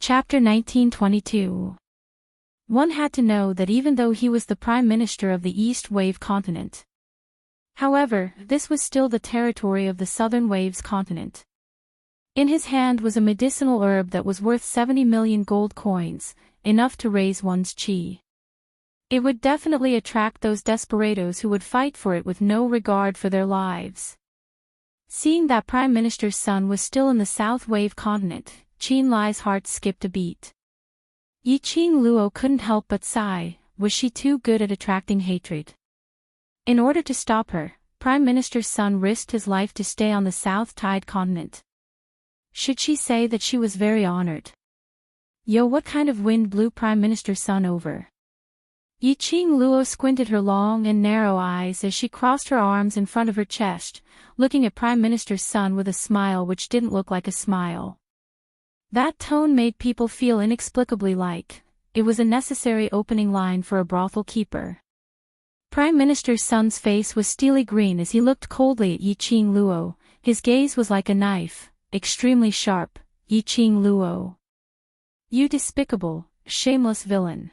Chapter 1922. One had to know that even though he was the Prime Minister of the East Wave continent. However, this was still the territory of the Southern Waves continent. In his hand was a medicinal herb that was worth 70 million gold coins, enough to raise one's chi. It would definitely attract those desperados who would fight for it with no regard for their lives. Seeing that Prime Minister's son was still in the South Wave continent, Qin Lai's heart skipped a beat. Yi Qing Luo couldn't help but sigh. Was she too good at attracting hatred? In order to stop her, Prime Minister's son risked his life to stay on the South Tide continent. Should she say that she was very honored? Yo, what kind of wind blew Prime Minister's son over? Yi Qing Luo squinted her long and narrow eyes as she crossed her arms in front of her chest, looking at Prime Minister's son with a smile which didn't look like a smile. That tone made people feel inexplicably like it was a necessary opening line for a brothel keeper. Prime Minister's son's face was steely green as he looked coldly at Yi Qing Luo. His gaze was like a knife, extremely sharp. Yi Qing Luo. You despicable, shameless villain.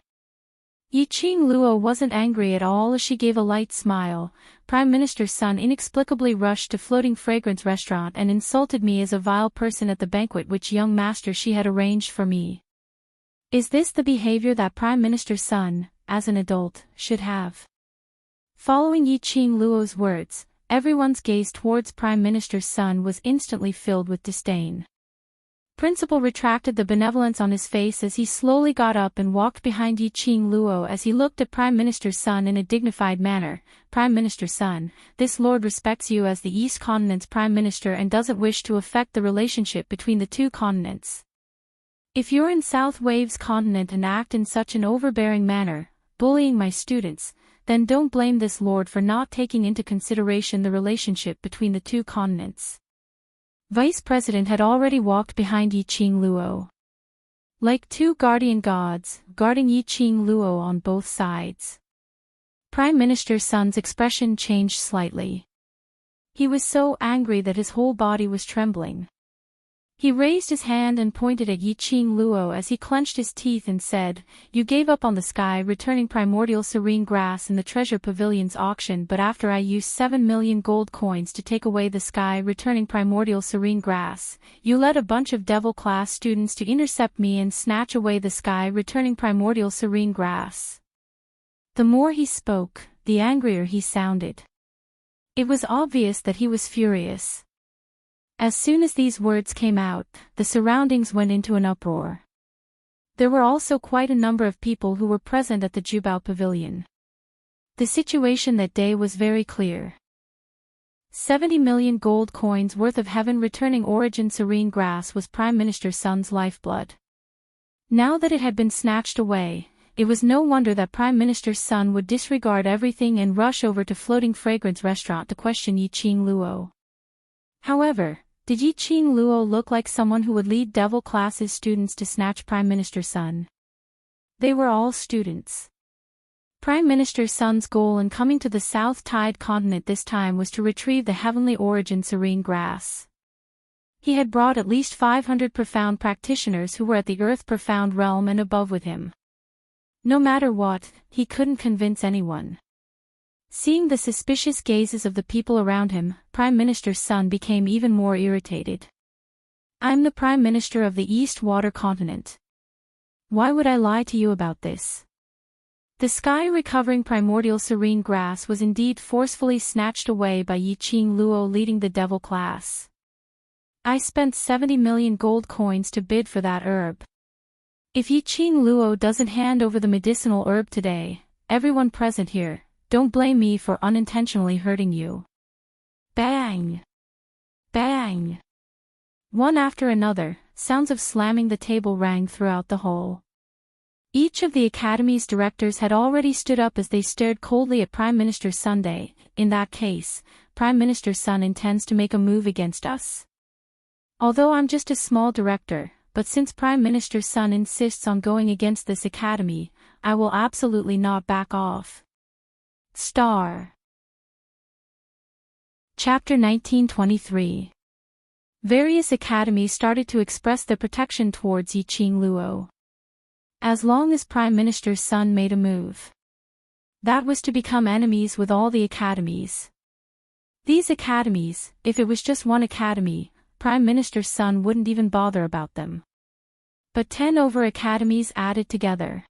Yi Qing Luo wasn't angry at all as she gave a light smile. Prime Minister's son inexplicably rushed to Floating Fragrance Restaurant and insulted me as a vile person at the banquet which young master she had arranged for me. Is this the behavior that Prime Minister's son, as an adult, should have? Following Yi Qing Luo's words, everyone's gaze towards Prime Minister's son was instantly filled with disdain. Principal retracted the benevolence on his face as he slowly got up and walked behind Yi Qing Luo as he looked at Prime Minister's son in a dignified manner. Prime Minister's son, this lord respects you as the East Continent's Prime Minister and doesn't wish to affect the relationship between the two continents. If you're in South Waves continent and act in such an overbearing manner, bullying my students, then don't blame this lord for not taking into consideration the relationship between the two continents. Vice President had already walked behind Yi Qing Luo. Like two guardian gods, guarding Yi Qing Luo on both sides. Prime Minister's son's expression changed slightly. He was so angry that his whole body was trembling. He raised his hand and pointed at Yi Qing Luo as he clenched his teeth and said, "You gave up on the sky returning primordial serene grass in the treasure pavilion's auction, but after I used 7 million gold coins to take away the sky returning primordial serene grass, you led a bunch of devil-class students to intercept me and snatch away the sky returning primordial serene grass." The more he spoke, the angrier he sounded. It was obvious that he was furious. As soon as these words came out, the surroundings went into an uproar. There were also quite a number of people who were present at the Jubao Pavilion. The situation that day was very clear. 70 million gold coins worth of heaven-returning origin serene grass was Prime Minister's son's lifeblood. Now that it had been snatched away, it was no wonder that Prime Minister's son would disregard everything and rush over to Floating Fragrance Restaurant to question Yi Qing Luo. However, did Yi Qing Luo look like someone who would lead devil classes students to snatch Prime Minister's son? They were all students. Prime Minister's son's goal in coming to the South Tide continent this time was to retrieve the heavenly origin serene grass. He had brought at least 500 profound practitioners who were at the Earth profound realm and above with him. No matter what, he couldn't convince anyone. Seeing the suspicious gazes of the people around him, Prime Minister's son became even more irritated. I'm the Prime Minister of the East Water Continent. Why would I lie to you about this? The sky-recovering primordial serene grass was indeed forcefully snatched away by Yi Qing Luo leading the devil class. I spent 70 million gold coins to bid for that herb. If Yi Qing Luo doesn't hand over the medicinal herb today, everyone present here, don't blame me for unintentionally hurting you. Bang! Bang! One after another, sounds of slamming the table rang throughout the hall. Each of the Academy's directors had already stood up as they stared coldly at Prime Minister's son. In that case, Prime Minister's son intends to make a move against us. Although I'm just a small director, but since Prime Minister's son insists on going against this Academy, I will absolutely not back off. Star. Chapter 1923. Various academies started to express their protection towards Yiqing Luo. As long as Prime Minister's son made a move, that was to become enemies with all the academies. These academies, if it was just one academy, Prime Minister's son wouldn't even bother about them. But 10 over academies added together.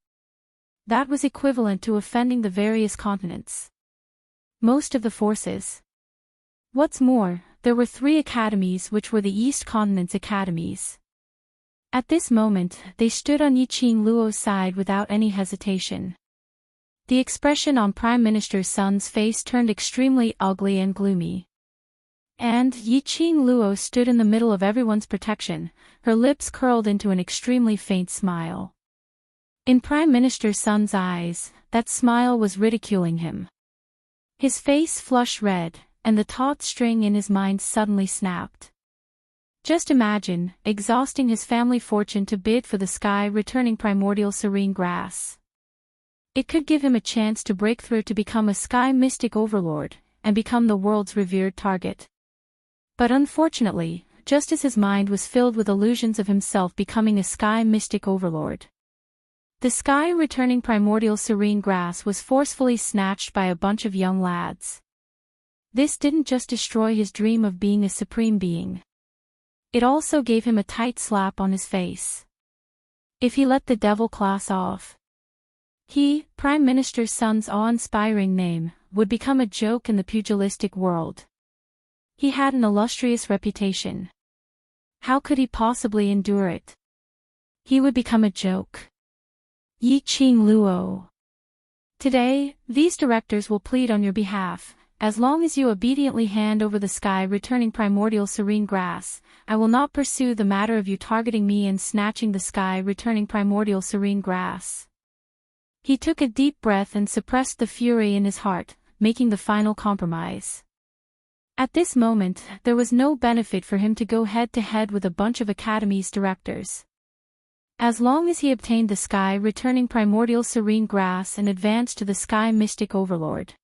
That was equivalent to offending the various continents. Most of the forces. What's more, there were 3 academies which were the East Continent's academies. At this moment, they stood on Yiqing Luo's side without any hesitation. The expression on Prime Minister's son's face turned extremely ugly and gloomy. And Yiqing Luo stood in the middle of everyone's protection, her lips curled into an extremely faint smile. In Prime Minister's son's eyes, that smile was ridiculing him. His face flushed red, and the taut string in his mind suddenly snapped. Just imagine, exhausting his family fortune to bid for the sky-returning primordial serene grass. It could give him a chance to break through to become a sky mystic overlord, and become the world's revered target. But unfortunately, just as his mind was filled with illusions of himself becoming a sky mystic overlord, the sky-returning primordial serene grass was forcefully snatched by a bunch of young lads. This didn't just destroy his dream of being a supreme being. It also gave him a tight slap on his face. If he let the devil class off, he, Prime Minister's son's awe-inspiring name, would become a joke in the pugilistic world. He had an illustrious reputation. How could he possibly endure it? He would become a joke. Yiqing Luo. Today, these directors will plead on your behalf. As long as you obediently hand over the sky-returning primordial serene grass, I will not pursue the matter of you targeting me and snatching the sky-returning primordial serene grass. He took a deep breath and suppressed the fury in his heart, making the final compromise. At this moment, there was no benefit for him to go head-to-head with a bunch of Academy's directors. As long as he obtained the sky-returning primordial serene grass and advanced to the sky mystic overlord,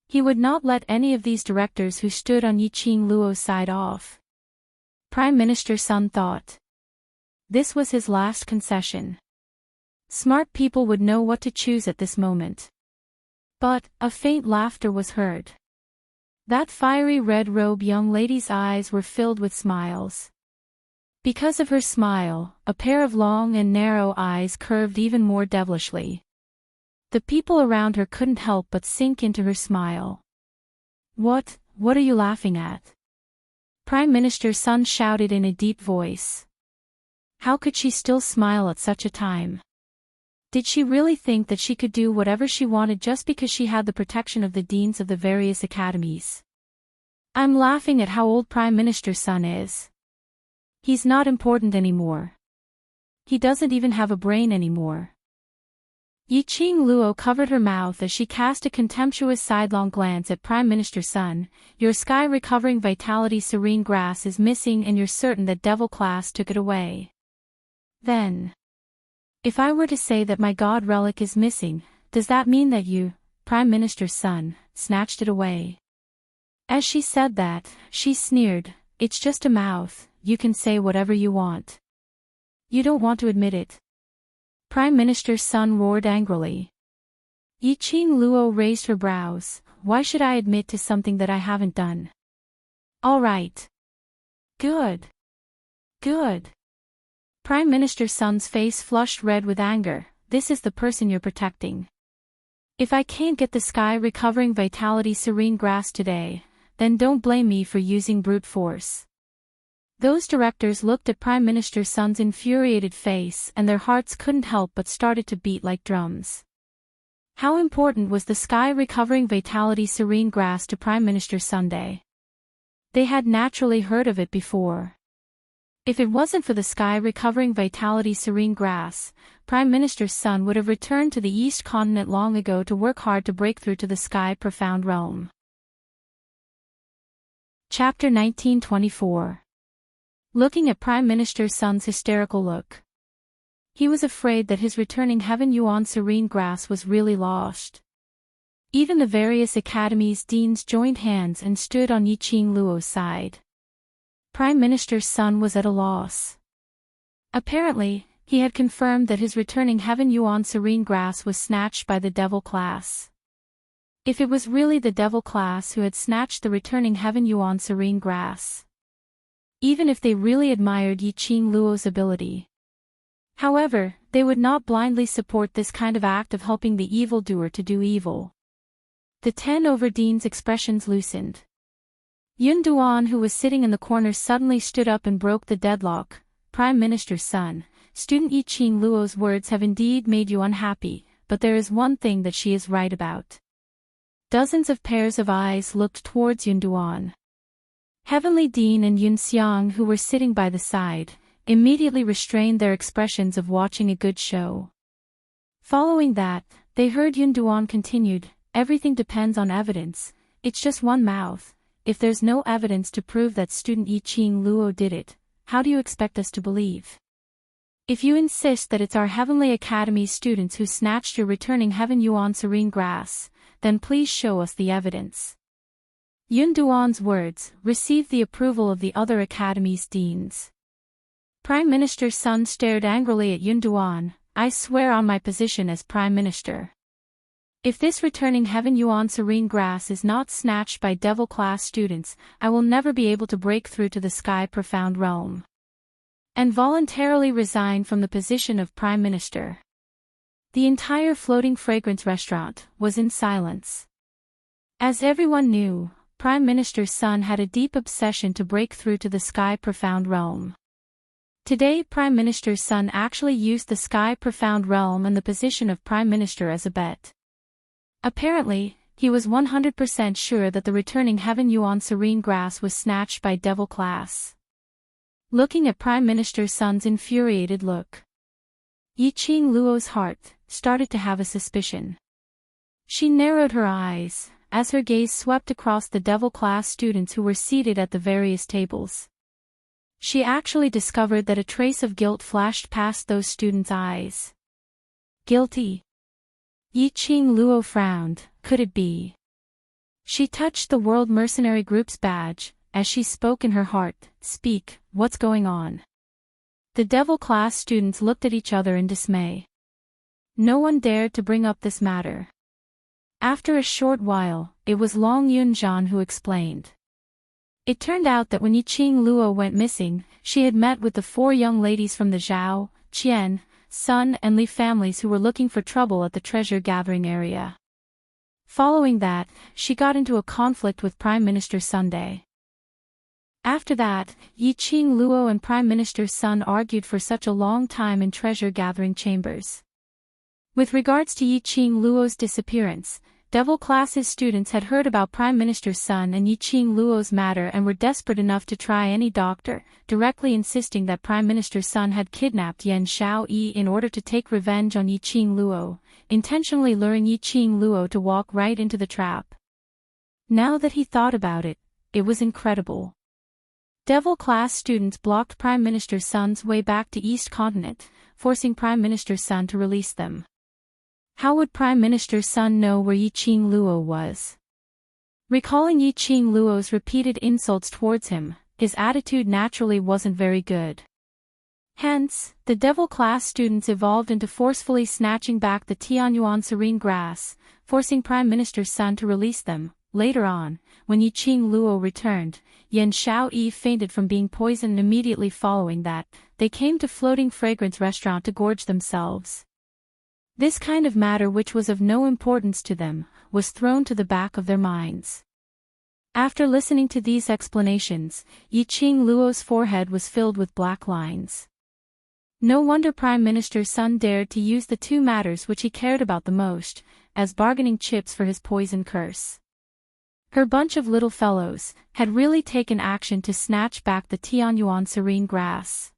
he would not let any of these directors who stood on Yiqing Luo's side off. Prime Minister's son thought. This was his last concession. Smart people would know what to choose at this moment. But, a faint laughter was heard. That fiery red-robed young lady's eyes were filled with smiles. Because of her smile, a pair of long and narrow eyes curved even more devilishly. The people around her couldn't help but sink into her smile. What are you laughing at? Prime Minister's son shouted in a deep voice. How could she still smile at such a time? Did she really think that she could do whatever she wanted just because she had the protection of the deans of the various academies? I'm laughing at how old Prime Minister's son is. He's not important anymore. He doesn't even have a brain anymore. Yiqing Luo covered her mouth as she cast a contemptuous sidelong glance at Prime Minister's son. Your sky-recovering vitality serene grass is missing and you're certain that Devil Class took it away. Then, if I were to say that my god relic is missing, does that mean that you, Prime Minister's son, snatched it away? As she said that, she sneered, it's just a mouth, you can say whatever you want. You don't want to admit it. Prime Minister's son roared angrily. Yiqing Luo raised her brows. Why should I admit to something that I haven't done? All right. Good. Good. Prime Minister's son's face flushed red with anger. This is the person you're protecting. If I can't get the sky-recovering vitality serene grass today, then don't blame me for using brute force. Those directors looked at Prime Minister's son's infuriated face and their hearts couldn't help but started to beat like drums. How important was the sky-recovering vitality serene grass to Prime Minister's Sunday? They had naturally heard of it before. If it wasn't for the sky-recovering vitality serene grass, Prime Minister's son would have returned to the East Continent long ago to work hard to break through to the sky-profound realm. Chapter 1924. Looking at Prime Minister's son's hysterical look, he was afraid that his returning Heaven Yuan serene grass was really lost. Even the various academies' deans joined hands and stood on Yiqing Luo's side. Prime Minister's son was at a loss. Apparently, he had confirmed that his returning Heaven Yuan serene grass was snatched by the devil class. If it was really the devil class who had snatched the returning Heaven Yuan serene grass. Even if they really admired Yi Qing Luo's ability. However, they would not blindly support this kind of act of helping the evildoer to do evil. The 10 over Dean's expressions loosened. Yun Duan, who was sitting in the corner, suddenly stood up and broke the deadlock. Prime Minister's son, student Yi Qing Luo's words have indeed made you unhappy, but there is one thing that she is right about. Dozens of pairs of eyes looked towards Yun Duan. Heavenly Dean and Yun Xiang, who were sitting by the side, immediately restrained their expressions of watching a good show. Following that, they heard Yun Duan continued, everything depends on evidence, it's just one mouth. If there's no evidence to prove that student Yi Qing Luo did it, how do you expect us to believe? If you insist that it's our Heavenly Academy students who snatched your returning Heaven Yuan serene grass, then please show us the evidence. Yun Duan's words received the approval of the other Academy's deans. Prime Minister's son stared angrily at Yun Duan, I swear on my position as Prime Minister. If this returning Heaven Yuan serene grass is not snatched by devil class students, I will never be able to break through to the sky profound realm. And voluntarily resign from the position of Prime Minister. The entire floating fragrance restaurant was in silence. As everyone knew, Prime Minister's son had a deep obsession to break through to the sky profound realm. Today Prime Minister's son actually used the sky profound realm and the position of Prime Minister as a bet. Apparently, he was 100% sure that the returning Heaven Yuan serene grass was snatched by devil class. Looking at Prime Minister's son's infuriated look, Yi Qing Luo's heart started to have a suspicion. She narrowed her eyes, as her gaze swept across the devil class students who were seated at the various tables. She actually discovered that a trace of guilt flashed past those students' eyes. Guilty? Yi Qing Luo frowned, could it be? She touched the World Mercenary Group's badge, as she spoke in her heart, speak, what's going on? The devil class students looked at each other in dismay. No one dared to bring up this matter. After a short while, it was Long Yunzhan who explained. It turned out that when Yi Qing Luo went missing, she had met with the 4 young ladies from the Zhao, Qian, Sun and Li families who were looking for trouble at the treasure gathering area. Following that, she got into a conflict with Prime Minister Sunday. After that, Yi Qing Luo and Prime Minister's son argued for such a long time in treasure gathering chambers. With regards to Yi Qing Luo's disappearance, devil class's students had heard about Prime Minister's son and Yi Qing Luo's matter and were desperate enough to try any doctor, directly insisting that Prime Minister's son had kidnapped Yan Xiaoyi in order to take revenge on Yi Qing Luo, intentionally luring Yi Qing Luo to walk right into the trap. Now that he thought about it, it was incredible. Devil class students blocked Prime Minister's son's way back to East Continent, forcing Prime Minister's son to release them. How would Prime Minister's son know where Yi Qing Luo was? Recalling Yi Qing Luo's repeated insults towards him, his attitude naturally wasn't very good. Hence, the devil class students evolved into forcefully snatching back the Tianyuan serene grass, forcing Prime Minister's son to release them. Later on, when Yi Qing Luo returned, Yan Xiaoyi fainted from being poisoned. Immediately following that, they came to Floating Fragrance Restaurant to gorge themselves. This kind of matter, which was of no importance to them, was thrown to the back of their minds. After listening to these explanations, Yi Qing Luo's forehead was filled with black lines. No wonder Prime Minister's son dared to use the 2 matters which he cared about the most, as bargaining chips for his poison curse. Her bunch of little fellows had really taken action to snatch back the Tianyuan serene grass.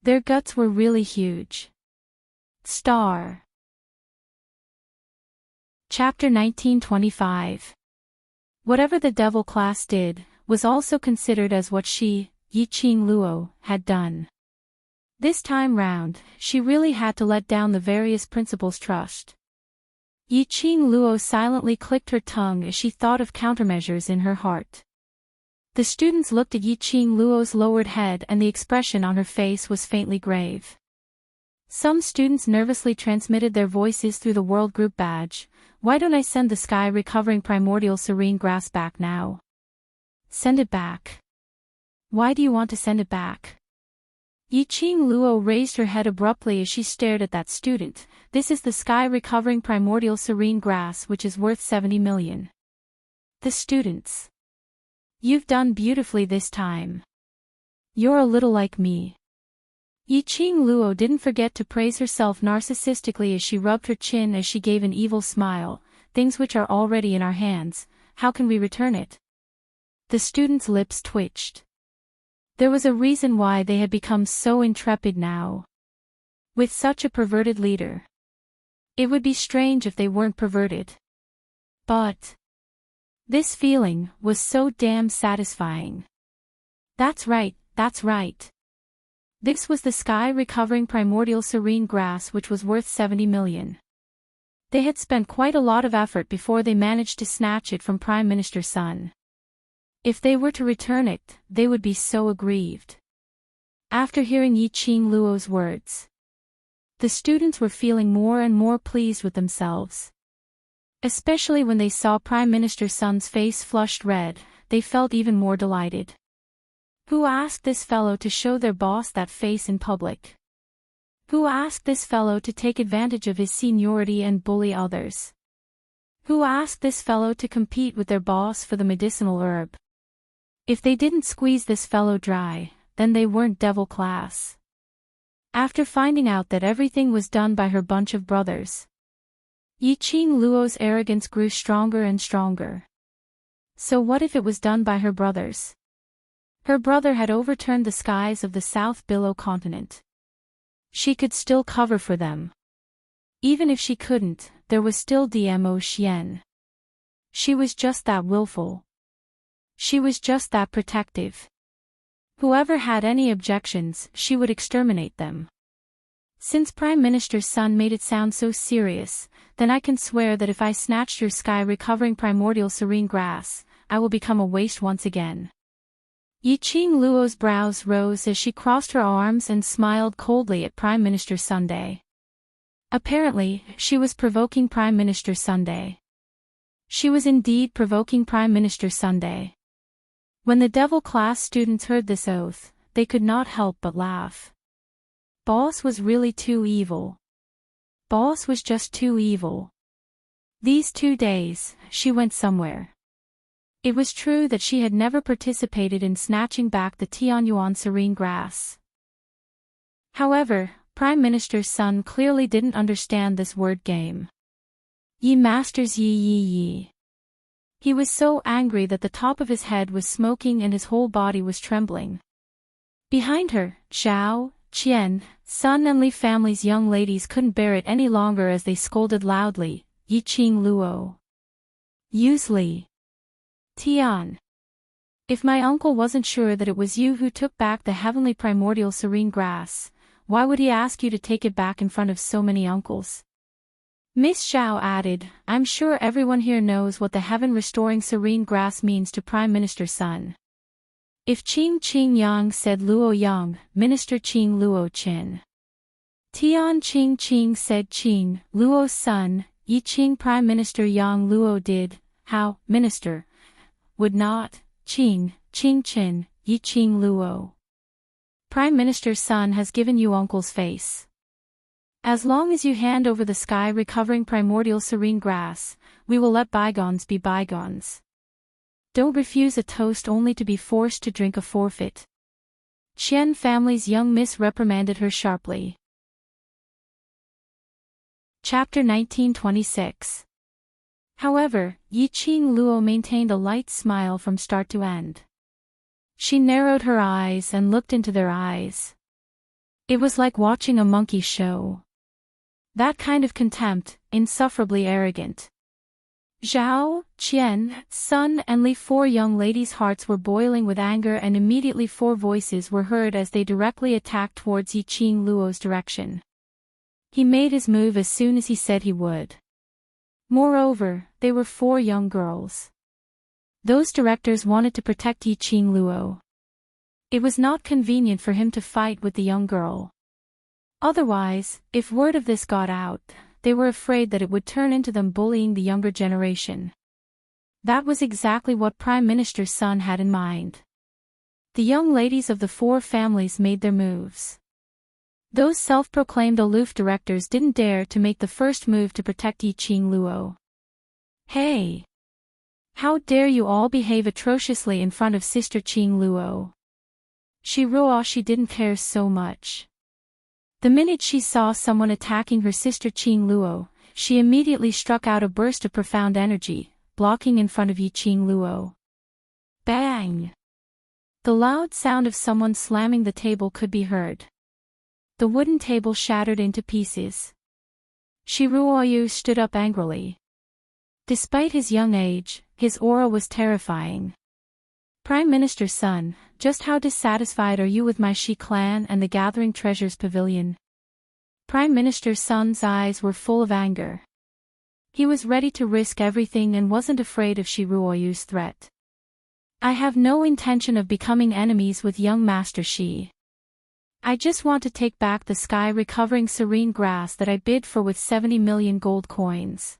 Their guts were really huge. Star. Chapter 1925. Whatever the devil class did, was also considered as what she, Yi Qing Luo, had done. This time round, she really had to let down the various principals' trust. Yi Qing Luo silently clicked her tongue as she thought of countermeasures in her heart. The students looked at Yiqing Luo's lowered head and the expression on her face was faintly grave. Some students nervously transmitted their voices through the World Group badge. Why don't I send the sky recovering primordial serene grass back now? Send it back. Why do you want to send it back? Yiqing Luo raised her head abruptly as she stared at that student. This is the sky recovering primordial serene grass which is worth 70 million. The students. You've done beautifully this time. You're a little like me. Yiqing Luo didn't forget to praise herself narcissistically as she rubbed her chin as she gave an evil smile. Things which are already in our hands, how can we return it? The students' lips twitched. There was a reason why they had become so intrepid now. With such a perverted leader. It would be strange if they weren't perverted. But this feeling was so damn satisfying. That's right, that's right. This was the sky recovering primordial serene grass which was worth 70 million. They had spent quite a lot of effort before they managed to snatch it from Prime Minister Sun. If they were to return it, they would be so aggrieved. After hearing Yiqing Luo's words, the students were feeling more and more pleased with themselves. Especially when they saw Prime Minister Sun's face flushed red, they felt even more delighted. Who asked this fellow to show their boss that face in public? Who asked this fellow to take advantage of his seniority and bully others? Who asked this fellow to compete with their boss for the medicinal herb? If they didn't squeeze this fellow dry, then they weren't devil class. After finding out that everything was done by her bunch of brothers, Yiqing Luo's arrogance grew stronger and stronger. So what if it was done by her brothers? Her brother had overturned the skies of the South Billow continent. She could still cover for them. Even if she couldn't, there was still Dmo Xian. She was just that willful. She was just that protective. Whoever had any objections, she would exterminate them. Since Prime Minister Sun made it sound so serious, then I can swear that if I snatched your sky recovering primordial serene grass, I will become a waste once again. Yiqing Luo's brows rose as she crossed her arms and smiled coldly at Prime Minister Sunday. Apparently, she was provoking Prime Minister Sunday. She was indeed provoking Prime Minister Sunday. When the devil-class students heard this oath, they could not help but laugh. Boss was really too evil. Boss was just too evil. These 2 days, she went somewhere. It was true that she had never participated in snatching back the Tianyuan serene grass. However, Prime Minister Sun clearly didn't understand this word game. Ye masters ye. He was so angry that the top of his head was smoking and his whole body was trembling. Behind her, Zhao, Qian, Sun and Li family's young ladies couldn't bear it any longer as they scolded loudly, Yiqing Luo. Use Li. Tian. If my uncle wasn't sure that it was you who took back the heavenly primordial serene grass, why would he ask you to take it back in front of so many uncles? Miss Zhao added, I'm sure everyone here knows what the heaven-restoring serene grass means to Prime Minister Sun. If Qing Yang said Luo Yang, Minister Qing Luo Qin. Tian Qing said Qing, Luo's son, Yiqing Prime Minister Yang Luo did, how, Minister? Would not, Qing Qin, Yiqing Luo. Prime Minister Sun has given you uncle's face. As long as you hand over the sky recovering primordial serene grass, we will let bygones be bygones. Don't refuse a toast only to be forced to drink a forfeit. Qian family's young miss reprimanded her sharply. Chapter 1926. However, Yiqing Luo maintained a light smile from start to end. She narrowed her eyes and looked into their eyes. It was like watching a monkey show. That kind of contempt, insufferably arrogant. Zhao, Qian, Sun and Li, 4 young ladies' hearts were boiling with anger, and immediately 4 voices were heard as they directly attacked towards Yiqing Luo's direction. He made his move as soon as he said he would. Moreover, they were 4 young girls. Those directors wanted to protect Yi Qing Luo. It was not convenient for him to fight with the young girl. Otherwise, if word of this got out, they were afraid that it would turn into them bullying the younger generation. That was exactly what Prime Minister's son had in mind. The young ladies of the four families made their moves. Those self-proclaimed aloof directors didn't dare to make the first move to protect Yi Qing Luo. Hey! How dare you all behave atrociously in front of Sister Qing Luo? She didn't care so much. The minute she saw someone attacking her sister Qing Luo, she immediately struck out a burst of profound energy, blocking in front of Yi Qing Luo. Bang! The loud sound of someone slamming the table could be heard. The wooden table shattered into pieces. Shi Ruoyu stood up angrily. Despite his young age, his aura was terrifying. Prime Minister's son, just how dissatisfied are you with my Shi clan and the Gathering Treasures Pavilion? Prime Minister's son's eyes were full of anger. He was ready to risk everything and wasn't afraid of Shi Ruoyu's threat. I have no intention of becoming enemies with young Master Shi. I just want to take back the sky-recovering serene grass that I bid for with 70 million gold coins.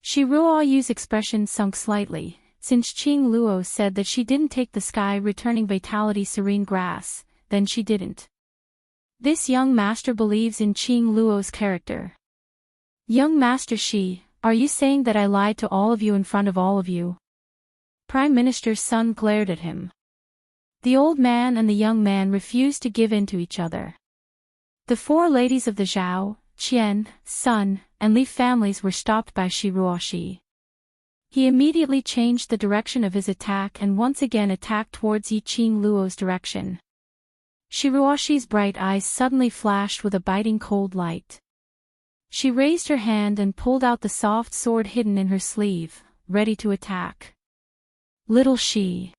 Shi Ruoyu's expression sunk slightly, since Qing Luo said that she didn't take the sky-returning vitality serene grass, then she didn't. This young master believes in Qing Luo's character. Young Master Shi, are you saying that I lied to all of you in front of all of you? Prime Minister's son glared at him. The old man and the young man refused to give in to each other. The four ladies of the Zhao, Qian, Sun, and Li families were stopped by Shi Ruoshi. He immediately changed the direction of his attack and once again attacked towards Yi Qing Luo's direction. Shi Ruoshi's bright eyes suddenly flashed with a biting cold light. She raised her hand and pulled out the soft sword hidden in her sleeve, ready to attack. Little Shi.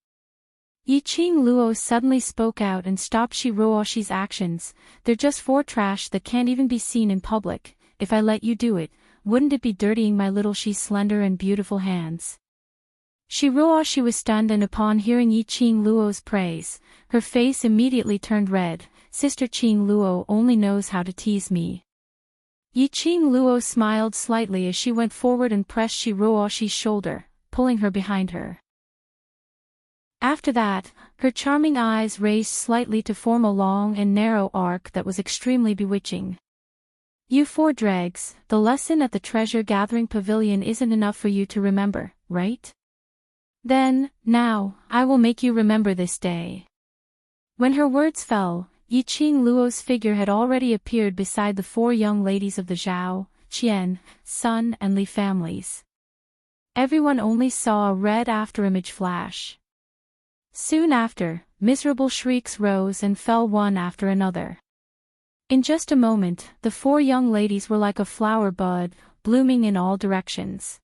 Yi Qing Luo suddenly spoke out and stopped Shi Ruoshi's actions. They're just four trash that can't even be seen in public. If I let you do it, wouldn't it be dirtying my little Shi's slender and beautiful hands? Shi Ruoshi was stunned, and upon hearing Yi Qing Luo's praise, her face immediately turned red. Sister Qing Luo only knows how to tease me. Yi Qing Luo smiled slightly as she went forward and pressed Shi Ruoshi's shoulder, pulling her behind her. After that, her charming eyes raised slightly to form a long and narrow arc that was extremely bewitching. You four dregs, the lesson at the treasure-gathering pavilion isn't enough for you to remember, right? Then, now, I will make you remember this day. When her words fell, Yi Qing Luo's figure had already appeared beside the four young ladies of the Zhao, Qian, Sun and Li families. Everyone only saw a red afterimage flash. Soon after, miserable shrieks rose and fell one after another. In just a moment, the four young ladies were like a flower bud, blooming in all directions.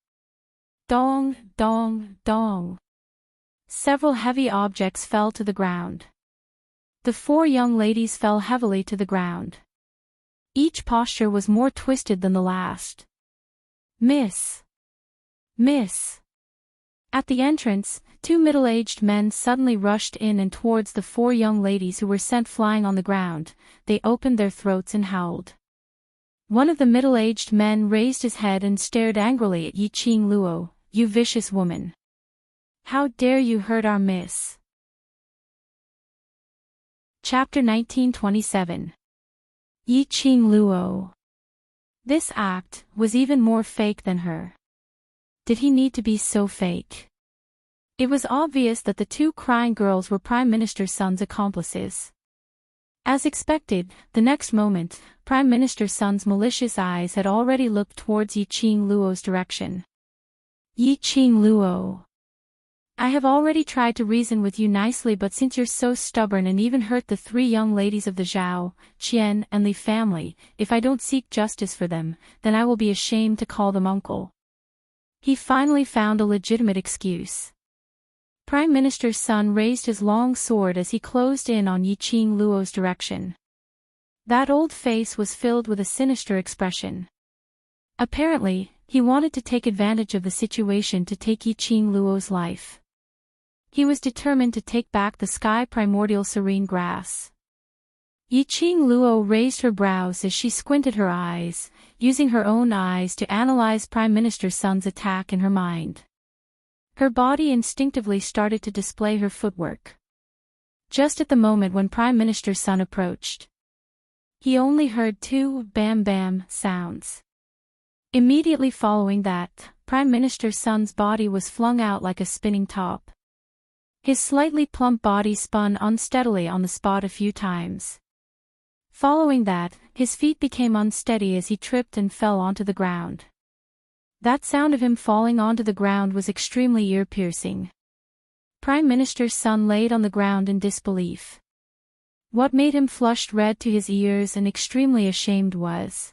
Dong, dong, dong. Several heavy objects fell to the ground. The four young ladies fell heavily to the ground. Each posture was more twisted than the last. Miss! Miss! At the entrance, two middle-aged men suddenly rushed in and towards the four young ladies who were sent flying on the ground. They opened their throats and howled. One of the middle-aged men raised his head and stared angrily at Yi Qing Luo. You vicious woman! How dare you hurt our miss? Chapter 1927. Yi Qing Luo. This act was even more fake than her. Did he need to be so fake? It was obvious that the two crying girls were Prime Minister's son's accomplices. As expected, the next moment, Prime Minister's son's malicious eyes had already looked towards Yi Qing Luo's direction. Yi Qing Luo. I have already tried to reason with you nicely, but since you're so stubborn and even hurt the three young ladies of the Zhao, Qian and Li family, if I don't seek justice for them, then I will be ashamed to call them uncle. He finally found a legitimate excuse. Prime Minister's son raised his long sword as he closed in on Yi Qing Luo's direction. That old face was filled with a sinister expression. Apparently, he wanted to take advantage of the situation to take Yi Qing Luo's life. He was determined to take back the sky primordial serene grass. Yiqing Luo raised her brows as she squinted her eyes, using her own eyes to analyze Prime Minister Sun's attack in her mind. Her body instinctively started to display her footwork. Just at the moment when Prime Minister Sun approached, he only heard two bam-bam sounds. Immediately following that, Prime Minister Sun's body was flung out like a spinning top. His slightly plump body spun unsteadily on the spot a few times. Following that, his feet became unsteady as he tripped and fell onto the ground. That sound of him falling onto the ground was extremely ear-piercing. Prime Minister Sun laid on the ground in disbelief. What made him flushed red to his ears and extremely ashamed was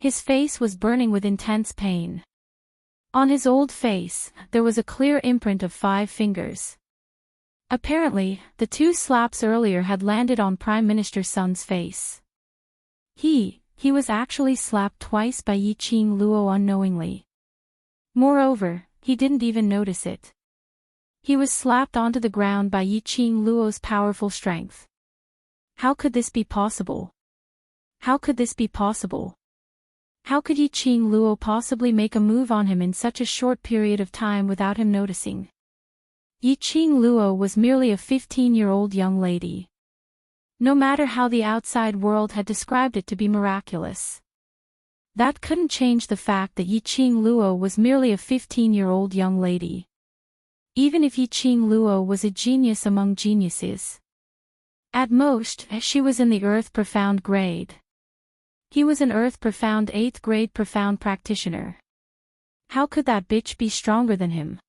his face was burning with intense pain. On his old face, there was a clear imprint of 5 fingers. Apparently, the 2 slaps earlier had landed on Prime Minister Sun's face. He was actually slapped twice by Yiqing Luo unknowingly. Moreover, he didn't even notice it. He was slapped onto the ground by Yiqing Luo's powerful strength. How could this be possible? How could this be possible? How could Yiqing Luo possibly make a move on him in such a short period of time without him noticing? Yiqing Luo was merely a 15-year-old young lady. No matter how the outside world had described it to be miraculous, that couldn't change the fact that Yiqing Luo was merely a 15-year-old young lady. Even if Yiqing Luo was a genius among geniuses, at most, she was in the Earth Profound grade. He was an Earth Profound 8th grade Profound practitioner. How could that bitch be stronger than him?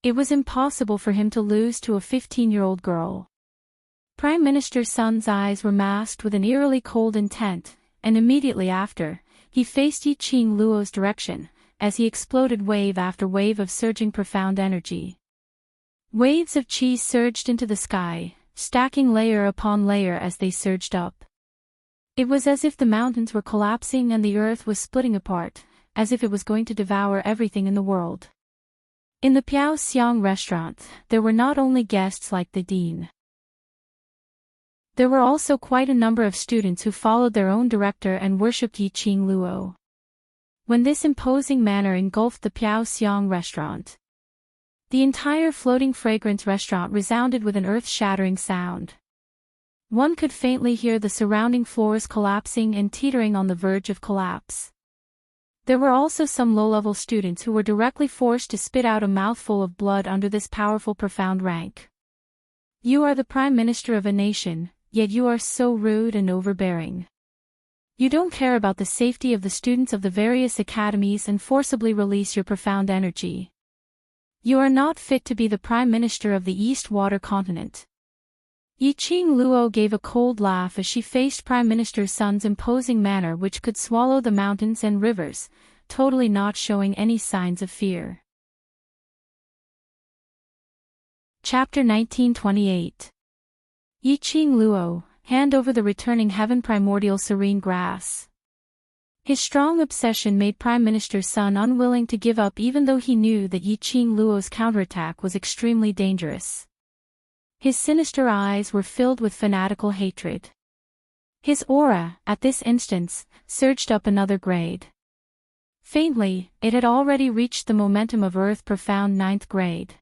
It was impossible for him to lose to a 15-year-old girl. Prime Minister Sun's eyes were masked with an eerily cold intent, and immediately after, he faced Yiqing Luo's direction, as he exploded wave after wave of surging profound energy. Waves of chi surged into the sky, stacking layer upon layer as they surged up. It was as if the mountains were collapsing and the earth was splitting apart, as if it was going to devour everything in the world. In the Piao Xiang restaurant, there were not only guests like the dean. There were also quite a number of students who followed their own director and worshipped Yiqing Luo. When this imposing manner engulfed the Piao Xiang restaurant, the entire floating fragrance restaurant resounded with an earth-shattering sound. One could faintly hear the surrounding floors collapsing and teetering on the verge of collapse. There were also some low-level students who were directly forced to spit out a mouthful of blood under this powerful profound rank. You are the Prime Minister of a nation, yet you are so rude and overbearing. You don't care about the safety of the students of the various academies and forcibly release your profound energy. You are not fit to be the Prime Minister of the East Water Continent. Yiqing Luo gave a cold laugh as she faced Prime Minister Sun's imposing manner which could swallow the mountains and rivers, totally not showing any signs of fear. Chapter 1928. Yiqing Luo, hand over the returning heaven primordial serene grass. His strong obsession made Prime Minister Sun unwilling to give up even though he knew that Yiqing Luo's counterattack was extremely dangerous. His sinister eyes were filled with fanatical hatred. His aura, at this instance, surged up another grade. Faintly, it had already reached the momentum of Earth Profound 9th grade.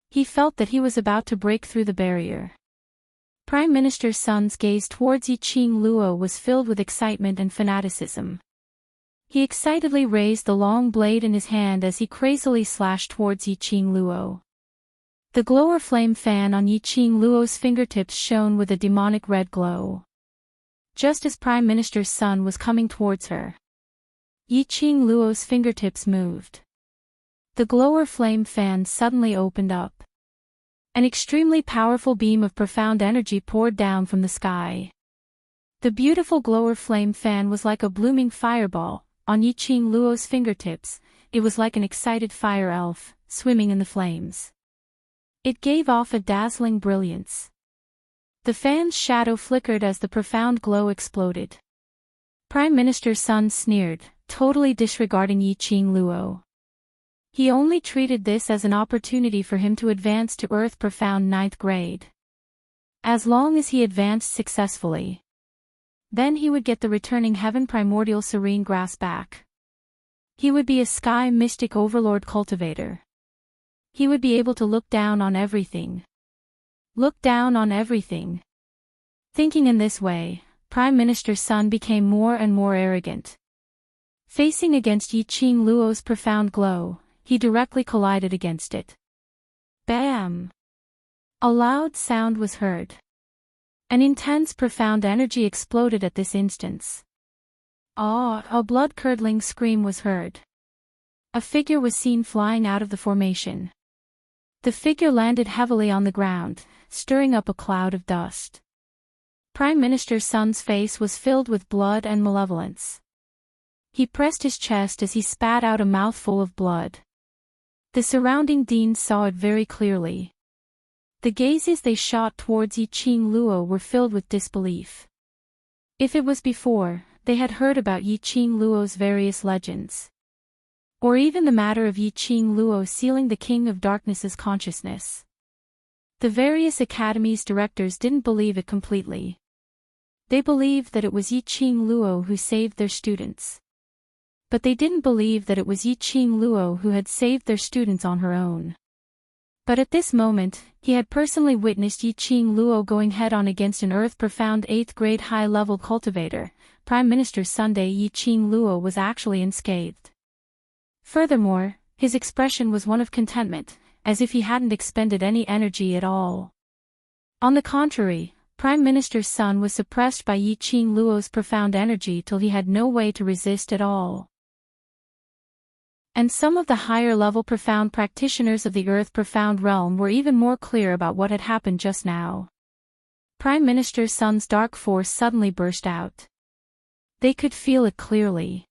He felt that he was about to break through the barrier. Prime Minister Sun's gaze towards Yiqing Luo was filled with excitement and fanaticism. He excitedly raised the long blade in his hand as he crazily slashed towards Yiqing Luo. The glower flame fan on Yiqing Luo's fingertips shone with a demonic red glow. Just as Prime Minister Sun was coming towards her, Yiqing Luo's fingertips moved. The glower flame fan suddenly opened up. An extremely powerful beam of profound energy poured down from the sky. The beautiful glower flame fan was like a blooming fireball. On Yiqing Luo's fingertips, it was like an excited fire elf, swimming in the flames. It gave off a dazzling brilliance. The fan's shadow flickered as the profound glow exploded. Prime Minister Sun sneered, totally disregarding Yiqing Luo. He only treated this as an opportunity for him to advance to Earth Profound 9th grade. As long as he advanced successfully, then he would get the returning Heaven Primordial Serene Grass back. He would be a Sky Mystic Overlord Cultivator. He would be able to look down on everything. Look down on everything. Thinking in this way, Prime Minister Sun became more and more arrogant. Facing against Yi Qing Luo's profound glow, he directly collided against it. Bam! A loud sound was heard. An intense profound energy exploded at this instance. A blood-curdling scream was heard. A figure was seen flying out of the formation. The figure landed heavily on the ground, stirring up a cloud of dust. Prime Minister Sun's face was filled with blood and malevolence. He pressed his chest as he spat out a mouthful of blood. The surrounding deans saw it very clearly. The gazes they shot towards Yi Qing Luo were filled with disbelief. If it was before, they had heard about Yi Qing Luo's various legends. Or even the matter of Yi Qing Luo sealing the King of Darkness's consciousness. The various academies' directors didn't believe it completely. They believed that it was Yi Qing Luo who saved their students. But they didn't believe that it was Yi Qing Luo who had saved their students on her own. But at this moment, he had personally witnessed Yi Qing Luo going head-on against an Earth Profound 8th grade high-level cultivator. Prime Minister Sunday Yi Qing Luo was actually unscathed. Furthermore, his expression was one of contentment, as if he hadn't expended any energy at all. On the contrary, Prime Minister Sun was suppressed by Yi Qing Luo's profound energy till he had no way to resist at all. And some of the higher-level profound practitioners of the Earth Profound realm were even more clear about what had happened just now. Prime Minister Sun's dark force suddenly burst out. They could feel it clearly.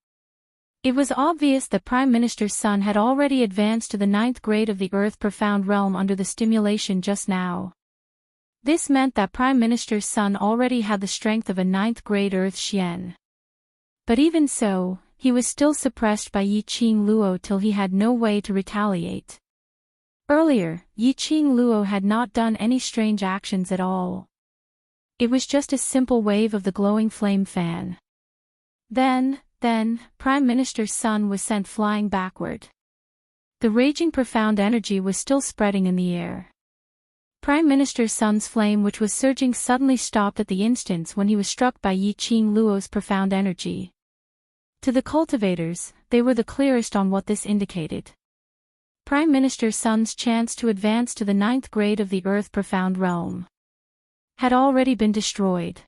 It was obvious that Prime Minister Sun had already advanced to the 9th grade of the Earth Profound realm under the stimulation just now. This meant that Prime Minister Sun already had the strength of a 9th grade Earth Xian. But even so, he was still suppressed by Yi Qing Luo till he had no way to retaliate. Earlier, Yi Qing Luo had not done any strange actions at all. It was just a simple wave of the glowing flame fan. Then, Prime Minister Sun was sent flying backward. The raging profound energy was still spreading in the air. Prime Minister Sun's flame, which was surging, suddenly stopped at the instant when he was struck by Yi Qing Luo's profound energy. To the cultivators, they were the clearest on what this indicated. Prime Minister Sun's chance to advance to the 9th grade of the Earth Profound realm had already been destroyed.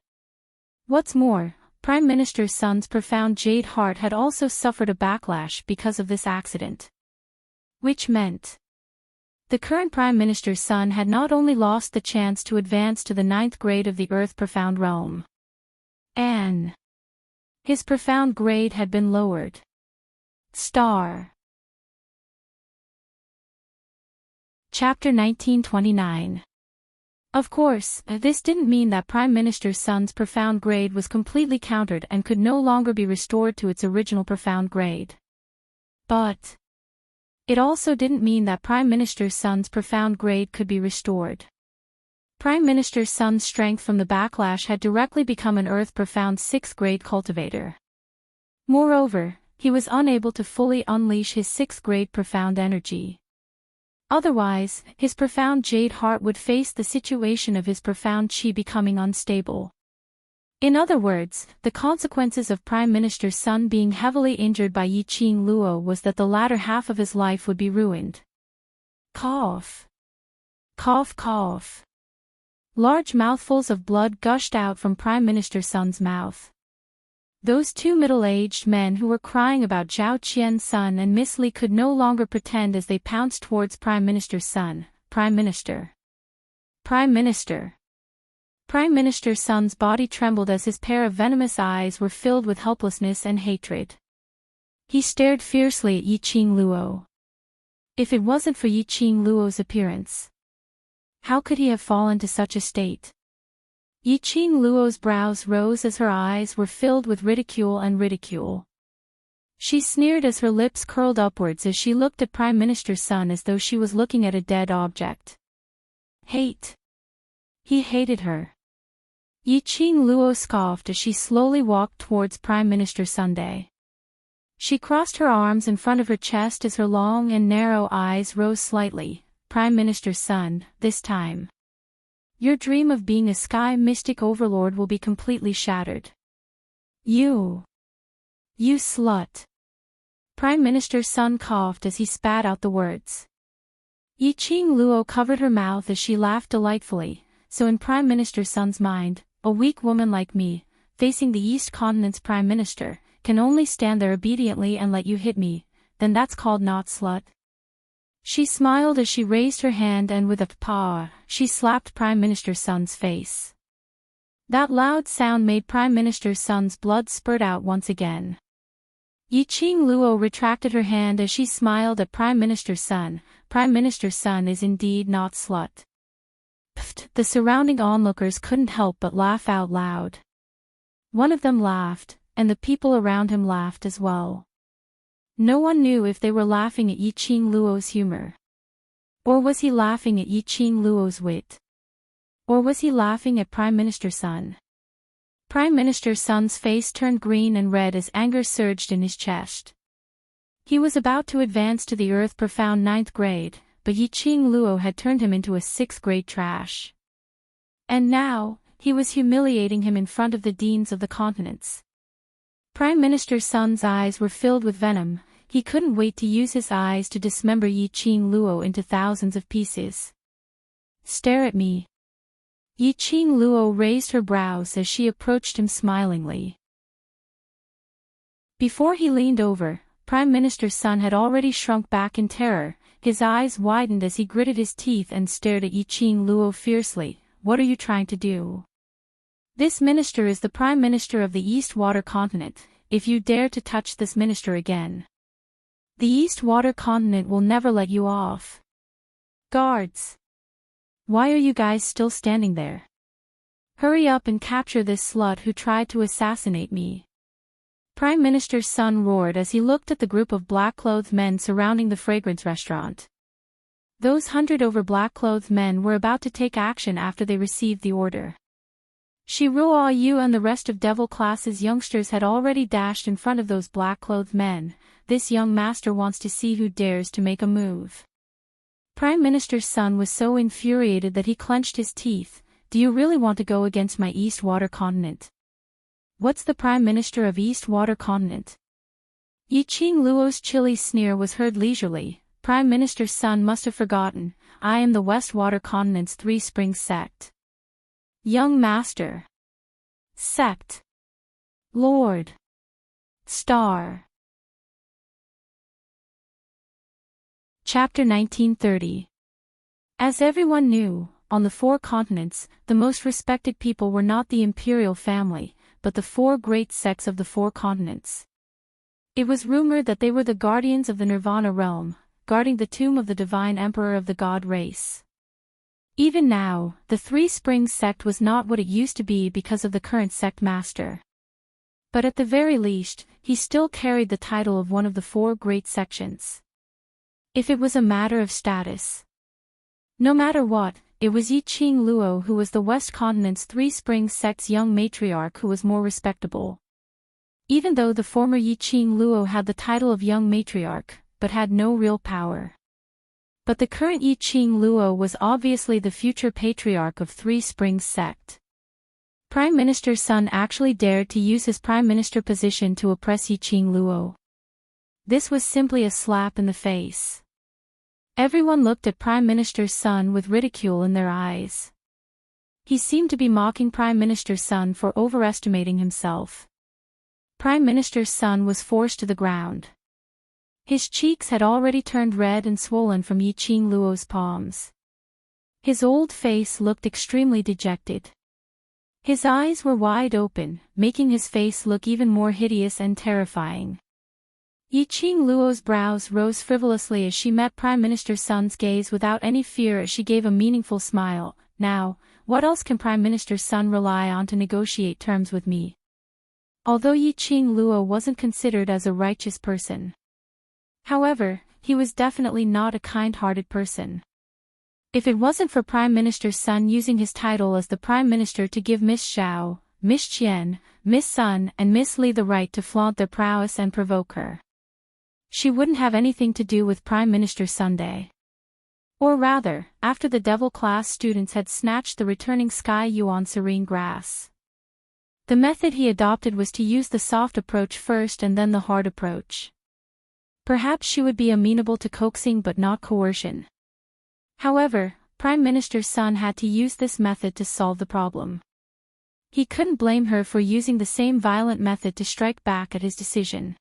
What's more, Prime Minister Sun's profound jade heart had also suffered a backlash because of this accident. Which meant the current Prime Minister Sun had not only lost the chance to advance to the 9th grade of the Earth Profound realm, and his profound grade had been lowered. Chapter 1929. Of course, this didn't mean that Prime Minister Sun's profound grade was completely countered and could no longer be restored to its original profound grade. But it also didn't mean that Prime Minister Sun's profound grade could be restored. Prime Minister Sun's strength from the backlash had directly become an Earth Profound 6th grade cultivator. Moreover, he was unable to fully unleash his 6th grade profound energy. Otherwise, his profound jade heart would face the situation of his profound chi becoming unstable. In other words, the consequences of Prime Minister Sun being heavily injured by Yi Qing Luo was that the latter half of his life would be ruined. Cough. Cough, cough. Large mouthfuls of blood gushed out from Prime Minister Sun's mouth. Those two middle-aged men who were crying about Zhao Qian Sun and Miss Li could no longer pretend as they pounced towards Prime Minister Sun. Prime Minister. Prime Minister. Prime Minister Sun's body trembled as his pair of venomous eyes were filled with helplessness and hatred. He stared fiercely at Yi Qing Luo. If it wasn't for Yi Qing Luo's appearance, how could he have fallen to such a state? Yi Qing Luo's brows rose as her eyes were filled with ridicule and ridicule. She sneered as her lips curled upwards as she looked at Prime Minister Sun as though she was looking at a dead object. Hate. He hated her. Yiqing Luo scoffed as she slowly walked towards Prime Minister Sunday. She crossed her arms in front of her chest as her long and narrow eyes rose slightly. Prime Minister Sun, this time. Your dream of being a sky mystic overlord will be completely shattered. You slut. Prime Minister Sun coughed as he spat out the words. Yiqing Luo covered her mouth as she laughed delightfully. So in Prime Minister Sun's mind, a weak woman like me, facing the East Continent's Prime Minister, can only stand there obediently and let you hit me, then that's called not slut. She smiled as she raised her hand and with a paw, she slapped Prime Minister Sun's face. That loud sound made Prime Minister Sun's blood spurt out once again. Yiqing Luo retracted her hand as she smiled at Prime Minister Sun. Prime Minister Sun is indeed not slut. Pfft, the surrounding onlookers couldn't help but laugh out loud. One of them laughed, and the people around him laughed as well. No one knew if they were laughing at Yiqing Luo's humor. Or was he laughing at Yiqing Luo's wit? Or was he laughing at Prime Minister Sun? Prime Minister Sun's face turned green and red as anger surged in his chest. He was about to advance to the Earth Profound 9th grade, but Yiqing Luo had turned him into a 6th grade trash. And now, he was humiliating him in front of the deans of the continents. Prime Minister Sun's eyes were filled with venom. He couldn't wait to use his eyes to dismember Yiqing Luo into thousands of pieces. Stare at me. Yiqing Luo raised her brows as she approached him smilingly. Before he leaned over, Prime Minister Sun had already shrunk back in terror. His eyes widened as he gritted his teeth and stared at Yiqing Luo fiercely. What are you trying to do? This minister is the Prime Minister of the East Water Continent. If you dare to touch this minister again, the East Water Continent will never let you off. Guards! Why are you guys still standing there? Hurry up and capture this slut who tried to assassinate me. Prime Minister Sun roared as he looked at the group of black-clothed men surrounding the fragrance restaurant. Those 100 over black-clothed men were about to take action after they received the order. Shiruo Yu and the rest of Devil Class's youngsters had already dashed in front of those black-clothed men. This young master wants to see who dares to make a move. Prime Minister Sun was so infuriated that he clenched his teeth. Do you really want to go against my East Water Continent? What's the Prime Minister of East Water Continent? Yiqing Luo's chilly sneer was heard leisurely. Prime Minister Sun must have forgotten. I am the West Water Continent's Three Springs sect. Young Master. Sect. Lord. Star. Chapter 1930. As everyone knew, on the 4 continents, the most respected people were not the imperial family, but the 4 great sects of the 4 continents. It was rumored that they were the guardians of the Nirvana realm, guarding the tomb of the divine emperor of the god race. Even now, the Three Springs sect was not what it used to be because of the current sect master. But at the very least, he still carried the title of one of the 4 great sections. If it was a matter of status. No matter what, it was Yiqing Luo who was the West Continent's Three Springs sect's young matriarch who was more respectable. Even though the former Yiqing Luo had the title of young matriarch, but had no real power. But the current Yiqing Luo was obviously the future patriarch of Three Springs sect. Prime Minister Sun actually dared to use his prime minister position to oppress Yiqing Luo. This was simply a slap in the face. Everyone looked at Prime Minister Sun with ridicule in their eyes. He seemed to be mocking Prime Minister Sun for overestimating himself. Prime Minister Sun was forced to the ground. His cheeks had already turned red and swollen from Yiqing Luo's palms. His old face looked extremely dejected. His eyes were wide open, making his face look even more hideous and terrifying. Yiqing Luo's brows rose frivolously as she met Prime Minister Sun's gaze without any fear as she gave a meaningful smile. Now, what else can Prime Minister Sun rely on to negotiate terms with me? although Yi Qing Luo wasn't considered as a righteous person. However, he was definitely not a kind-hearted person. If it wasn't for Prime Minister Sun using his title as the Prime Minister to give Miss Xiao, Miss Qian, Miss Sun and Miss Li the right to flaunt their prowess and provoke her, she wouldn't have anything to do with Prime Minister Sunday. Or rather, after the devil class students had snatched the returning Sky Yuan serene grass. The method he adopted was to use the soft approach first and then the hard approach. Perhaps she would be amenable to coaxing but not coercion. However, Prime Minister Sun had to use this method to solve the problem. He couldn't blame her for using the same violent method to strike back at his decision.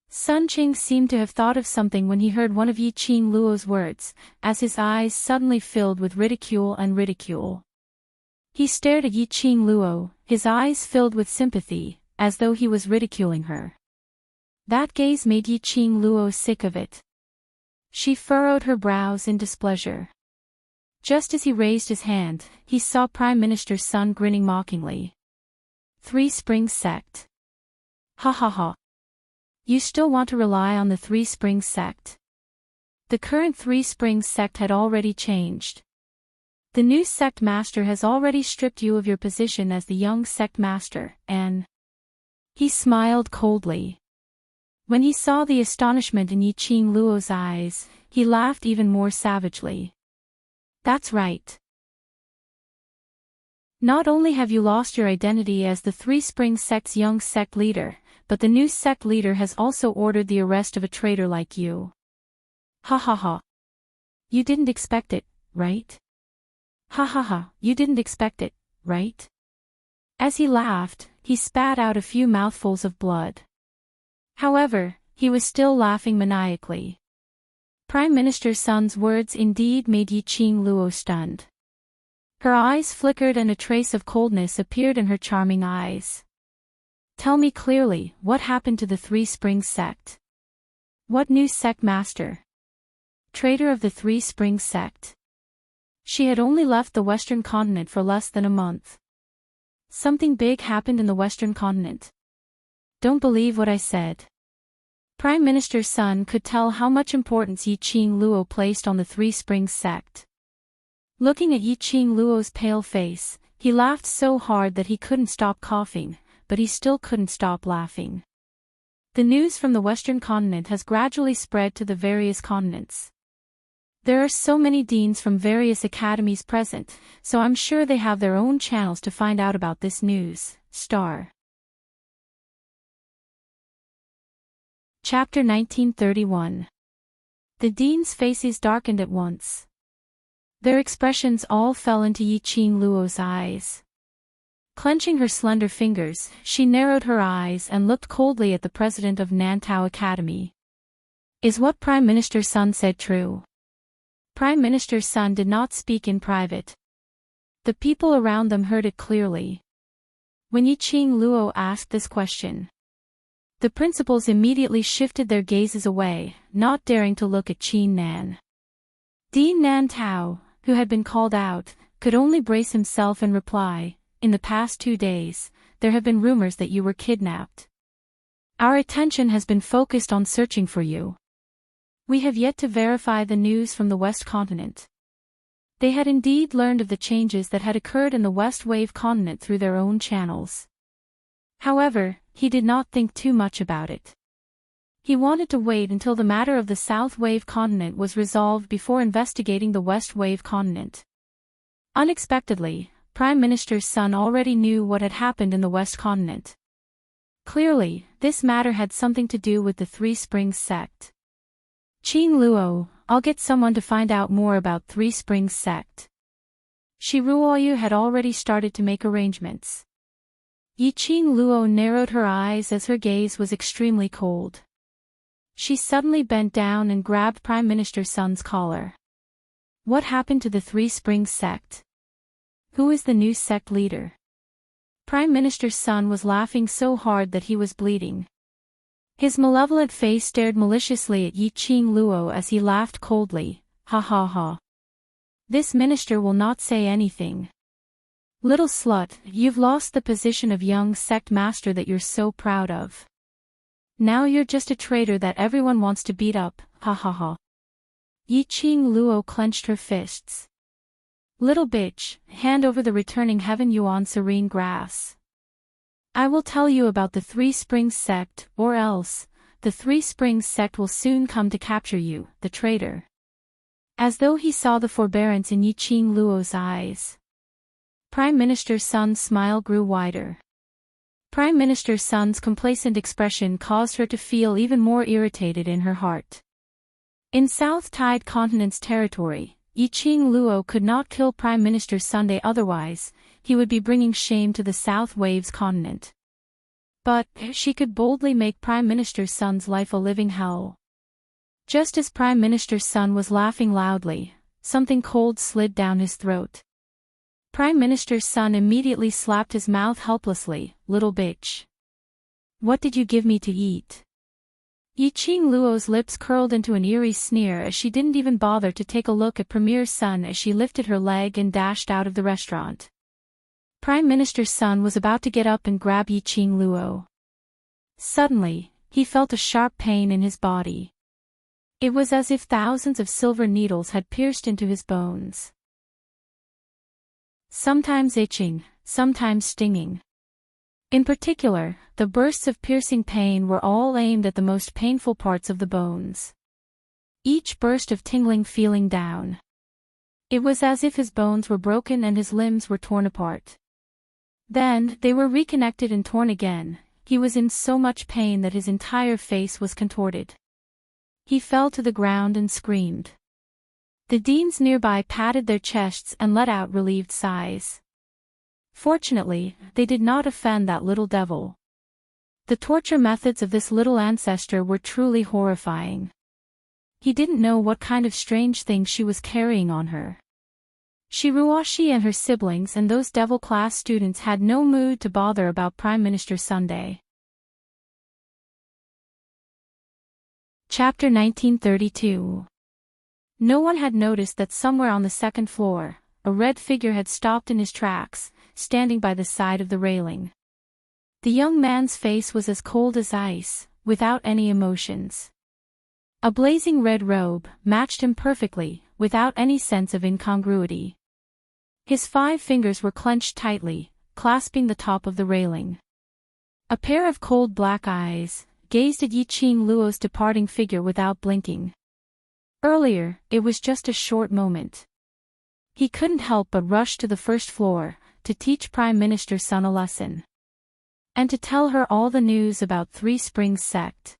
Sun Qing seemed to have thought of something when he heard one of Yi Qing Luo's words, as his eyes suddenly filled with ridicule and ridicule. He stared at Yi Qing Luo, his eyes filled with sympathy, as though he was ridiculing her. That gaze made Yi Qing Luo sick of it. She furrowed her brows in displeasure. Just as he raised his hand, he saw Prime Minister Sun grinning mockingly. Three Springs Sect. Ha ha ha. You still want to rely on the Three Springs Sect? The current Three Springs Sect had already changed. The new sect master has already stripped you of your position as the young sect master, and... He smiled coldly. When he saw the astonishment in Yi Qing Luo's eyes, he laughed even more savagely. That's right. Not only have you lost your identity as the Three Springs Sect's young sect leader, but the new sect leader has also ordered the arrest of a traitor like you. Ha ha ha. You didn't expect it, right? Ha ha ha, you didn't expect it, right? As he laughed, he spat out a few mouthfuls of blood. However, he was still laughing maniacally. Prime Minister Sun's words indeed made Yi Qing Luo stunned. Her eyes flickered and a trace of coldness appeared in her charming eyes. Tell me clearly, what happened to the Three Springs Sect? What new sect master? Traitor of the Three Springs Sect. She had only left the Western continent for less than a month. Something big happened in the Western continent. Don't believe what I said. Prime Minister Sun could tell how much importance Yi Qing Luo placed on the Three Springs Sect. Looking at Yi Qing Luo's pale face, he laughed so hard that he couldn't stop coughing, but he still couldn't stop laughing. The news from the Western continent has gradually spread to the various continents. There are so many deans from various academies present, so I'm sure they have their own channels to find out about this news. Star. Chapter 1931. The deans' faces darkened at once. Their expressions all fell into Yi Qing Luo's eyes. Clenching her slender fingers, she narrowed her eyes and looked coldly at the president of Nantao Academy. Is what Prime Minister Sun said true? Prime Minister Sun did not speak in private. The people around them heard it clearly. When Yi Qing Luo asked this question, the principals immediately shifted their gazes away, not daring to look at Qin Nan. Dean Nantao, who had been called out, could only brace himself and reply, in the past 2 days, there have been rumors that you were kidnapped. Our attention has been focused on searching for you. We have yet to verify the news from the West continent. They had indeed learned of the changes that had occurred in the West Wave continent through their own channels. However, he did not think too much about it. He wanted to wait until the matter of the South Wave continent was resolved before investigating the West Wave continent. Unexpectedly, Prime Minister Sun already knew what had happened in the West continent. Clearly, this matter had something to do with the Three Springs Sect. Qing Luo, I'll get someone to find out more about Three Springs Sect. Shi Ruoyu had already started to make arrangements. Yi Qing Luo narrowed her eyes as her gaze was extremely cold. She suddenly bent down and grabbed Prime Minister Sun's collar. What happened to the Three Springs Sect? Who is the new sect leader? Prime Minister Sun was laughing so hard that he was bleeding. His malevolent face stared maliciously at Yi Qing Luo as he laughed coldly, ha ha ha. This minister will not say anything. Little slut, you've lost the position of young sect master that you're so proud of. Now you're just a traitor that everyone wants to beat up, ha ha ha. Yiqing Luo clenched her fists. Little bitch, hand over the returning Heaven Yuan serene grass. I will tell you about the Three Springs sect, or else, the Three Springs sect will soon come to capture you, the traitor. As though he saw the forbearance in Yiqing Luo's eyes. Prime Minister Sun's smile grew wider. Prime Minister Sun's complacent expression caused her to feel even more irritated in her heart. In South Tide Continent's territory, Yiqing Luo could not kill Prime Minister Sunday, otherwise, he would be bringing shame to the South Waves continent. But, she could boldly make Prime Minister Sun's life a living hell. Just as Prime Minister Sun was laughing loudly, something cold slid down his throat. Prime Minister Sun immediately slapped his mouth helplessly. Little bitch. What did you give me to eat? Yiqing Luo's lips curled into an eerie sneer as she didn't even bother to take a look at Premier Sun as she lifted her leg and dashed out of the restaurant. Prime Minister Sun was about to get up and grab Yiqing Luo. Suddenly, he felt a sharp pain in his body. It was as if thousands of silver needles had pierced into his bones. Sometimes itching, sometimes stinging. In particular, the bursts of piercing pain were all aimed at the most painful parts of the bones. Each burst of tingling feeling down. It was as if his bones were broken and his limbs were torn apart. Then, they were reconnected and torn again. He was in so much pain that his entire face was contorted. He fell to the ground and screamed. The deans nearby patted their chests and let out relieved sighs. Fortunately, they did not offend that little devil. The torture methods of this little ancestor were truly horrifying. He didn't know what kind of strange thing she was carrying on her. Shiruashi and her siblings and those devil-class students had no mood to bother about Prime Minister Sunday. Chapter 1932. No one had noticed that somewhere on the second floor, a red figure had stopped in his tracks, standing by the side of the railing. The young man's face was as cold as ice, without any emotions. A blazing red robe matched him perfectly, without any sense of incongruity. His 5 fingers were clenched tightly, clasping the top of the railing. A pair of cold black eyes gazed at Yiqing Luo's departing figure without blinking. Earlier, it was just a short moment. He couldn't help but rush to the first floor, to teach Prime Minister Sun a lesson. And to tell her all the news about Three Springs sect.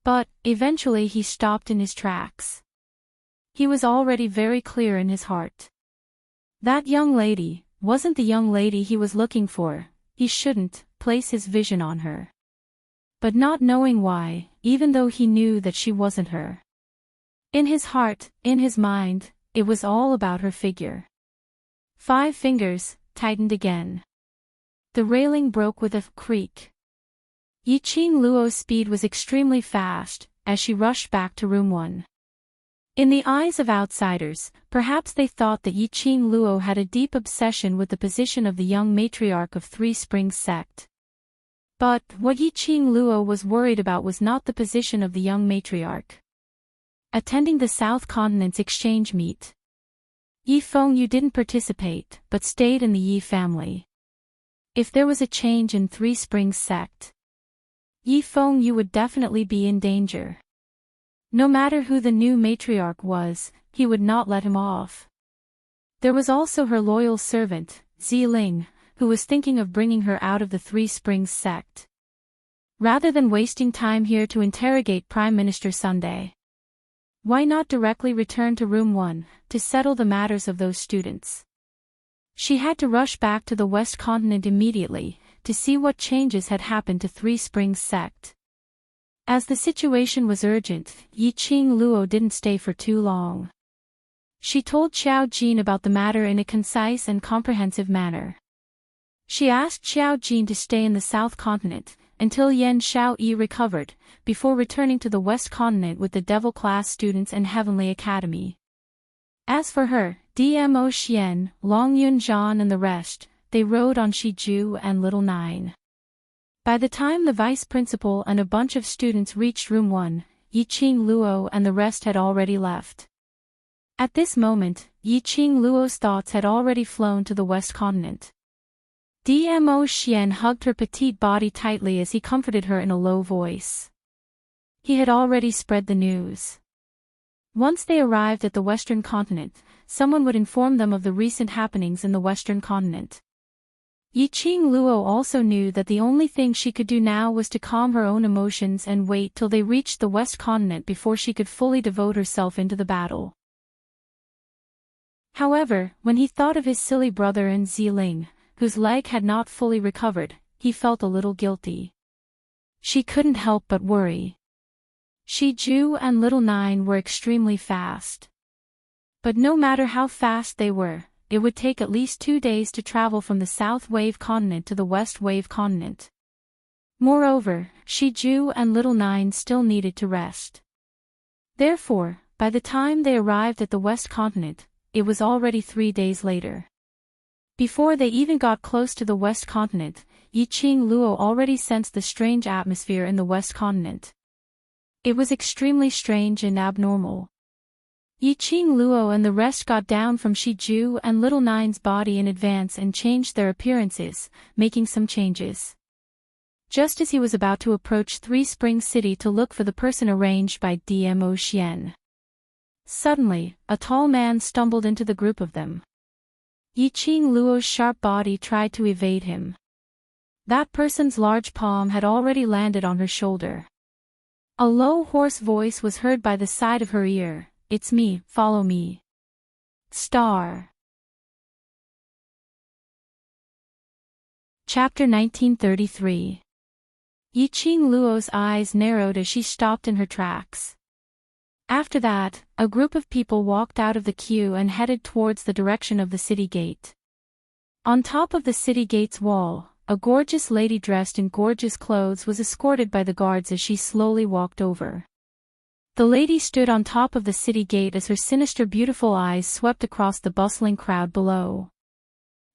But, eventually he stopped in his tracks. He was already very clear in his heart. That young lady wasn't the young lady he was looking for. He shouldn't place his vision on her. But not knowing why, even though he knew that she wasn't her. In his heart, in his mind, it was all about her figure. 5 fingers tightened again. The railing broke with a creak. Yiqing Luo's speed was extremely fast, as she rushed back to room 1. In the eyes of outsiders, perhaps they thought that Yiqing Luo had a deep obsession with the position of the young matriarch of Three Springs sect. But, what Yiqing Luo was worried about was not the position of the young matriarch. Attending the South Continent's exchange meet. Yi Fengyu didn't participate, but stayed in the Yi family. If there was a change in Three Springs sect, Yi Fengyu would definitely be in danger. No matter who the new matriarch was, he would not let him off. There was also her loyal servant, Ziling, who was thinking of bringing her out of the Three Springs sect. Rather than wasting time here to interrogate Prime Minister Sunday, why not directly return to room 1, to settle the matters of those students? She had to rush back to the West Continent immediately, to see what changes had happened to Three Springs sect. As the situation was urgent, Yiqing Luo didn't stay for too long. She told Xiao Jin about the matter in a concise and comprehensive manner. She asked Xiao Jin to stay in the South Continent, until Yan Xiaoyi recovered, before returning to the West Continent with the Devil-class students and Heavenly Academy. As for her, Dmo Xian, Long Yunjian and the rest, they rode on Shiju and Little Nine. By the time the vice principal and a bunch of students reached room 1, Yiqing Luo and the rest had already left. At this moment, Yiqing Luo's thoughts had already flown to the West Continent. Dmo Xian hugged her petite body tightly as he comforted her in a low voice. He had already spread the news. Once they arrived at the Western Continent, someone would inform them of the recent happenings in the Western Continent. Yiqing Luo also knew that the only thing she could do now was to calm her own emotions and wait till they reached the West Continent before she could fully devote herself into the battle. However, when he thought of his silly brother and Ziling, whose leg had not fully recovered, he felt a little guilty. She couldn't help but worry. Shiju and Little Nine were extremely fast. But no matter how fast they were, it would take at least 2 days to travel from the South Wave Continent to the West Wave Continent. Moreover, Shiju and Little Nine still needed to rest. Therefore, by the time they arrived at the West Continent, it was already 3 days later. Before they even got close to the West Continent, Yiqing Luo already sensed the strange atmosphere in the West Continent. It was extremely strange and abnormal. Yiqing Luo and the rest got down from Shiju and Little Nine's body in advance and changed their appearances, making some changes. Just as he was about to approach Three Springs City to look for the person arranged by Dmo Xian. Suddenly, a tall man stumbled into the group of them. Yiqing Luo's sharp body tried to evade him. That person's large palm had already landed on her shoulder. A low hoarse voice was heard by the side of her ear. "It's me, follow me." Star. Chapter 1933. Yiqing Luo's eyes narrowed as she stopped in her tracks. After that, a group of people walked out of the queue and headed towards the direction of the city gate. On top of the city gate's wall, a gorgeous lady dressed in gorgeous clothes was escorted by the guards as she slowly walked over. The lady stood on top of the city gate as her sinister beautiful eyes swept across the bustling crowd below.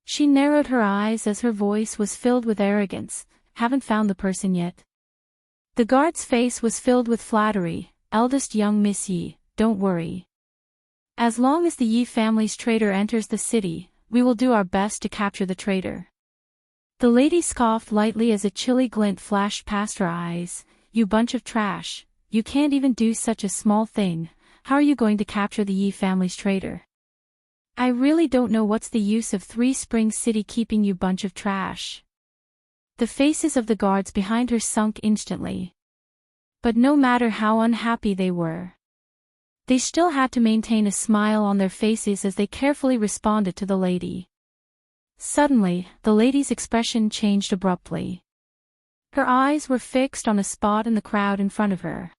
She narrowed her eyes as her voice was filled with arrogance. "Haven't found the person yet." The guard's face was filled with flattery. "Eldest young Miss Yi, don't worry. As long as the Yi family's traitor enters the city, we will do our best to capture the traitor." The lady scoffed lightly as a chilly glint flashed past her eyes. "You bunch of trash. You can't even do such a small thing. How are you going to capture the Yi family's traitor? I really don't know what's the use of Three Springs City keeping you bunch of trash." The faces of the guards behind her sunk instantly. But no matter how unhappy they were, they still had to maintain a smile on their faces as they carefully responded to the lady. Suddenly, the lady's expression changed abruptly. Her eyes were fixed on a spot in the crowd in front of her.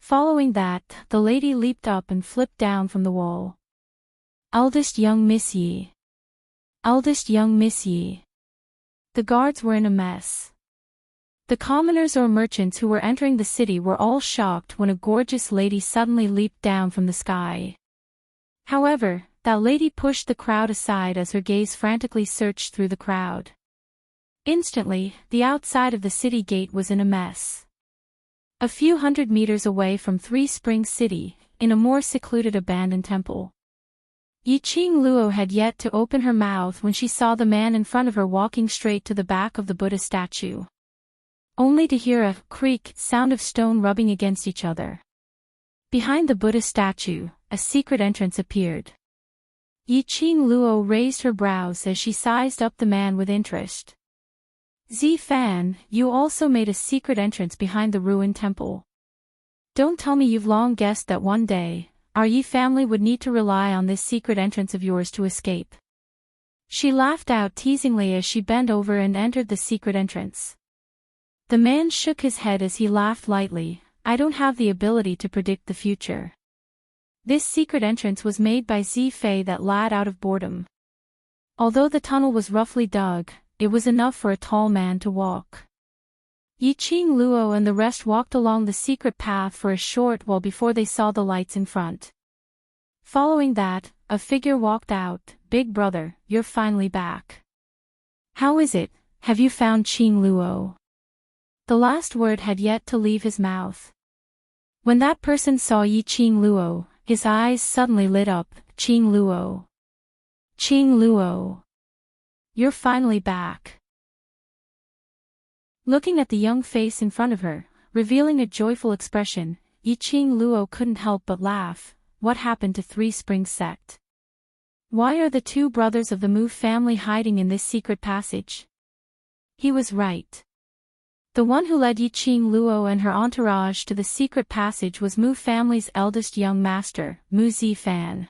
Following that, the lady leaped up and flipped down from the wall. "Eldest young Miss Yi. Eldest young Miss Yi." The guards were in a mess. The commoners or merchants who were entering the city were all shocked when a gorgeous lady suddenly leaped down from the sky. However, that lady pushed the crowd aside as her gaze frantically searched through the crowd. Instantly, the outside of the city gate was in a mess. A few hundred meters away from Three Springs City, in a more secluded abandoned temple. Yiqing Luo had yet to open her mouth when she saw the man in front of her walking straight to the back of the Buddha statue. Only to hear a creak sound of stone rubbing against each other. Behind the Buddha statue, a secret entrance appeared. Yiqing Luo raised her brows as she sized up the man with interest. "Fan, you also made a secret entrance behind the ruined temple. Don't tell me you've long guessed that one day, our Yi family would need to rely on this secret entrance of yours to escape." She laughed out teasingly as she bent over and entered the secret entrance. The man shook his head as he laughed lightly. "I don't have the ability to predict the future. This secret entrance was made by Fei that lad out of boredom. Although the tunnel was roughly dug, it was enough for a tall man to walk." Yiqing Luo and the rest walked along the secret path for a short while before they saw the lights in front. Following that, a figure walked out. "Big brother, you're finally back. How is it? Have you found Qing Luo?" The last word had yet to leave his mouth. When that person saw Yi Qing Luo, his eyes suddenly lit up. "Qing Luo. Qing Luo. You're finally back." Looking at the young face in front of her, revealing a joyful expression, Yi Qing Luo couldn't help but laugh. What happened to Three Springs sect? Why are the two brothers of the Mu family hiding in this secret passage? He was right. The one who led Yi Qing Luo and her entourage to the secret passage was Mu family's eldest young master, Mu Zifan.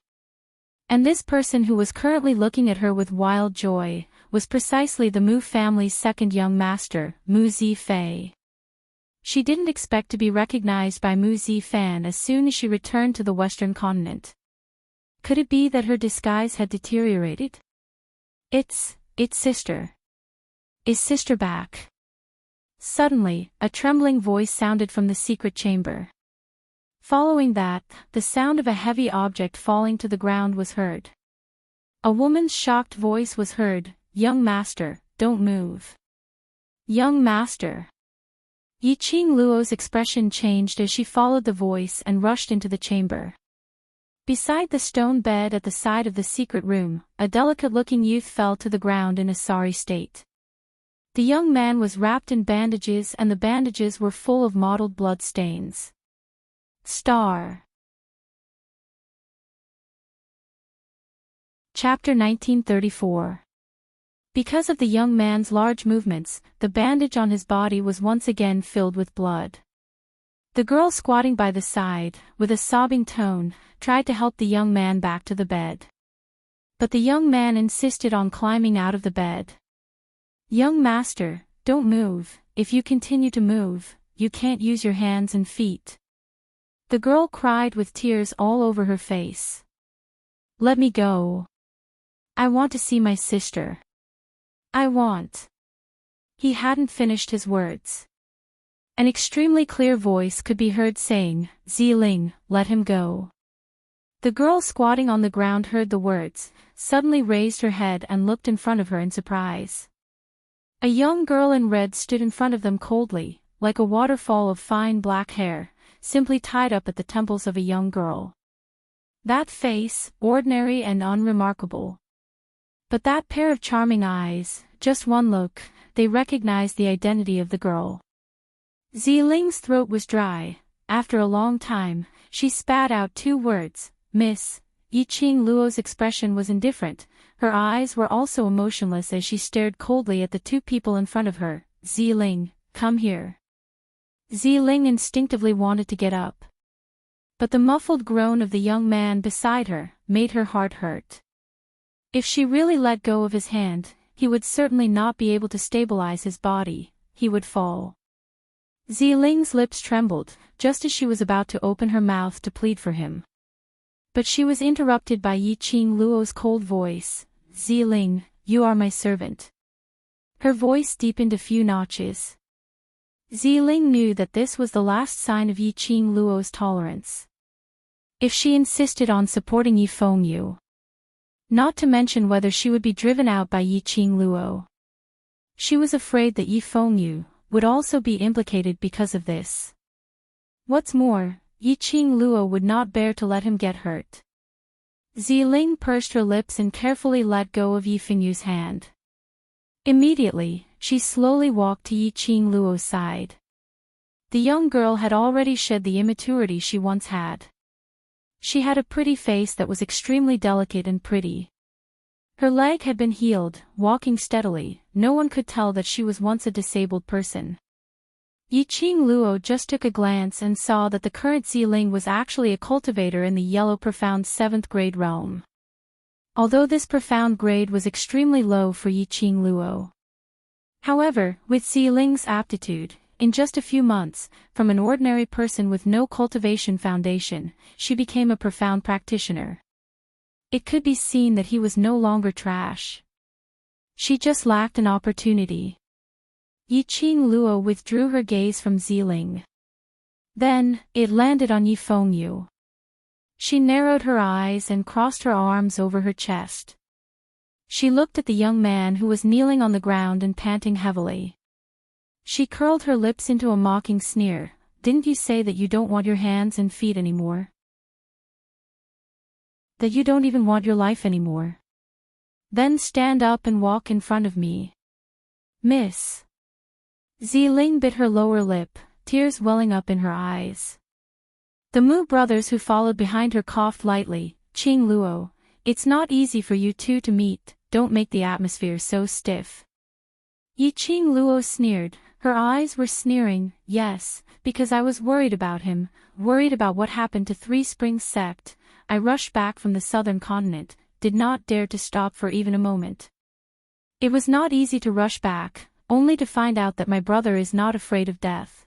And this person who was currently looking at her with wild joy, was precisely the Mu family's second young master, Mu Zifei. She didn't expect to be recognized by Mu Zifan as soon as she returned to the Western continent. Could it be that her disguise had deteriorated? It's sister. Is sister back? Suddenly, a trembling voice sounded from the secret chamber. Following that, the sound of a heavy object falling to the ground was heard. A woman's shocked voice was heard. "Young master, don't move. Young master." Yi Qing Luo's expression changed as she followed the voice and rushed into the chamber. Beside the stone bed at the side of the secret room, a delicate-looking youth fell to the ground in a sorry state. The young man was wrapped in bandages and the bandages were full of mottled blood stains. Star. Chapter 1934. Because of the young man's large movements, the bandage on his body was once again filled with blood. The girl squatting by the side, with a sobbing tone, tried to help the young man back to the bed. But the young man insisted on climbing out of the bed. "Young master, don't move. If you continue to move, you can't use your hands and feet." The girl cried with tears all over her face. "Let me go. I want to see my sister. I want." He hadn't finished his words. An extremely clear voice could be heard saying, "Ziling, let him go." The girl squatting on the ground heard the words, suddenly raised her head and looked in front of her in surprise. A young girl in red stood in front of them coldly, like a waterfall of fine black hair, simply tied up at the temples of a young girl. That face, ordinary and unremarkable. But that pair of charming eyes, just one look, they recognized the identity of the girl. Ziling's throat was dry. After a long time, she spat out two words, "Miss." Yi Qing Luo's expression was indifferent, her eyes were also emotionless as she stared coldly at the two people in front of her. "Ziling, come here." Ziling instinctively wanted to get up. But the muffled groan of the young man beside her made her heart hurt. If she really let go of his hand, he would certainly not be able to stabilize his body, he would fall. Ziling's lips trembled, just as she was about to open her mouth to plead for him. But she was interrupted by Yi Qing Luo's cold voice. "Ziling, you are my servant." Her voice deepened a few notches. Ziling knew that this was the last sign of Yi Qing Luo's tolerance. If she insisted on supporting Yi Fengyu, not to mention whether she would be driven out by Yi Qing Luo, she was afraid that Yi Fengyu would also be implicated because of this. What's more, Yi Qing Luo would not bear to let him get hurt. Ziling pursed her lips and carefully let go of Yi Fengyu's hand. Immediately, she slowly walked to Yi Qing Luo's side. The young girl had already shed the immaturity she once had. She had a pretty face that was extremely delicate and pretty. Her leg had been healed, walking steadily, no one could tell that she was once a disabled person. Yi Qing Luo just took a glance and saw that the current Ziling was actually a cultivator in the yellow profound 7th grade realm. Although this profound grade was extremely low for Yi Qing Luo. However, with Ziling's aptitude, in just a few months, from an ordinary person with no cultivation foundation, she became a profound practitioner. It could be seen that he was no longer trash. She just lacked an opportunity. Yi Qing Luo withdrew her gaze from Ziling. Then, it landed on Yi Fengyu. She narrowed her eyes and crossed her arms over her chest. She looked at the young man who was kneeling on the ground and panting heavily. She curled her lips into a mocking sneer. Didn't you say that you don't want your hands and feet anymore? That you don't even want your life anymore? Then stand up and walk in front of me. Miss. Ziling bit her lower lip, tears welling up in her eyes. The Mu brothers who followed behind her coughed lightly. Qing Luo, it's not easy for you two to meet, don't make the atmosphere so stiff. Yi Qing Luo sneered, her eyes were sneering. Yes, because I was worried about him, worried about what happened to Three Springs sect. I rushed back from the southern continent, did not dare to stop for even a moment. It was not easy to rush back, only to find out that my brother is not afraid of death.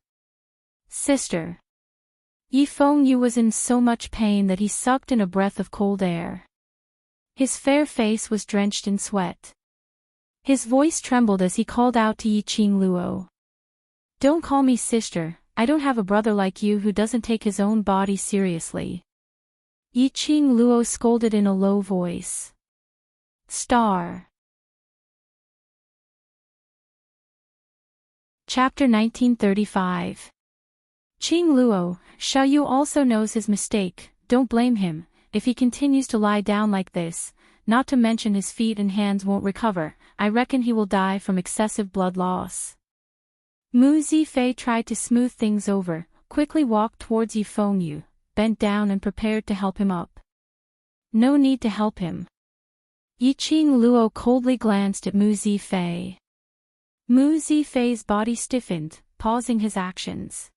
Sister. Yi Fengyu was in so much pain that he sucked in a breath of cold air. His fair face was drenched in sweat. His voice trembled as he called out to Yi Qing Luo. Don't call me sister, I don't have a brother like you who doesn't take his own body seriously. Yi Qing Luo scolded in a low voice. Star. Chapter 1935. Qing Luo, Xiao Yu also knows his mistake, don't blame him, if he continues to lie down like this, not to mention his feet and hands won't recover, I reckon he will die from excessive blood loss. Mu Zifei tried to smooth things over, quickly walked towards Yi Fengyu, bent down and prepared to help him up. No need to help him. Yi Qing Luo coldly glanced at Mu Zifei. Mu Zifei's body stiffened, pausing his actions.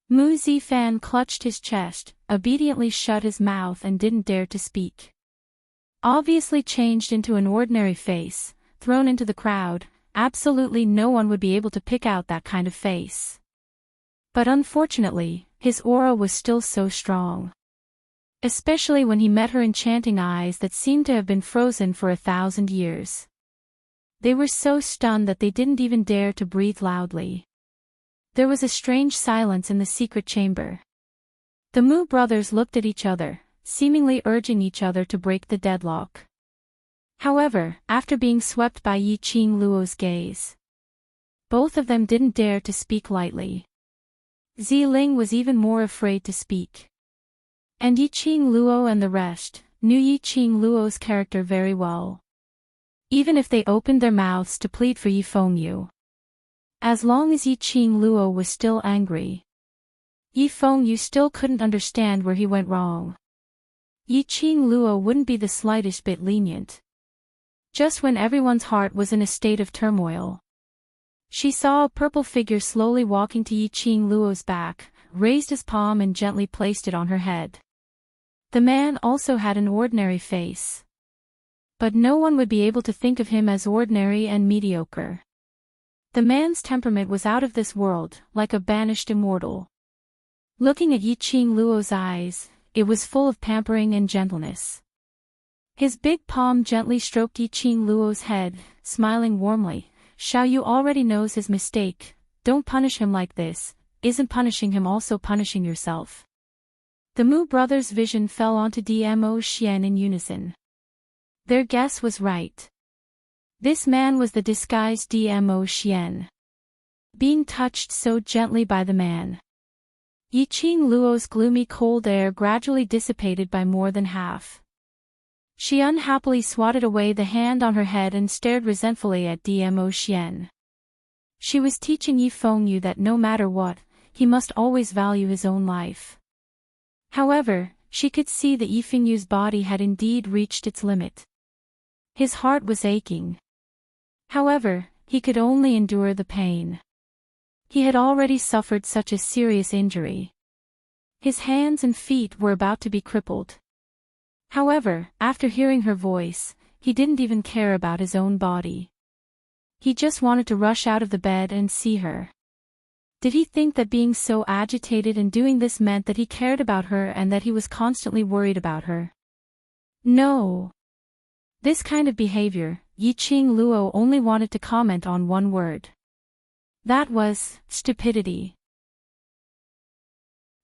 Mu Zifan clutched his chest, obediently shut his mouth and didn't dare to speak. Obviously changed into an ordinary face, thrown into the crowd, absolutely no one would be able to pick out that kind of face. But unfortunately, his aura was still so strong. Especially when he met her enchanting eyes that seemed to have been frozen for 1,000 years. They were so stunned that they didn't even dare to breathe loudly. There was a strange silence in the secret chamber. The Mu brothers looked at each other, seemingly urging each other to break the deadlock. However, after being swept by Yi Qing Luo's gaze, both of them didn't dare to speak lightly. Ziling was even more afraid to speak. And Yi Qing Luo and the rest knew Yi Qing Luo's character very well. Even if they opened their mouths to plead for Yi Fengyu. As long as Yi Qing Luo was still angry, Yi Fengyu still couldn't understand where he went wrong. Yi Qing Luo wouldn't be the slightest bit lenient. Just when everyone's heart was in a state of turmoil, she saw a purple figure slowly walking to Yi Qing Luo's back, raised his palm and gently placed it on her head. The man also had an ordinary face. But no one would be able to think of him as ordinary and mediocre. The man's temperament was out of this world, like a banished immortal. Looking at Yi Qing Luo's eyes, it was full of pampering and gentleness. His big palm gently stroked Yi Qing Luo's head, smiling warmly. Xiao Yu already knows his mistake, don't punish him like this, isn't punishing him also punishing yourself? The Mu brothers' vision fell onto Dmo Xian in unison. Their guess was right. This man was the disguised Dmo Xian. Being touched so gently by the man. Yi Qing Luo's gloomy cold air gradually dissipated by more than half. She unhappily swatted away the hand on her head and stared resentfully at Dmo Xian. She was teaching Yi Fengyu that no matter what, he must always value his own life. However, she could see that Yi Fengyu's body had indeed reached its limit. His heart was aching. However, he could only endure the pain. He had already suffered such a serious injury. His hands and feet were about to be crippled. However, after hearing her voice, he didn't even care about his own body. He just wanted to rush out of the bed and see her. Did he think that being so agitated and doing this meant that he cared about her and that he was constantly worried about her? No. This kind of behavior, Yi Qing Luo only wanted to comment on one word. That was, stupidity.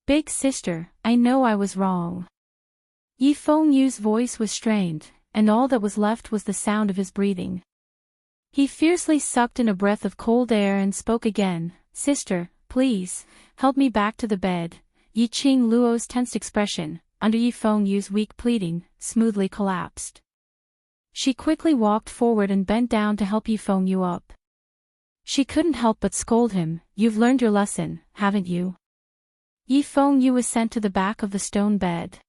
Big sister, I know I was wrong. Yi Fengyu's voice was strained, and all that was left was the sound of his breathing. He fiercely sucked in a breath of cold air and spoke again, "Sister, please, help me back to the bed." Yi Qingluo's tensed expression, under Yi Fengyu's weak pleading, smoothly collapsed. She quickly walked forward and bent down to help Yi Fengyu up. She couldn't help but scold him, "You've learned your lesson, haven't you?" Yi Fengyu was sent to the back of the stone bed.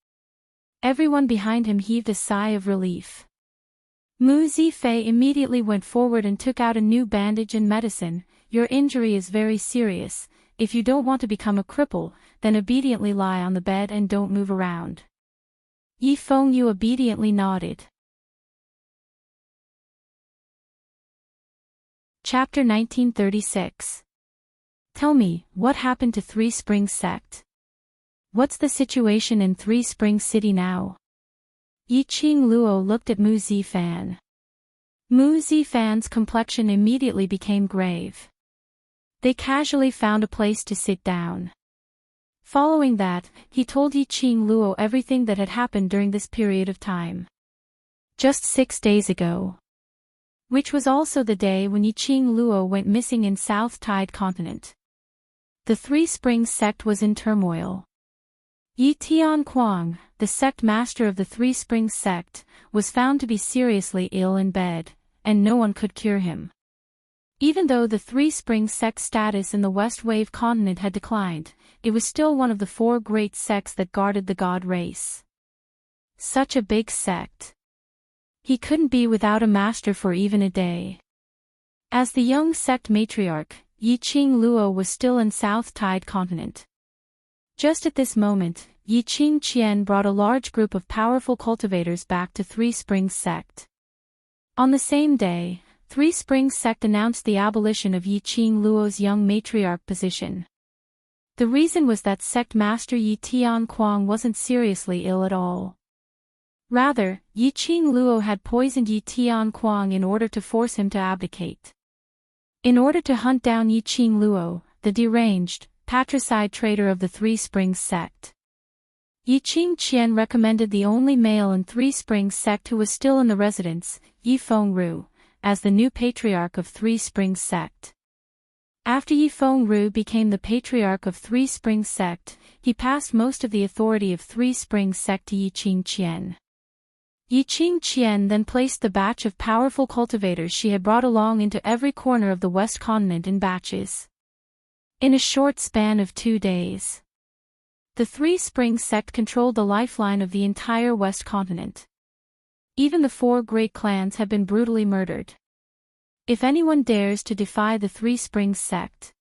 Everyone behind him heaved a sigh of relief. Mu Zifei immediately went forward and took out a new bandage and medicine. "Your injury is very serious. If you don't want to become a cripple, then obediently lie on the bed and don't move around." Yi Fengyu obediently nodded. Chapter 1936. Tell me, what happened to Three Springs sect? What's the situation in Three Springs City now? Yi Qingluo looked at Mu Zifan. Mu Zifan's complexion immediately became grave. They casually found a place to sit down. Following that, he told Yi Qingluo everything that had happened during this period of time. Just 6 days ago. Which was also the day when Yi Qingluo went missing in South Tide Continent. The Three Springs sect was in turmoil. Yi Tianquang, the sect master of the Three Springs sect, was found to be seriously ill in bed, and no one could cure him. Even though the Three Springs sect status in the West Wave continent had declined, it was still one of the 4 great sects that guarded the god race. Such a big sect. He couldn't be without a master for even a day. As the young sect matriarch, Yi Qingluo was still in South Tide Continent. Just at this moment, Yi Qingqian brought a large group of powerful cultivators back to Three Springs sect. On the same day, Three Springs sect announced the abolition of Yi Qingluo's young matriarch position. The reason was that sect master Yi Tianquang wasn't seriously ill at all. Rather, Yi Qingluo had poisoned Yi Tianquang in order to force him to abdicate. In order to hunt down Yi Qingluo, the deranged, patricide traitor of the Three Springs sect, Yi Qingqian recommended the only male in Three Springs sect who was still in the residence, Yi Fengru, as the new patriarch of Three Springs sect. After Yi Fengru became the patriarch of Three Springs sect, he passed most of the authority of Three Springs sect to Yi Qingqian. Yi Qingqian then placed the batch of powerful cultivators she had brought along into every corner of the West Continent in batches. In a short span of 2 days, the Three Springs sect controlled the lifeline of the entire West Continent. Even the 4 great clans have been brutally murdered. If anyone dares to defy the Three Springs sect,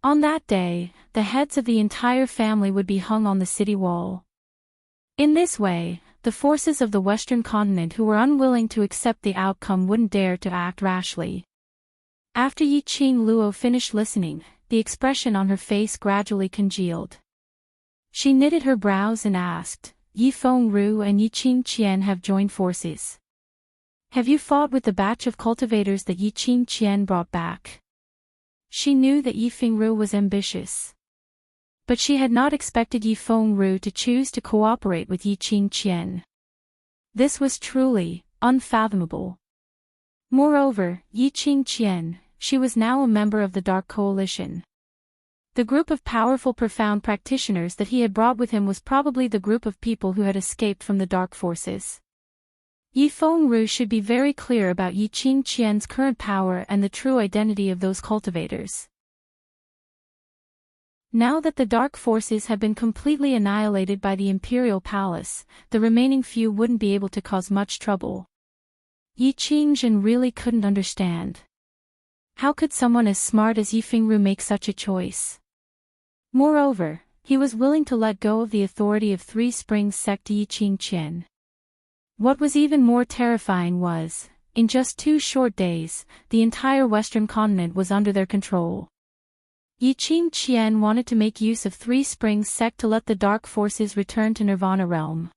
on that day, the heads of the entire family would be hung on the city wall. In this way, the forces of the Western Continent who were unwilling to accept the outcome wouldn't dare to act rashly. After Yi Qingluo finished listening, the expression on her face gradually congealed. She knitted her brows and asked, "Yi Fengru and Yi Qingqian have joined forces. Have you fought with the batch of cultivators that Yi Qingqian brought back?" She knew that Yi Fengru was ambitious. But she had not expected Yi Fengru to choose to cooperate with Yi Qingqian. This was truly unfathomable. Moreover, Yi Qingqian, she was now a member of the Dark Coalition. The group of powerful profound practitioners that he had brought with him was probably the group of people who had escaped from the dark forces. Yi Fengru should be very clear about Yi Qingqian's current power and the true identity of those cultivators. Now that the dark forces had been completely annihilated by the Imperial Palace, the remaining few wouldn't be able to cause much trouble. Yi Qingjian really couldn't understand. How could someone as smart as Yi Fengru make such a choice? Moreover, he was willing to let go of the authority of Three Springs sect to Yi Qingqian. What was even more terrifying was, in just 2 short days, the entire Western continent was under their control. Yi Qingqian wanted to make use of Three Springs sect to let the dark forces return to Nirvana realm.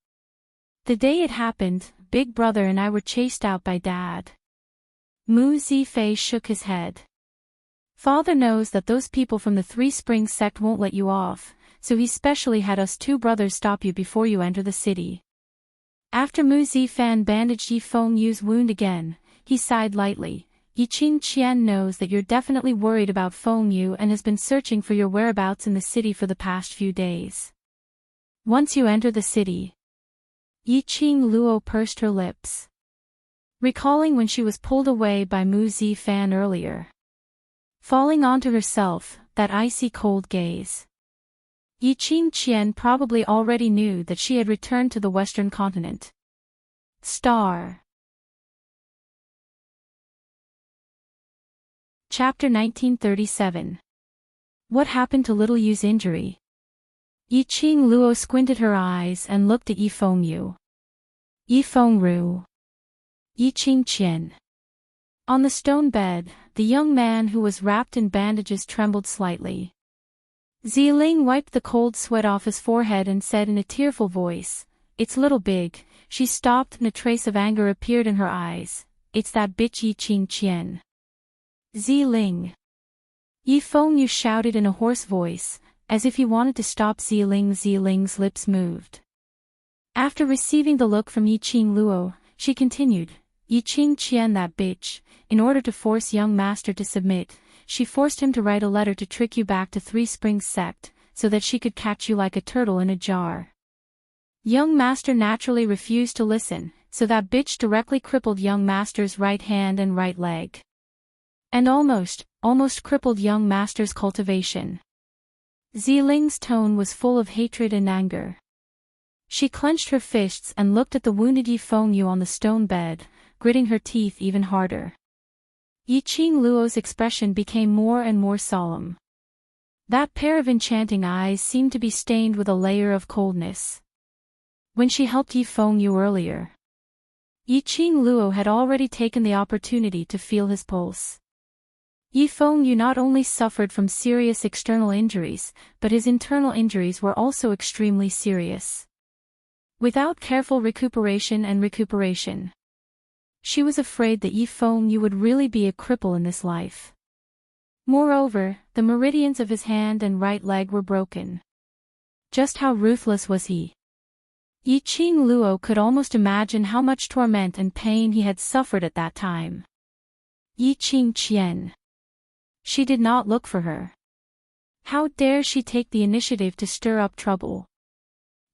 The day it happened, Big Brother and I were chased out by Dad. Mu Zifei shook his head. Father knows that those people from the Three Springs sect won't let you off, so he specially had us 2 brothers stop you before you enter the city. After Mu Zifan bandaged Yi Fengyu's wound again, he sighed lightly. Yi Qingqian knows that you're definitely worried about Fengyu and has been searching for your whereabouts in the city for the past few days. Once you enter the city. Yi Qingluo pursed her lips, recalling when she was pulled away by Mu Zifan earlier. Falling onto herself, that icy cold gaze. Yi Qingqian probably already knew that she had returned to the western continent. Star. Chapter 1937. What happened to Little Yu's injury? Yi Qingluo squinted her eyes and looked at Yi Fengyu. Yi Fengru. Yi Qingqian. On the stone bed, the young man who was wrapped in bandages trembled slightly. Ziling wiped the cold sweat off his forehead and said in a tearful voice, "It's little big." She stopped and a trace of anger appeared in her eyes. "It's that bitch Yi Qingqian." Ziling. Yi Fengyu shouted in a hoarse voice, as if he wanted to stop Ziling. Ziling's lips moved. After receiving the look from Yi Qingluo, she continued, "Yi Qingqian, that bitch." In order to force young master to submit, she forced him to write a letter to trick you back to Three Springs sect, so that she could catch you like a turtle in a jar. Young master naturally refused to listen, so that bitch directly crippled young master's right hand and right leg. And almost crippled young master's cultivation. Ziling's tone was full of hatred and anger. She clenched her fists and looked at the wounded Yi Fengyu on the stone bed, gritting her teeth even harder. Yi Qingluo's expression became more and more solemn. That pair of enchanting eyes seemed to be stained with a layer of coldness. When she helped Yi Fengyu earlier, Yi Qingluo had already taken the opportunity to feel his pulse. Yi Fengyu not only suffered from serious external injuries, but his internal injuries were also extremely serious. Without careful recuperation, she was afraid that Yi Fengyu would really be a cripple in this life. Moreover, the meridians of his hand and right leg were broken. Just how ruthless was he? Yi Qingluo could almost imagine how much torment and pain he had suffered at that time. Yi Qingqian. She did not look for her. How dare she take the initiative to stir up trouble?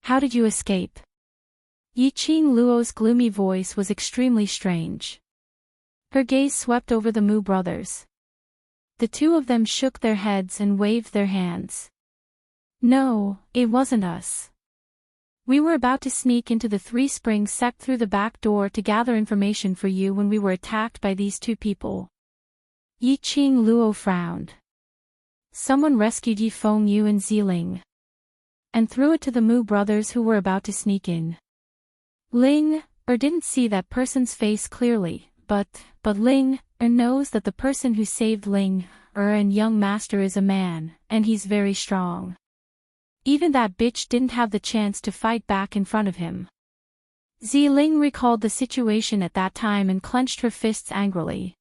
How did you escape? Yi Qingluo's gloomy voice was extremely strange. Her gaze swept over the Mu brothers. The two of them shook their heads and waved their hands. "No, it wasn't us. We were about to sneak into the Three Springs sect through the back door to gather information for you when we were attacked by these two people." Yi Qingluo frowned. Someone rescued Yi Fengyu and Ziling, and threw it to the Mu brothers who were about to sneak in. Ling didn't see that person's face clearly, but Ling knows that the person who saved Ling and young master is a man, and he's very strong. Even that bitch didn't have the chance to fight back in front of him. Ziling recalled the situation at that time and clenched her fists angrily.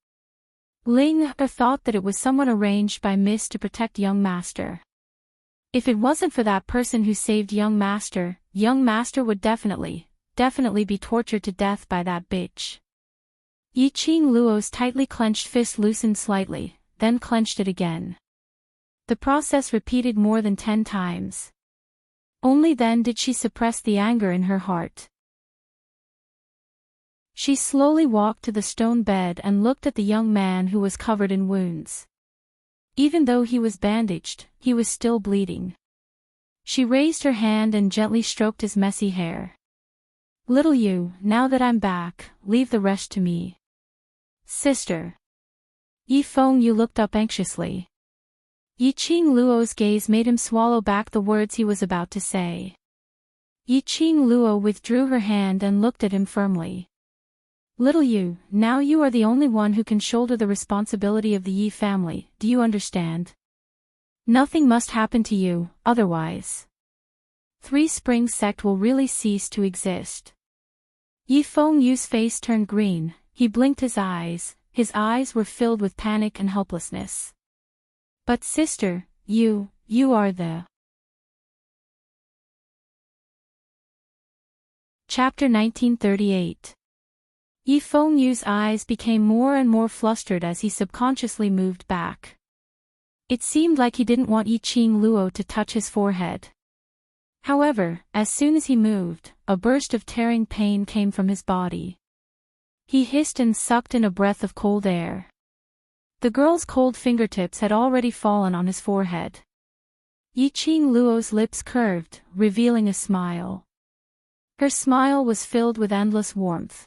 Ling thought that it was someone arranged by Miss to protect young master. If it wasn't for that person who saved young master would definitely be tortured to death by that bitch. Yi Qingluo's tightly clenched fist loosened slightly, then clenched it again. The process repeated more than 10 times. Only then did she suppress the anger in her heart. She slowly walked to the stone bed and looked at the young man who was covered in wounds. Even though he was bandaged, he was still bleeding. She raised her hand and gently stroked his messy hair. "Little you, now that I'm back, leave the rest to me." "Sister." Yi Fengyu looked up anxiously. Yi Qingluo's gaze made him swallow back the words he was about to say. Yi Qingluo withdrew her hand and looked at him firmly. "Little you, now you are the only one who can shoulder the responsibility of the Yi family, do you understand? Nothing must happen to you, otherwise Three Springs sect will really cease to exist." Yi Fengyu's face turned green, he blinked his eyes were filled with panic and helplessness. "But sister, you are the..." Chapter 1938. Yi Fengyu's eyes became more and more flustered as he subconsciously moved back. It seemed like he didn't want Yi Qingluo to touch his forehead. However, as soon as he moved, a burst of tearing pain came from his body. He hissed and sucked in a breath of cold air. The girl's cold fingertips had already fallen on his forehead. Yi Qingluo's lips curved, revealing a smile. Her smile was filled with endless warmth.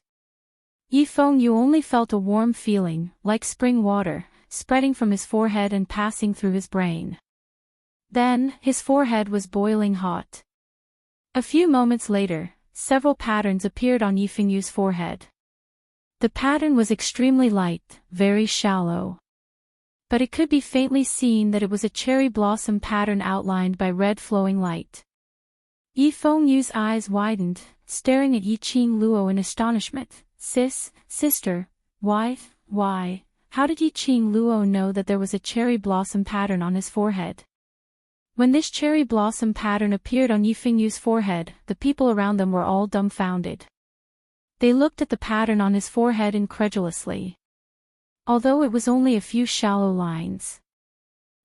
Yi Fengyu only felt a warm feeling, like spring water, spreading from his forehead and passing through his brain. Then, his forehead was boiling hot. A few moments later, several patterns appeared on Yi Fengyu's forehead. The pattern was extremely light, very shallow. But it could be faintly seen that it was a cherry blossom pattern outlined by red flowing light. Yi Fengyu's eyes widened, staring at Yi Qingluo in astonishment. Sister, why, how did Yi Qingluo know that there was a cherry blossom pattern on his forehead? When this cherry blossom pattern appeared on Yi Fengyu's forehead, the people around them were all dumbfounded. They looked at the pattern on his forehead incredulously. Although it was only a few shallow lines.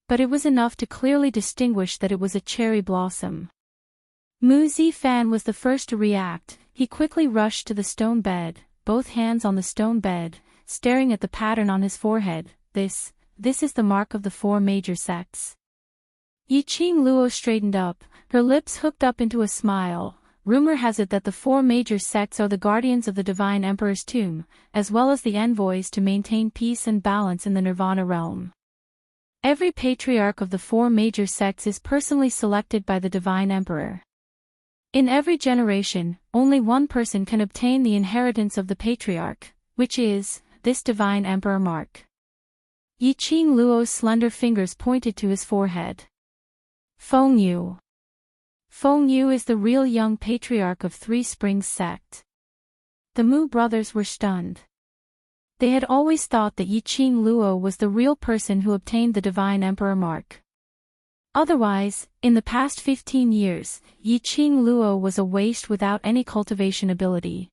But it was enough to clearly distinguish that it was a cherry blossom. Mu Zifan was the first to react. He quickly rushed to the stone bed, both hands on the stone bed, staring at the pattern on his forehead. This is the mark of the four major sects. Yi Qingluo straightened up, her lips hooked up into a smile. Rumor has it that the four major sects are the guardians of the Divine Emperor's tomb, as well as the envoys to maintain peace and balance in the Nirvana realm. Every patriarch of the four major sects is personally selected by the Divine Emperor. In every generation, only one person can obtain the inheritance of the patriarch, which is this Divine Emperor mark. Yi Qingluo's slender fingers pointed to his forehead. Fengyu. Fengyu is the real young patriarch of Three Springs sect. The Mu brothers were stunned. They had always thought that Yi Qingluo was the real person who obtained the Divine Emperor mark. Otherwise, in the past 15 years, Yi Qingluo was a waste without any cultivation ability.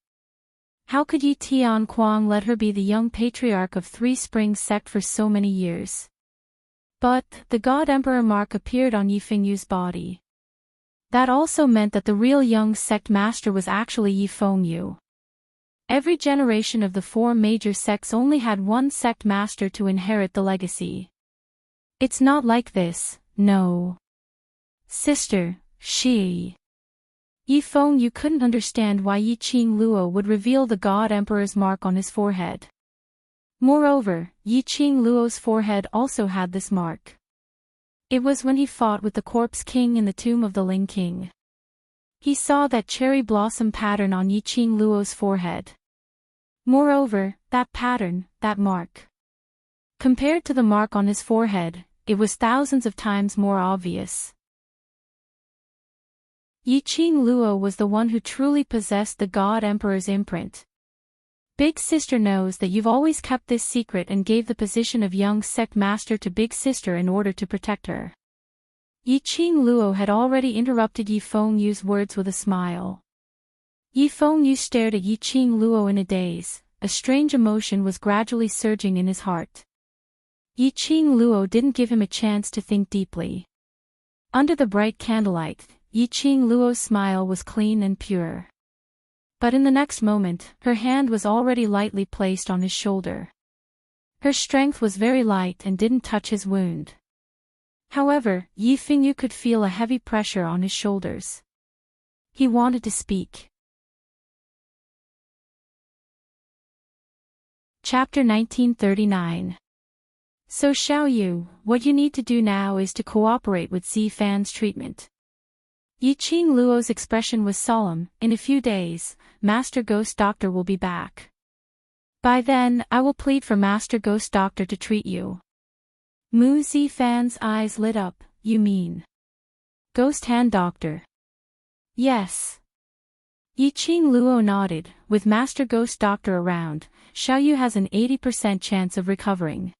How could Yi Tianquang let her be the young patriarch of Three Springs sect for so many years? But, the God Emperor mark appeared on Yi Fengyu's body. That also meant that the real young sect master was actually Yi Fengyu. Every generation of the four major sects only had one sect master to inherit the legacy. It's not like this, no. Sister, Yi Fengyu couldn't understand why Yi Qingluo would reveal the God Emperor's mark on his forehead. Moreover, Yi Qingluo's forehead also had this mark. It was when he fought with the Corpse King in the tomb of the Ling King. He saw that cherry blossom pattern on Yi Qingluo's forehead. Moreover, that pattern, that mark. Compared to the mark on his forehead, it was thousands of times more obvious. Yi Qingluo was the one who truly possessed the God Emperor's imprint. Big Sister knows that you've always kept this secret and gave the position of young sect master to Big Sister in order to protect her. Yi Qingluo had already interrupted Yi Fengyu's words with a smile. Yi Fengyu stared at Yi Qingluo in a daze. A strange emotion was gradually surging in his heart. Yi Qingluo didn't give him a chance to think deeply. Under the bright candlelight, Yi Qingluo's smile was clean and pure. But in the next moment, her hand was already lightly placed on his shoulder. Her strength was very light and didn't touch his wound. However, Yi Fengyu could feel a heavy pressure on his shoulders. He wanted to speak. Chapter 1939. So Xiaoyu, what you need to do now is to cooperate with Zifan's treatment. Yi Qingluo's expression was solemn. In a few days, Master Ghost Doctor will be back. By then, I will plead for Master Ghost Doctor to treat you. Mu Zifan's eyes lit up. You mean Ghost Hand Doctor? Yes. Yi Qingluo nodded. With Master Ghost Doctor around, Xiaoyu has an 80% chance of recovering.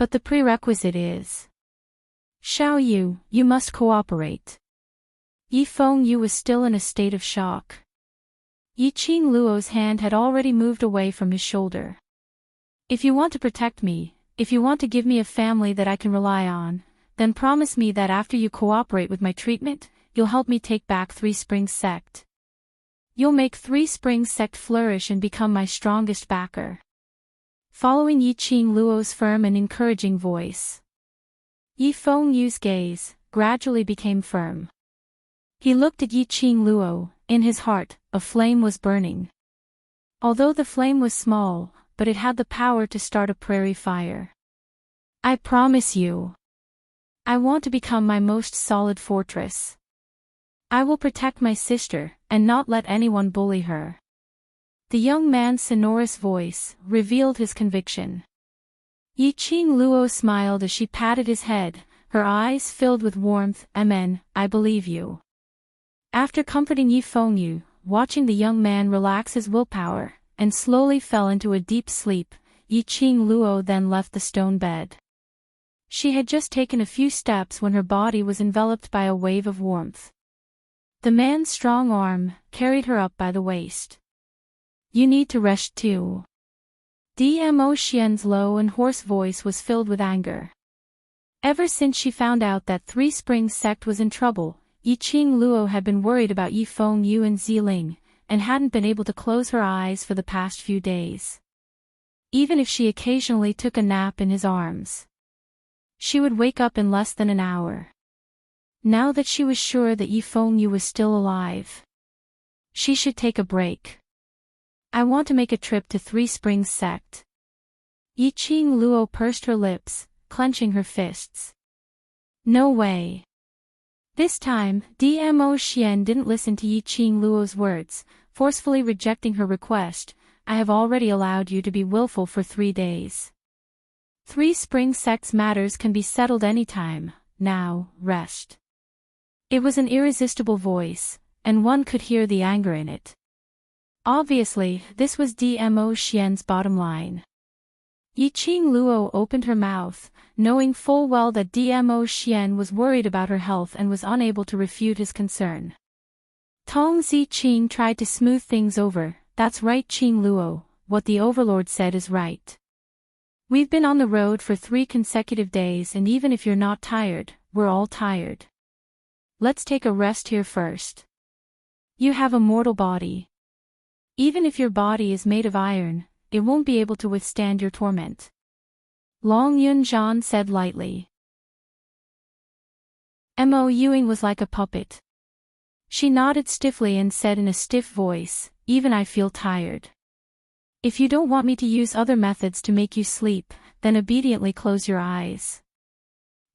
But the prerequisite is Xiaoyu, you must cooperate. Yi Fengyu was still in a state of shock. Yiqing Luo's hand had already moved away from his shoulder. If you want to protect me, if you want to give me a family that I can rely on, then promise me that after you cooperate with my treatment, you'll help me take back Three Springs Sect. You'll make Three Springs Sect flourish and become my strongest backer. Following Yiqing Luo's firm and encouraging voice, Yi Fengyu's gaze gradually became firm. He looked at Yiqing Luo. In his heart, a flame was burning. Although the flame was small, but it had the power to start a prairie fire. I promise you. I want to become my most solid fortress. I will protect my sister, and not let anyone bully her. The young man's sonorous voice revealed his conviction. Yiqing Luo smiled as she patted his head, her eyes filled with warmth. Amen, I believe you. After comforting Yi Fengyu, watching the young man relax his willpower, and slowly fell into a deep sleep, Yiqing Luo then left the stone bed. She had just taken a few steps when her body was enveloped by a wave of warmth. The man's strong arm carried her up by the waist. You need to rest too. Dmo Xian's low and hoarse voice was filled with anger. Ever since she found out that Three Springs Sect was in trouble, Yiqing Luo had been worried about Yi Fengyu and Ziling, and hadn't been able to close her eyes for the past few days. Even if she occasionally took a nap in his arms, she would wake up in less than an hour. Now that she was sure that Yi Fengyu was still alive, she should take a break. I want to make a trip to Three Springs Sect. Yiqing Luo pursed her lips, clenching her fists. No way. This time, Dmo Xian didn't listen to Yiqing Luo's words, forcefully rejecting her request. I have already allowed you to be willful for 3 days. Three Springs Sect's matters can be settled anytime. Now, rest. It was an irresistible voice, and one could hear the anger in it. Obviously, this was Dmo Xian's bottom line. Yiqing Luo opened her mouth, knowing full well that Dmo Xian was worried about her health and was unable to refute his concern. Tong Ziqing tried to smooth things over. That's right, Qing Luo, what the overlord said is right. We've been on the road for 3 consecutive days, and even if you're not tired, we're all tired. Let's take a rest here first. You have a mortal body. Even if your body is made of iron, it won't be able to withstand your torment. Long Yunzhan said lightly. Mo Yuing was like a puppet. She nodded stiffly and said in a stiff voice, even I feel tired. If you don't want me to use other methods to make you sleep, then obediently close your eyes.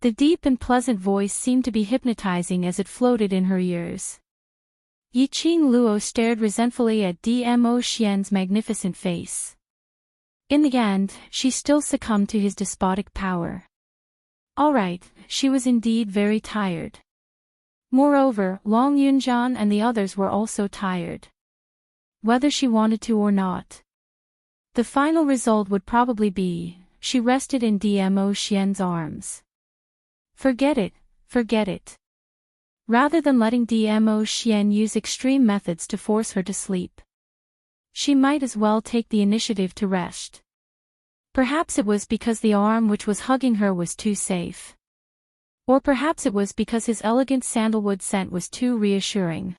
The deep and pleasant voice seemed to be hypnotizing as it floated in her ears. Yiqing Luo stared resentfully at Dmo Xian's magnificent face. In the end, she still succumbed to his despotic power. All right, she was indeed very tired. Moreover, Long Yunzhan and the others were also tired. Whether she wanted to or not, the final result would probably be, she rested in Dmo Xian's arms. Forget it, forget it. Rather than letting Dmo Xian use extreme methods to force her to sleep, she might as well take the initiative to rest. Perhaps it was because the arm which was hugging her was too safe. Or perhaps it was because his elegant sandalwood scent was too reassuring.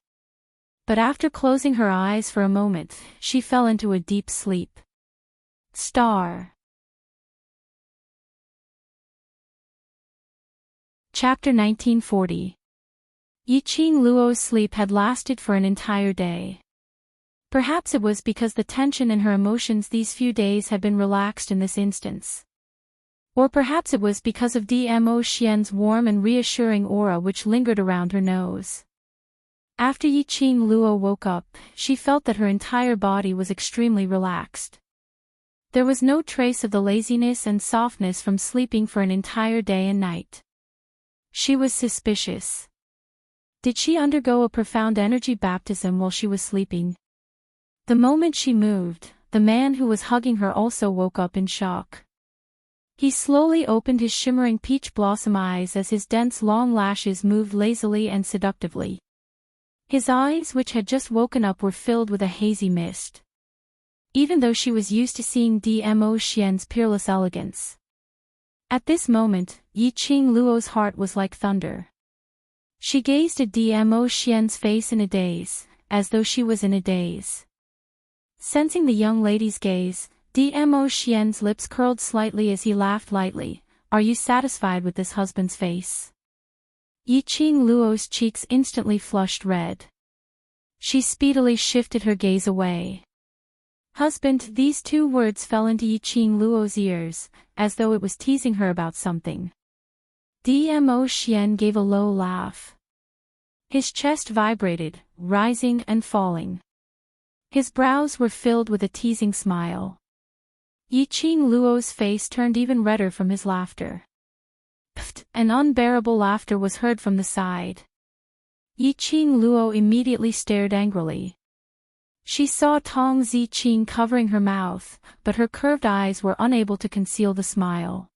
But after closing her eyes for a moment, she fell into a deep sleep. Star. Chapter 1940. Yiqing Luo's sleep had lasted for an entire day. Perhaps it was because the tension in her emotions these few days had been relaxed in this instance. Or perhaps it was because of Dmo Xian's warm and reassuring aura which lingered around her nose. After Yiqing Luo woke up, she felt that her entire body was extremely relaxed. There was no trace of the laziness and softness from sleeping for an entire day and night. She was suspicious. Did she undergo a profound energy baptism while she was sleeping? The moment she moved, the man who was hugging her also woke up in shock. He slowly opened his shimmering peach blossom eyes as his dense long lashes moved lazily and seductively. His eyes, which had just woken up, were filled with a hazy mist. Even though she was used to seeing Dmo Xian's peerless elegance. At this moment, Yiqing Luo's heart was like thunder. She gazed at Dmo Xian's face in a daze, as though she was in a daze. Sensing the young lady's gaze, Dmo Xian's lips curled slightly as he laughed lightly. Are you satisfied with this husband's face? Yiqing Luo's cheeks instantly flushed red. She speedily shifted her gaze away. Husband, these two words fell into Yiqing Luo's ears, as though it was teasing her about something. Dmo Xian gave a low laugh. His chest vibrated, rising and falling. His brows were filled with a teasing smile. Yiqing Luo's face turned even redder from his laughter. Pfft! An unbearable laughter was heard from the side. Yiqing Luo immediately stared angrily. She saw Tong Ziqing covering her mouth, but her curved eyes were unable to conceal the smile.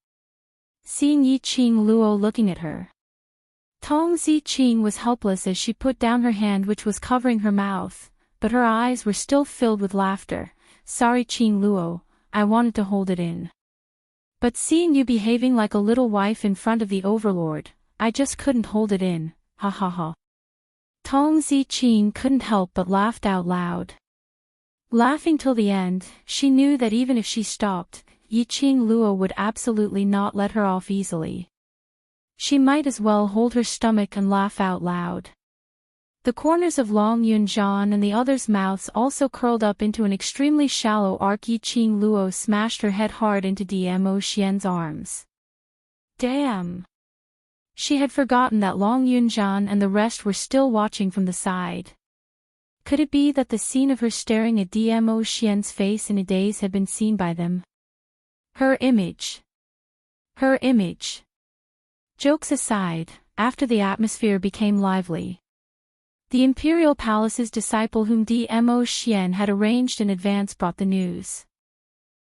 Seeing Yiqing Luo looking at her, Tong Ziqing was helpless as she put down her hand which was covering her mouth, but her eyes were still filled with laughter. Sorry Qing Luo, I wanted to hold it in. But seeing you behaving like a little wife in front of the overlord, I just couldn't hold it in, ha ha ha. Tong Ziqing couldn't help but laughed out loud. Laughing till the end, she knew that even if she stopped, Yiqing Luo would absolutely not let her off easily. She might as well hold her stomach and laugh out loud. The corners of Long Yunzhan and the others' mouths also curled up into an extremely shallow arc. Yiqing Luo smashed her head hard into Dmo Xian's arms. Damn! She had forgotten that Long Yunzhan and the rest were still watching from the side. Could it be that the scene of her staring at Dmo Xian's face in a daze had been seen by them? Her image. Her image. Jokes aside, after the atmosphere became lively, the Imperial Palace's disciple whom Dmo Xian had arranged in advance brought the news.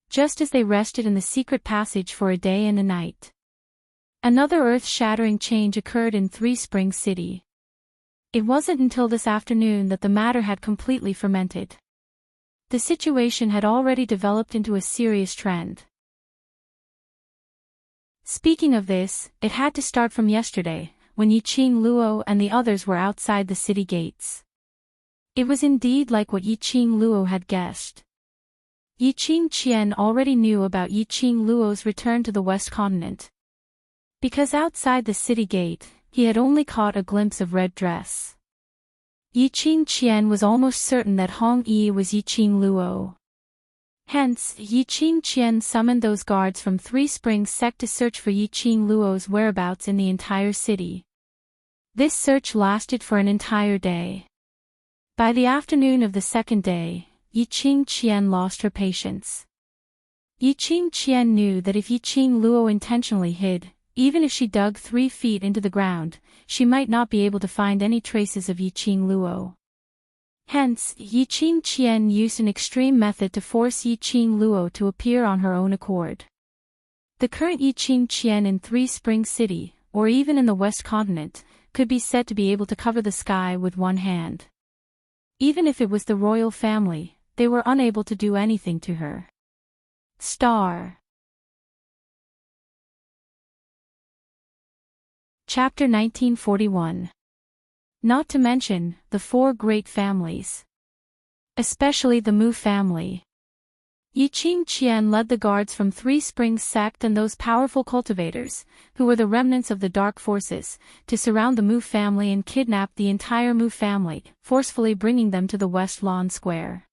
Just as they rested in the secret passage for a day and a night, another earth-shattering change occurred in Three Springs City. It wasn't until this afternoon that the matter had completely fermented. The situation had already developed into a serious trend. Speaking of this, it had to start from yesterday, when Yiqing Luo and the others were outside the city gates. It was indeed like what Yiqing Luo had guessed. Yiqing Qian already knew about Yiqing Luo's return to the West Continent. Because outside the city gate, he had only caught a glimpse of red dress. Yiqing Qian was almost certain that Hong Yi was Yiqing Luo. Hence, Yiqing Qian summoned those guards from Three Springs Sect to search for Yiqing Luo's whereabouts in the entire city. This search lasted for an entire day. By the afternoon of the second day, Yiqing Qian lost her patience. Yiqing Qian knew that if Yiqing Luo intentionally hid, even if she dug 3 feet into the ground, she might not be able to find any traces of Yiqing Luo. Hence, Yiqing Qian used an extreme method to force Yiqing Luo to appear on her own accord. The current Yiqing Qian in Three Springs City, or even in the West Continent, could be said to be able to cover the sky with one hand. Even if it was the royal family, they were unable to do anything to her. Star. Chapter 1941. Not to mention, the 4 great families. Especially the Mu family. Yiqing Qian led the guards from Three Springs Sect and those powerful cultivators, who were the remnants of the dark forces, to surround the Mu family and kidnap the entire Mu family, forcefully bringing them to the West Lawn Square.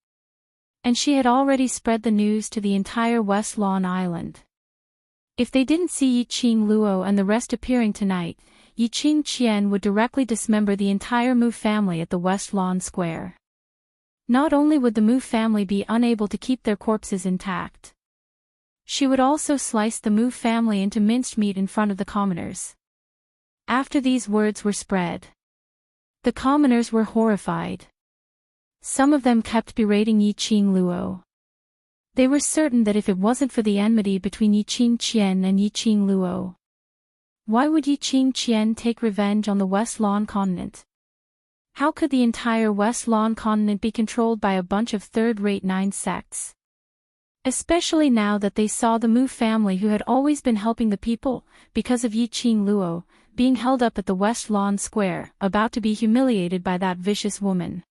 And she had already spread the news to the entire West Lawn Island. If they didn't see Yiqing Luo and the rest appearing tonight, Yiqing Qian would directly dismember the entire Mu family at the West Lawn Square. Not only would the Mu family be unable to keep their corpses intact, she would also slice the Mu family into minced meat in front of the commoners. After these words were spread, the commoners were horrified. Some of them kept berating Yiqing Luo. They were certain that if it wasn't for the enmity between Yiqing Qian and Yiqing Luo, why would Yiqing Qian take revenge on the West Lawn Continent? How could the entire West Lawn continent be controlled by a bunch of third-rate nine sects? Especially now that they saw the Mu family, who had always been helping the people, because of Yi Qing Luo, being held up at the West Lawn Square, about to be humiliated by that vicious woman.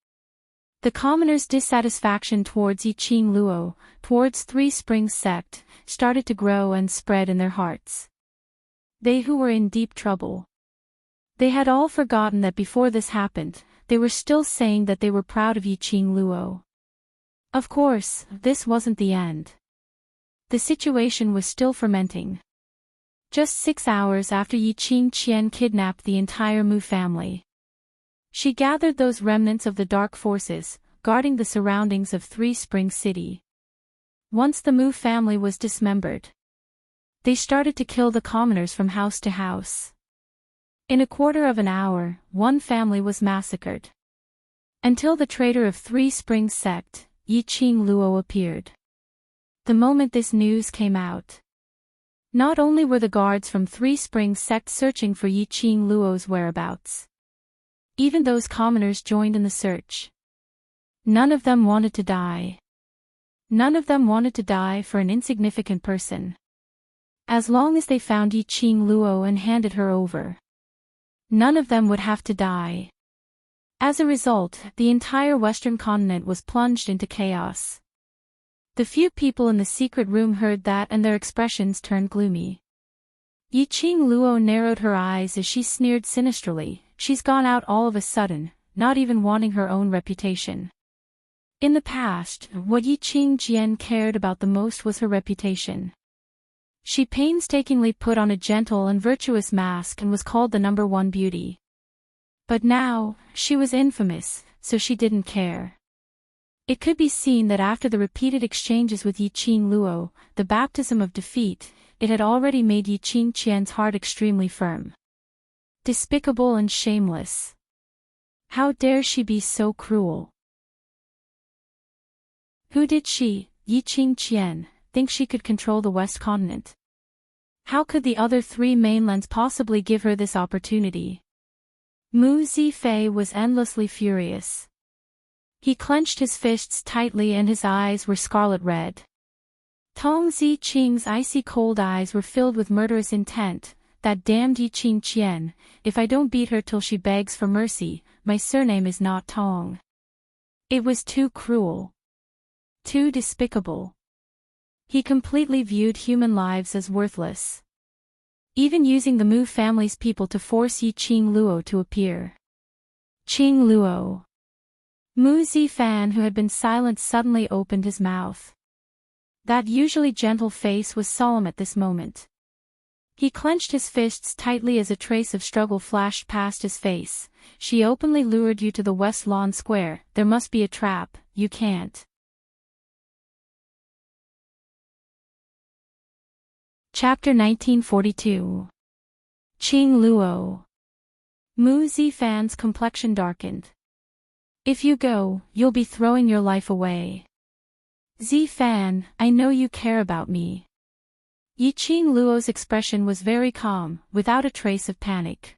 The commoners' dissatisfaction towards Yi Qing Luo, towards Three Springs sect, started to grow and spread in their hearts. They who were in deep trouble. They had all forgotten that before this happened, they were still saying that they were proud of Yi Qing Luo. Of course, this wasn't the end. The situation was still fermenting. Just 6 hours after Yi Qing Qian kidnapped the entire Mu family, she gathered those remnants of the dark forces, guarding the surroundings of Three Springs City. Once the Mu family was dismembered, they started to kill the commoners from house to house. In a quarter of an hour, one family was massacred. Until the traitor of Three Springs sect, Yi Qing Luo, appeared. The moment this news came out, not only were the guards from Three Springs sect searching for Yi Qing Luo's whereabouts, even those commoners joined in the search. None of them wanted to die. None of them wanted to die for an insignificant person. As long as they found Yi Qing Luo and handed her over, none of them would have to die. As a result, the entire Western continent was plunged into chaos. The few people in the secret room heard that, and their expressions turned gloomy. Yi Qing Luo narrowed her eyes as she sneered sinisterly. She's gone out all of a sudden, not even wanting her own reputation. In the past, what Yi Qing Jian cared about the most was her reputation. She painstakingly put on a gentle and virtuous mask and was called the #1 beauty. But now, she was infamous, so she didn't care. It could be seen that after the repeated exchanges with Yi Qing Luo, the baptism of defeat, it had already made Yi Qing Qian's heart extremely firm. Despicable and shameless. How dare she be so cruel? Who did she, Yi Qing Qian, think she could control the West continent? How could the other three mainlands possibly give her this opportunity? Mu Zifei was endlessly furious. He clenched his fists tightly and his eyes were scarlet red. Tong Ziqing's icy cold eyes were filled with murderous intent. That damned Yi Qing Qian, if I don't beat her till she begs for mercy, my surname is not Tong. It was too cruel. Too despicable. He completely viewed human lives as worthless. Even using the Mu family's people to force Yi Qing Luo to appear. Qing Luo. Mu Zifan, who had been silent, suddenly opened his mouth. That usually gentle face was solemn at this moment. He clenched his fists tightly as a trace of struggle flashed past his face. She openly lured you to the West Lawn Square. There must be a trap. You can't. Chapter 1942. Qing Luo. Mu Zifan's complexion darkened. If you go, you'll be throwing your life away. Zifan, I know you care about me. Yi Qing Luo's expression was very calm, without a trace of panic.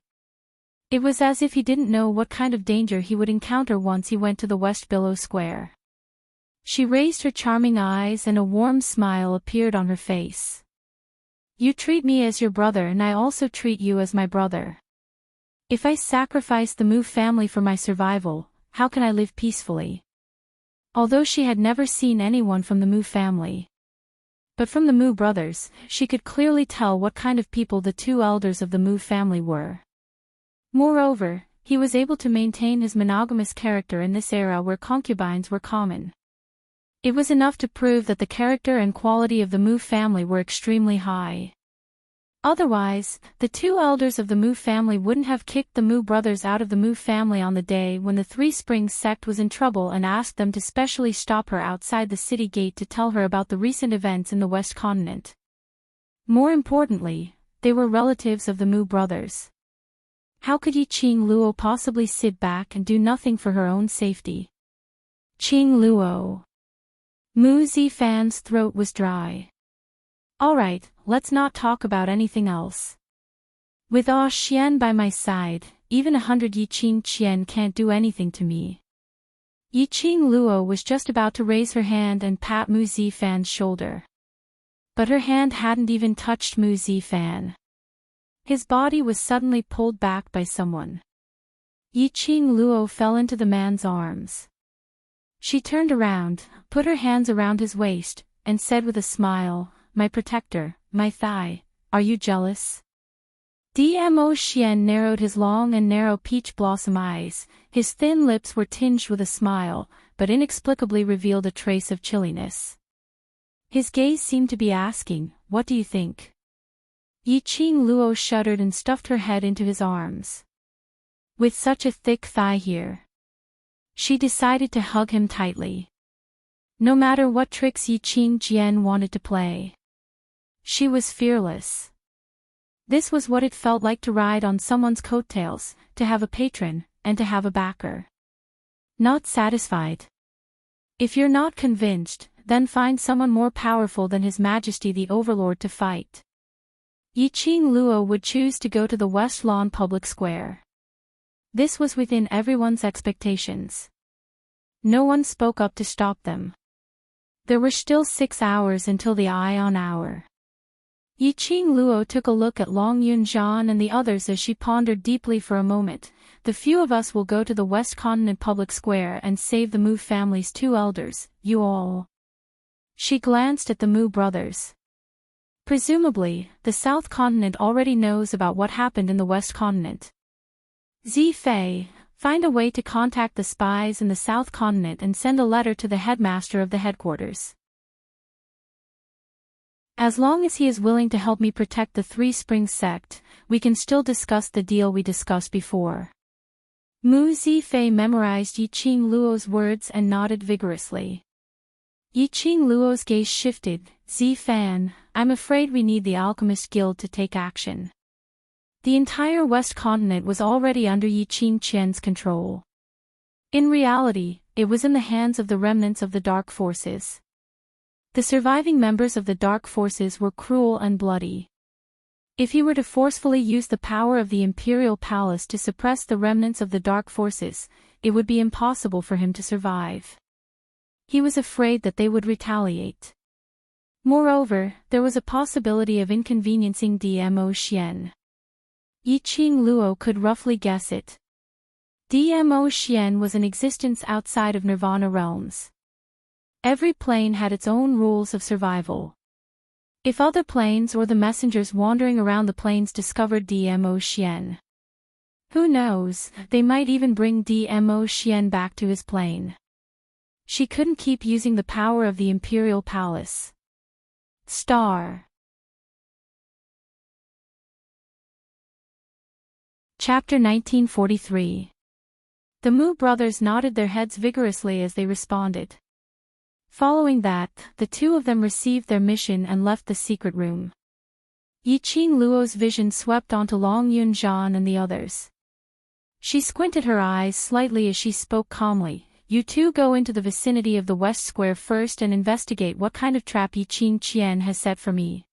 It was as if he didn't know what kind of danger he would encounter once he went to the West Billow Square. She raised her charming eyes and a warm smile appeared on her face. You treat me as your brother and I also treat you as my brother. If I sacrifice the Mu family for my survival, how can I live peacefully? Although she had never seen anyone from the Mu family, but from the Mu brothers, she could clearly tell what kind of people the two elders of the Mu family were. Moreover, he was able to maintain his monogamous character in this era where concubines were common. It was enough to prove that the character and quality of the Mu family were extremely high. Otherwise, the two elders of the Mu family wouldn't have kicked the Mu brothers out of the Mu family on the day when the Three Springs sect was in trouble and asked them to specially stop her outside the city gate to tell her about the recent events in the West Continent. More importantly, they were relatives of the Mu brothers. How could Yi Qing Luo possibly sit back and do nothing for her own safety? Qing Luo. Mu Zifan's throat was dry. Alright, let's not talk about anything else. With Ah Xian by my side, even 100 Yiqing Qian can't do anything to me. Yiqing Luo was just about to raise her hand and pat Mu Zifan's shoulder. But her hand hadn't even touched Mu Zifan. His body was suddenly pulled back by someone. Yiqing Luo fell into the man's arms. She turned around, put her hands around his waist, and said with a smile, "My protector, my thigh, are you jealous?" Dmo Xian narrowed his long and narrow peach blossom eyes. His thin lips were tinged with a smile, but inexplicably revealed a trace of chilliness. His gaze seemed to be asking, "What do you think?" Yiqing Luo shuddered and stuffed her head into his arms. With such a thick thigh here. She decided to hug him tightly. No matter what tricks Yiqing Jian wanted to play. She was fearless. This was what it felt like to ride on someone's coattails, to have a patron, and to have a backer. Not satisfied. If you're not convinced, then find someone more powerful than His Majesty the Overlord to fight. Yiqing Luo would choose to go to the West Lawn Public Square. This was within everyone's expectations. No one spoke up to stop them. There were still 6 hours until the Ion Hour. Yiqing Luo took a look at Long Yunzhan and the others as she pondered deeply for a moment. The few of us will go to the West Continent Public Square and save the Mu family's 2 elders, you all. She glanced at the Mu brothers. Presumably, the South Continent already knows about what happened in the West Continent. Zifei, find a way to contact the spies in the South Continent and send a letter to the headmaster of the headquarters. As long as he is willing to help me protect the Three Springs sect, we can still discuss the deal we discussed before. Mu Zifei memorized Yiqing Luo's words and nodded vigorously. Yiqing Luo's gaze shifted. Zifan, I'm afraid we need the Alchemist Guild to take action. The entire West Continent was already under Yiqing Qian's control. In reality, it was in the hands of the remnants of the Dark Forces. The surviving members of the Dark Forces were cruel and bloody. If he were to forcefully use the power of the Imperial Palace to suppress the remnants of the Dark Forces, it would be impossible for him to survive. He was afraid that they would retaliate. Moreover, there was a possibility of inconveniencing Dmo Xian. Yiqing Luo could roughly guess it. Dmo Xian was an existence outside of Nirvana realms. Every plane had its own rules of survival. If other planes or the messengers wandering around the planes discovered Dmo Xian, who knows, they might even bring Dmo Xian back to his plane. She couldn't keep using the power of the Imperial Palace. Star. Chapter 1943. The Mu brothers nodded their heads vigorously as they responded. Following that, the 2 of them received their mission and left the secret room. Yiqing Luo's vision swept onto Long Yunzhan and the others. She squinted her eyes slightly as she spoke calmly. You 2 go into the vicinity of the West Square first and investigate what kind of trap Yiqing Qian has set for me.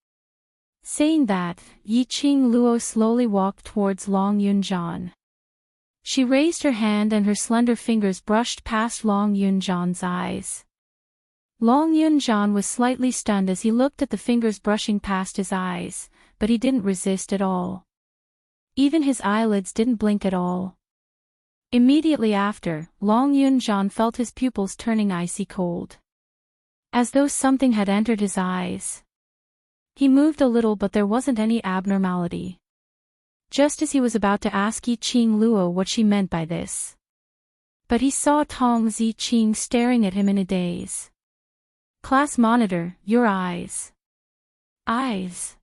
Saying that, Yiqing Luo slowly walked towards Long Yunzhan. She raised her hand and her slender fingers brushed past Long Yunzhan's eyes. Long Yunzhan was slightly stunned as he looked at the fingers brushing past his eyes, but he didn't resist at all. Even his eyelids didn't blink at all. Immediately after, Long Yunzhan felt his pupils turning icy cold. As though something had entered his eyes. He moved a little but there wasn't any abnormality. Just as he was about to ask Yiqing Luo what she meant by this. But he saw Tong Ziqing staring at him in a daze. Class monitor, your eyes. Eyes.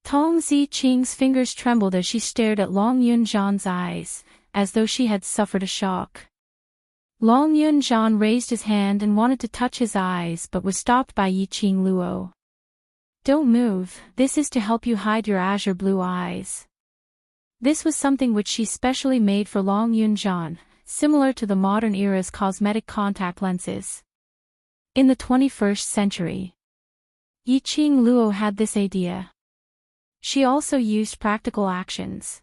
Tong Ziqing's fingers trembled as she stared at Long Yunzhan's eyes, as though she had suffered a shock. Long Yunzhan raised his hand and wanted to touch his eyes but was stopped by Yiqing Luo. Don't move, this is to help you hide your azure blue eyes. This was something which she specially made for Long Yunzhan, similar to the modern era's cosmetic contact lenses. In the 21st century, Yiqing Luo had this idea. She also used practical actions.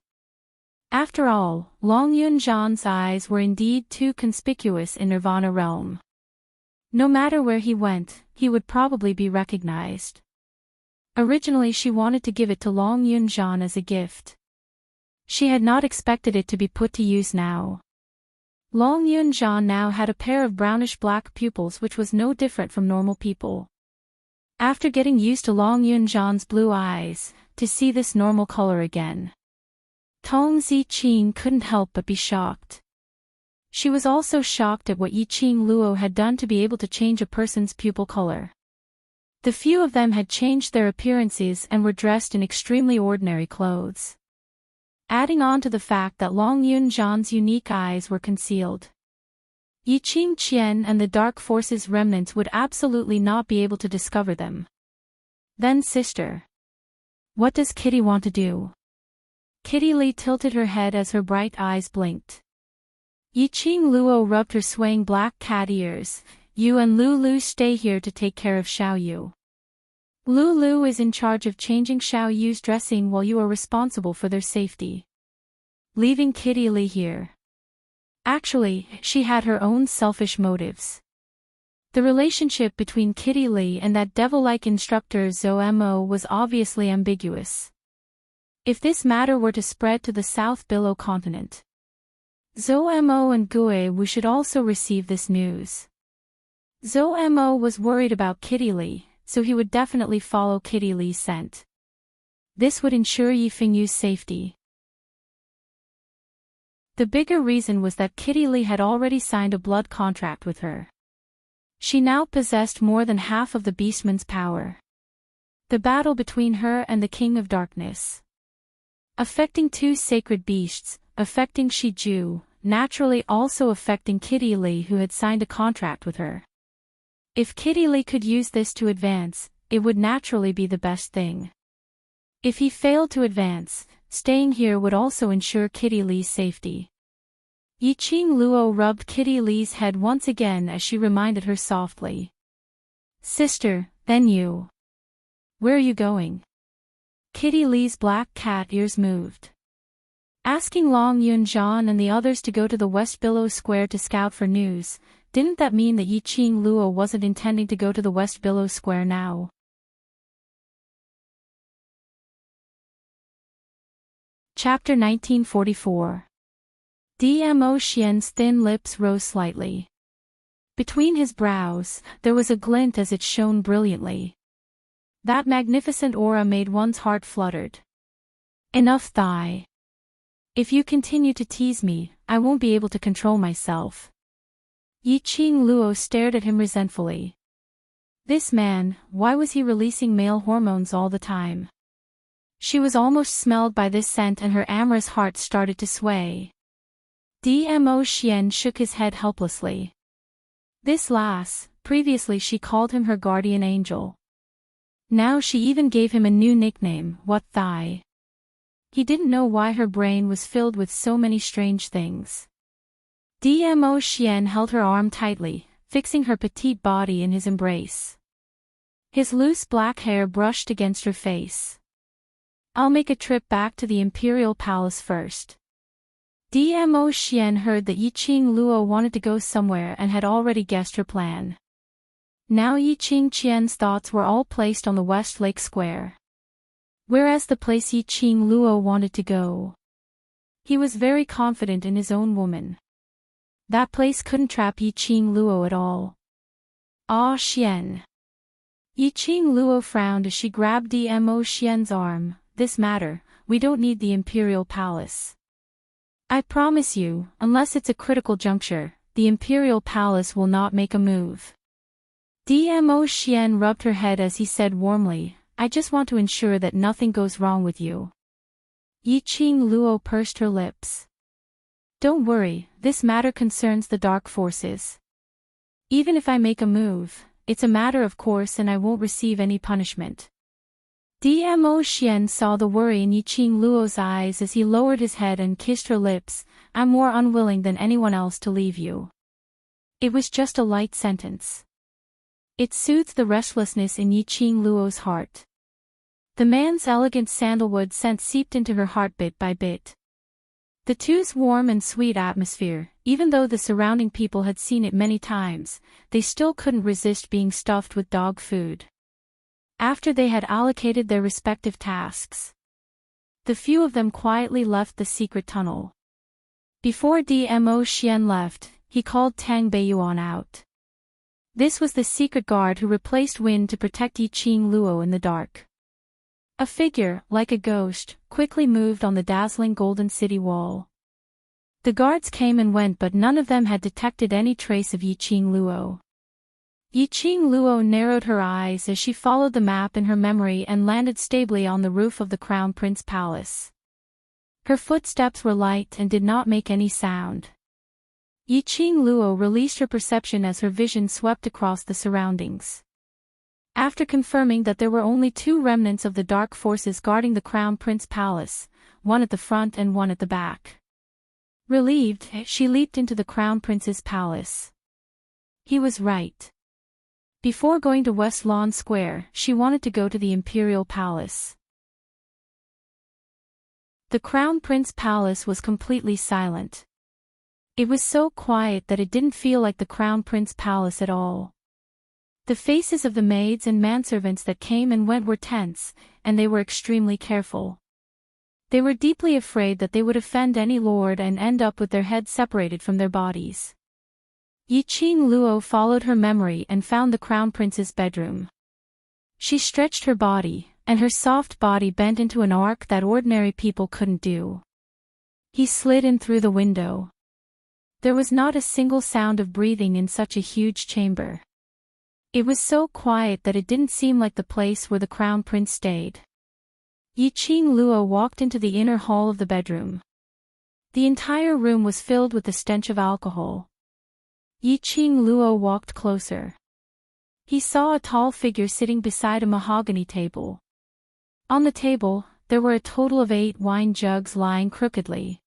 After all, Long Yunjan's eyes were indeed too conspicuous in Nirvana realm. No matter where he went, he would probably be recognized. Originally she wanted to give it to Long Yunjan as a gift. She had not expected it to be put to use now. Long Yunjan now had a pair of brownish-black pupils which was no different from normal people. After getting used to Long Yunjan's blue eyes, to see this normal color again, Tong Ziqing couldn't help but be shocked. She was also shocked at what Yiqing Luo had done to be able to change a person's pupil color. The few of them had changed their appearances and were dressed in extremely ordinary clothes. Adding on to the fact that Long Yunjan's unique eyes were concealed, Yiqing Qian and the Dark Force's remnants would absolutely not be able to discover them. Then sister. What does Kitty want to do? Kitty Li tilted her head as her bright eyes blinked. Yiqing Luo rubbed her swaying black cat ears. You and Lulu stay here to take care of Xiao Yu. Lulu is in charge of changing Xiao Yu's dressing while you are responsible for their safety. Leaving Kitty Li here. Actually, she had her own selfish motives. The relationship between Kitty Li and that devil-like instructor Zhou Mo was obviously ambiguous. If this matter were to spread to the South Billow continent, Zhou Mo and Gue Wu should also receive this news. Zhou Mo was worried about Kitty Li, so he would definitely follow Kitty Li's scent. This would ensure Yi Fingyu's safety. The bigger reason was that Kitty Li had already signed a blood contract with her. She now possessed more than half of the Beastman's power. The battle between her and the King of Darkness, affecting two sacred beasts, affecting Shiju, naturally also affecting Kitty Li, who had signed a contract with her. If Kitty Li could use this to advance, it would naturally be the best thing. If he failed to advance, staying here would also ensure Kitty Li's safety. Yiqing Luo rubbed Kitty Li's head once again as she reminded her softly. Sister, then you. Where are you going? Kitty Li's black cat ears moved. Asking Long Yunjan and the others to go to the West Billow Square to scout for news, didn't that mean that Yiqing Luo wasn't intending to go to the West Billow Square now? Chapter 1944. Dmo Xian's thin lips rose slightly. Between his brows, there was a glint as it shone brilliantly. That magnificent aura made one's heart fluttered. Enough, Thai. If you continue to tease me, I won't be able to control myself. Yiqing Luo stared at him resentfully. This man, why was he releasing male hormones all the time? She was almost smelled by this scent and her amorous heart started to sway. Dmo Xian shook his head helplessly. This lass, previously she called him her guardian angel. Now she even gave him a new nickname, What Thigh. He didn't know why her brain was filled with so many strange things. Dmo Xian held her arm tightly, fixing her petite body in his embrace. His loose black hair brushed against her face. I'll make a trip back to the Imperial Palace first. Dmo Xian heard that Yiqing Luo wanted to go somewhere and had already guessed her plan. Now Yiqing Qian's thoughts were all placed on the West Lake Square. Whereas the place Yiqing Luo wanted to go, he was very confident in his own woman. That place couldn't trap Yiqing Luo at all. Ah Xian. Yiqing Luo frowned as she grabbed Dmo Xian's arm. This matter, we don't need the Imperial Palace. I promise you, unless it's a critical juncture, the Imperial Palace will not make a move. Dmo Xian rubbed her head as he said warmly, I just want to ensure that nothing goes wrong with you. Yiqing Luo pursed her lips. Don't worry, this matter concerns the Dark Forces. Even if I make a move, it's a matter of course and I won't receive any punishment. Dmo Xian saw the worry in Yiqing Luo's eyes as he lowered his head and kissed her lips. I'm more unwilling than anyone else to leave you. It was just a light sentence. It soothed the restlessness in Yiqing Luo's heart. The man's elegant sandalwood scent seeped into her heart bit by bit. The two's warm and sweet atmosphere, even though the surrounding people had seen it many times, they still couldn't resist being stuffed with dog food. After they had allocated their respective tasks, the few of them quietly left the secret tunnel. Before Dmo Xian left, he called Tang Beiyuan out. This was the secret guard who replaced Win to protect Yiqing Luo in the dark. A figure, like a ghost, quickly moved on the dazzling golden city wall. The guards came and went, but none of them had detected any trace of Yiqing Luo. Yiqing Luo narrowed her eyes as she followed the map in her memory and landed stably on the roof of the Crown Prince Palace. Her footsteps were light and did not make any sound. Yiqing Luo released her perception as her vision swept across the surroundings. After confirming that there were only two remnants of the dark forces guarding the Crown Prince Palace, one at the front and one at the back. Relieved, she leaped into the Crown Prince's palace. He was right. Before going to West Lawn Square, she wanted to go to the Imperial Palace. The Crown Prince Palace was completely silent. It was so quiet that it didn't feel like the Crown Prince Palace at all. The faces of the maids and manservants that came and went were tense, and they were extremely careful. They were deeply afraid that they would offend any lord and end up with their heads separated from their bodies. Yiqing Luo followed her memory and found the Crown Prince's bedroom. She stretched her body, and her soft body bent into an arc that ordinary people couldn't do. He slid in through the window. There was not a single sound of breathing in such a huge chamber. It was so quiet that it didn't seem like the place where the Crown Prince stayed. Yiqing Luo walked into the inner hall of the bedroom. The entire room was filled with the stench of alcohol. Yiqing Luo walked closer. He saw a tall figure sitting beside a mahogany table. On the table, there were a total of 8 wine jugs lying crookedly.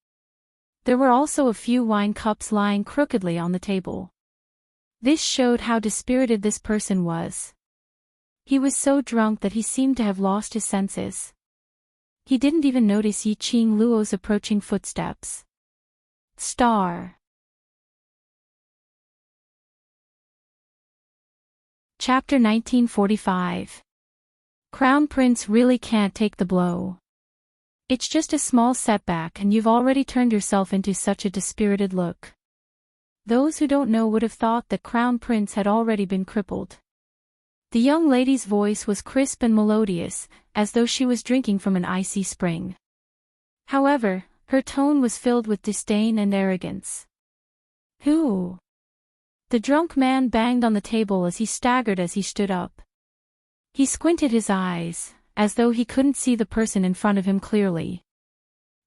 There were also a few wine cups lying crookedly on the table. This showed how dispirited this person was. He was so drunk that he seemed to have lost his senses. He didn't even notice Yiqing Luo's approaching footsteps. Star. Chapter 1945. Crown Prince really can't take the blow. It's just a small setback and you've already turned yourself into such a dispirited look. Those who don't know would have thought that Crown Prince had already been crippled. The young lady's voice was crisp and melodious, as though she was drinking from an icy spring. However, her tone was filled with disdain and arrogance. Who? The drunk man banged on the table as he staggered as he stood up. He squinted his eyes, as though he couldn't see the person in front of him clearly.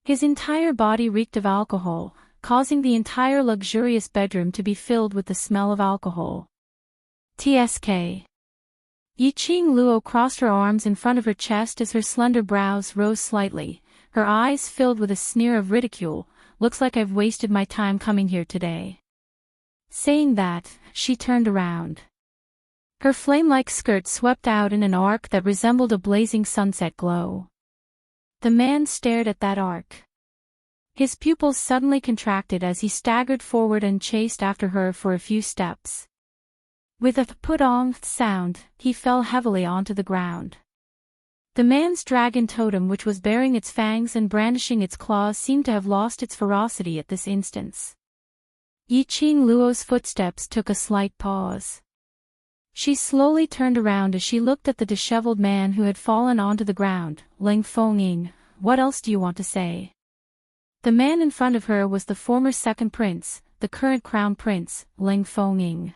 His entire body reeked of alcohol, causing the entire luxurious bedroom to be filled with the smell of alcohol. TSK. Yiqing Luo crossed her arms in front of her chest as her slender brows rose slightly, her eyes filled with a sneer of ridicule. Looks like I've wasted my time coming here today. Saying that, she turned around. Her flame-like skirt swept out in an arc that resembled a blazing sunset glow. The man stared at that arc. His pupils suddenly contracted as he staggered forward and chased after her for a few steps. With a put-on sound, he fell heavily onto the ground. The man's dragon totem, which was baring its fangs and brandishing its claws, seemed to have lost its ferocity at this instance. Yiqing Luo's footsteps took a slight pause. She slowly turned around as she looked at the disheveled man who had fallen onto the ground. Ling Fengying, what else do you want to say? The man in front of her was the former second prince, the current crown prince, Ling Fengying.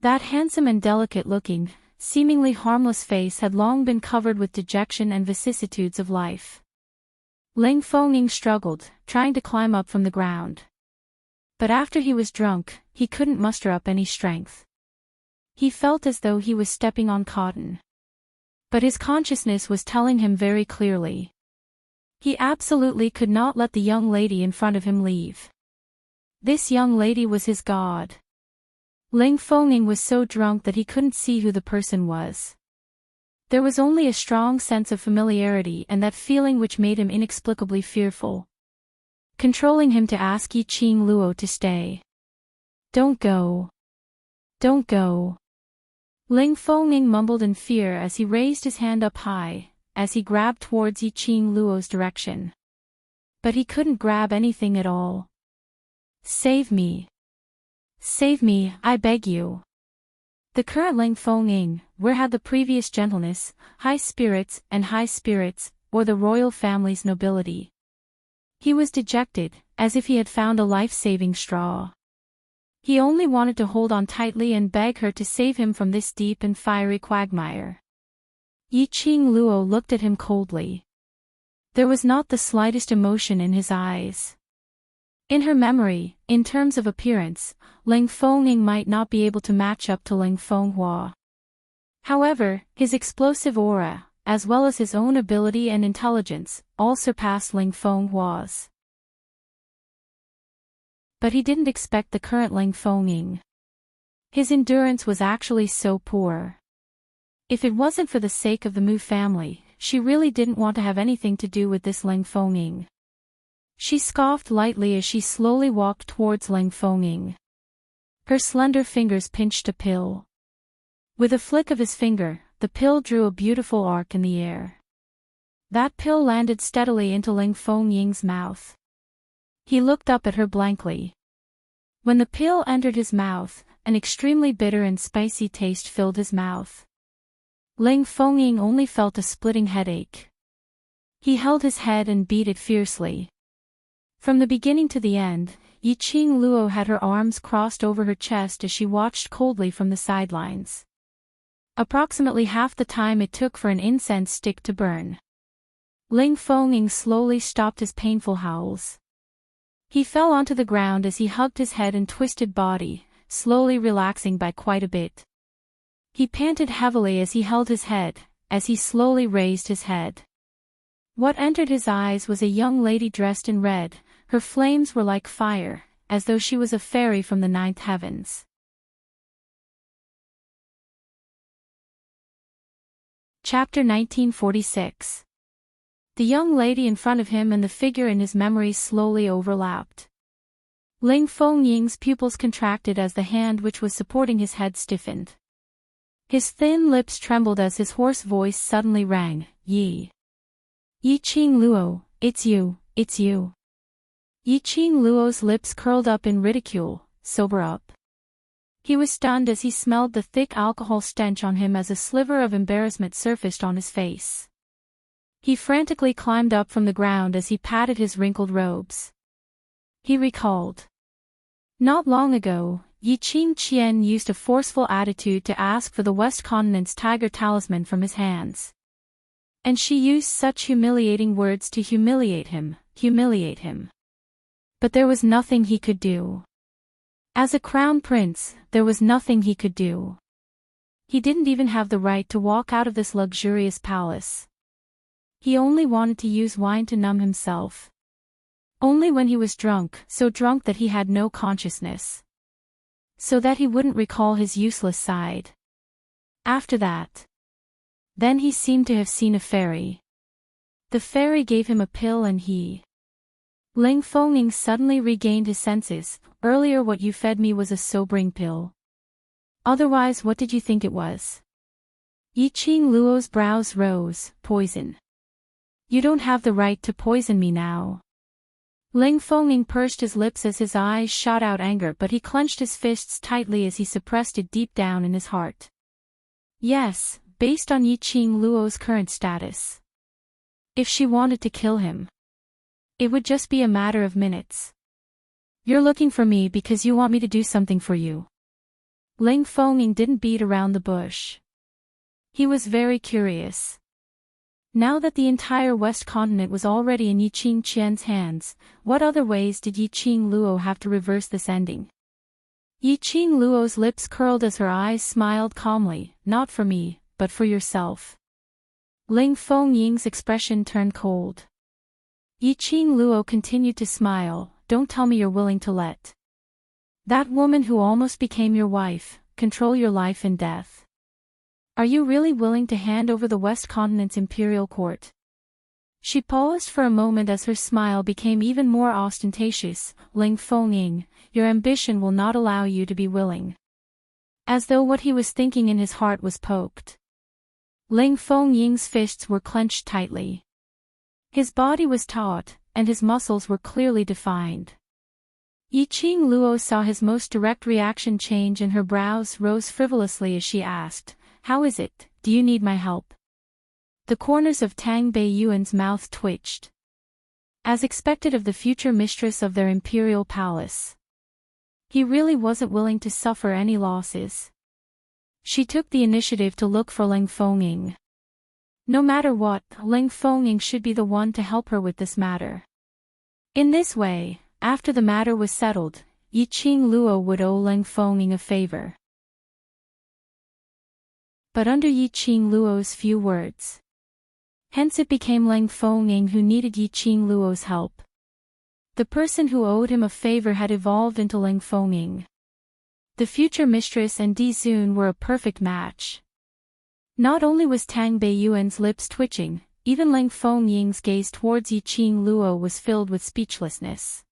That handsome and delicate-looking, seemingly harmless face had long been covered with dejection and vicissitudes of life. Ling Fengying struggled, trying to climb up from the ground. But after he was drunk, he couldn't muster up any strength. He felt as though he was stepping on cotton. But his consciousness was telling him very clearly. He absolutely could not let the young lady in front of him leave. This young lady was his god. Ling Fengying was so drunk that he couldn't see who the person was. There was only a strong sense of familiarity and that feeling which made him inexplicably fearful. controlling him to ask Yi Qing Luo to stay. Don't go. Don't go. Ling Fengning mumbled in fear as he raised his hand up high, as he grabbed towards Yi Qing Luo's direction. But he couldn't grab anything at all. Save me. Save me, I beg you. The current Ling Fengning, where had the previous gentleness, high spirits, or the royal family's nobility? He was dejected, as if he had found a life-saving straw. He only wanted to hold on tightly and beg her to save him from this deep and fiery quagmire. Yi Qing Luo looked at him coldly. There was not the slightest emotion in his eyes. In her memory, in terms of appearance, Ling Fengning might not be able to match up to Ling Fenghua. However, his explosive aura, as well as his own ability and intelligence, all surpassed Ling Fenghua's. But he didn't expect the current Ling Fengning. His endurance was actually so poor. If it wasn't for the sake of the Mu family, she really didn't want to have anything to do with this Ling Fengning. She scoffed lightly as she slowly walked towards Ling Fengning. Her slender fingers pinched a pill. With a flick of his finger, the pill drew a beautiful arc in the air. That pill landed steadily into Ling Fengning's mouth. He looked up at her blankly. When the pill entered his mouth, an extremely bitter and spicy taste filled his mouth. Ling Fengning only felt a splitting headache. He held his head and beat it fiercely. From the beginning to the end, Yi Qing Luo had her arms crossed over her chest as she watched coldly from the sidelines. Approximately half the time it took for an incense stick to burn. Ling Fengning slowly stopped his painful howls. He fell onto the ground as he hugged his head and twisted body, slowly relaxing by quite a bit. He panted heavily as he held his head, as he slowly raised his head. What entered his eyes was a young lady dressed in red. Her flames were like fire, as though she was a fairy from the ninth heavens. Chapter 1946. The young lady in front of him and the figure in his memories slowly overlapped. Ling Fengning's pupils contracted as the hand which was supporting his head stiffened. His thin lips trembled as his hoarse voice suddenly rang, Yi Qing Luo, it's you, it's you. Yi Qing Luo's lips curled up in ridicule, sober up. He was stunned as he smelled the thick alcohol stench on him as a sliver of embarrassment surfaced on his face. He frantically climbed up from the ground as he patted his wrinkled robes. He recalled. Not long ago, Yi Qing Qian used a forceful attitude to ask for the West Continent's tiger talisman from his hands. And she used such humiliating words to humiliate him. But there was nothing he could do. As a crown prince, there was nothing he could do. He didn't even have the right to walk out of this luxurious palace. He only wanted to use wine to numb himself. Only when he was drunk, so drunk that he had no consciousness. So that he wouldn't recall his useless side. After that. Then he seemed to have seen a fairy. The fairy gave him a pill and he. Ling Fengning suddenly regained his senses. Earlier what you fed me was a sobering pill. Otherwise what did you think it was? Yi Qing Luo's brows rose. Poison. You don't have the right to poison me now. Ling Fengning pursed his lips as his eyes shot out anger, but he clenched his fists tightly as he suppressed it deep down in his heart. Yes, based on Yi Qing Luo's current status. If she wanted to kill him, it would just be a matter of minutes. You're looking for me because you want me to do something for you. Ling Fengning didn't beat around the bush. He was very curious. Now that the entire West Continent was already in Yi Qing Qian's hands, what other ways did Yi Qing Luo have to reverse this ending? Yi Qing Luo's lips curled as her eyes smiled calmly, not for me, but for yourself. Ling Fengning's expression turned cold. Yi Qing Luo continued to smile. Don't tell me you're willing to let that woman who almost became your wife control your life and death. Are you really willing to hand over the West Continent's imperial court? She paused for a moment as her smile became even more ostentatious. Ling Fengying, your ambition will not allow you to be willing. As though what he was thinking in his heart was poked. Ling Fengying's fists were clenched tightly. His body was taut, and his muscles were clearly defined. Yiqing Luo saw his most direct reaction change and her brows rose frivolously as she asked, "How is it, do you need my help?" The corners of Tang Beiyuan's mouth twitched. As expected of the future mistress of their imperial palace. He really wasn't willing to suffer any losses. She took the initiative to look for Ling Fengying. No matter what, Ling Fengying should be the one to help her with this matter. In this way, after the matter was settled, Yiqing Luo would owe Ling Fengying a favor. But under Yiqing Luo's few words. Hence it became Ling Fengying who needed Yiqing Luo's help. The person who owed him a favor had evolved into Ling Fengying. The future mistress and Di Zun were a perfect match. Not only was Tang Beiyuan's lips twitching, even Ling Fengying's gaze towards Yiqing Luo was filled with speechlessness.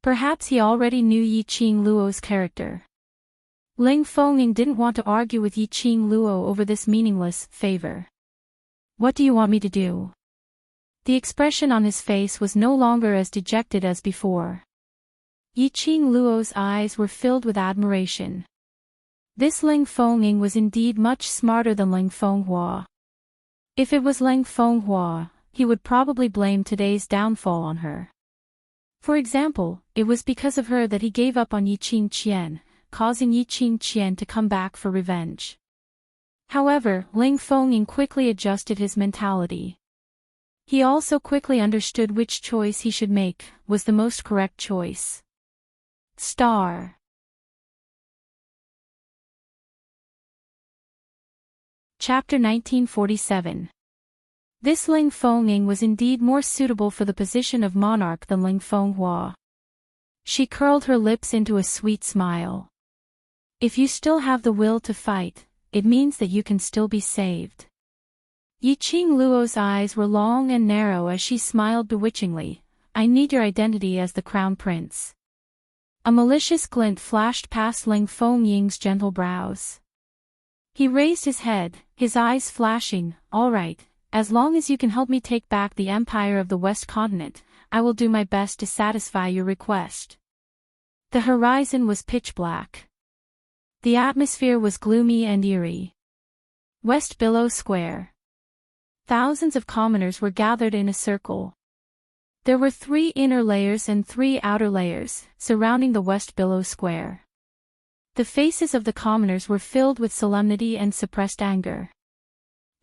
Perhaps he already knew Yiqing Luo's character. Ling Fengying didn't want to argue with Yiqing Luo over this meaningless favor. "What do you want me to do?" The expression on his face was no longer as dejected as before. Yiqing Luo's eyes were filled with admiration. This Ling Fengying was indeed much smarter than Ling Fenghua. If it was Ling Fenghua, he would probably blame today's downfall on her. For example, it was because of her that he gave up on Yiqing Qian, causing Yiqing Qian to come back for revenge. However, Ling Fengying quickly adjusted his mentality. He also quickly understood which choice he should make was the most correct choice. Star. Chapter 1947. This Ling Fengying was indeed more suitable for the position of monarch than Ling Fenghua. She curled her lips into a sweet smile. If you still have the will to fight, it means that you can still be saved. Yiqing Luo's eyes were long and narrow as she smiled bewitchingly. "I need your identity as the crown prince." A malicious glint flashed past Ling Fengying's gentle brows. He raised his head, his eyes flashing. "All right. As long as you can help me take back the empire of the West Continent, I will do my best to satisfy your request." The horizon was pitch black. The atmosphere was gloomy and eerie. West Billow Square. Thousands of commoners were gathered in a circle. There were 3 inner layers and 3 outer layers, surrounding the West Billow Square. The faces of the commoners were filled with solemnity and suppressed anger.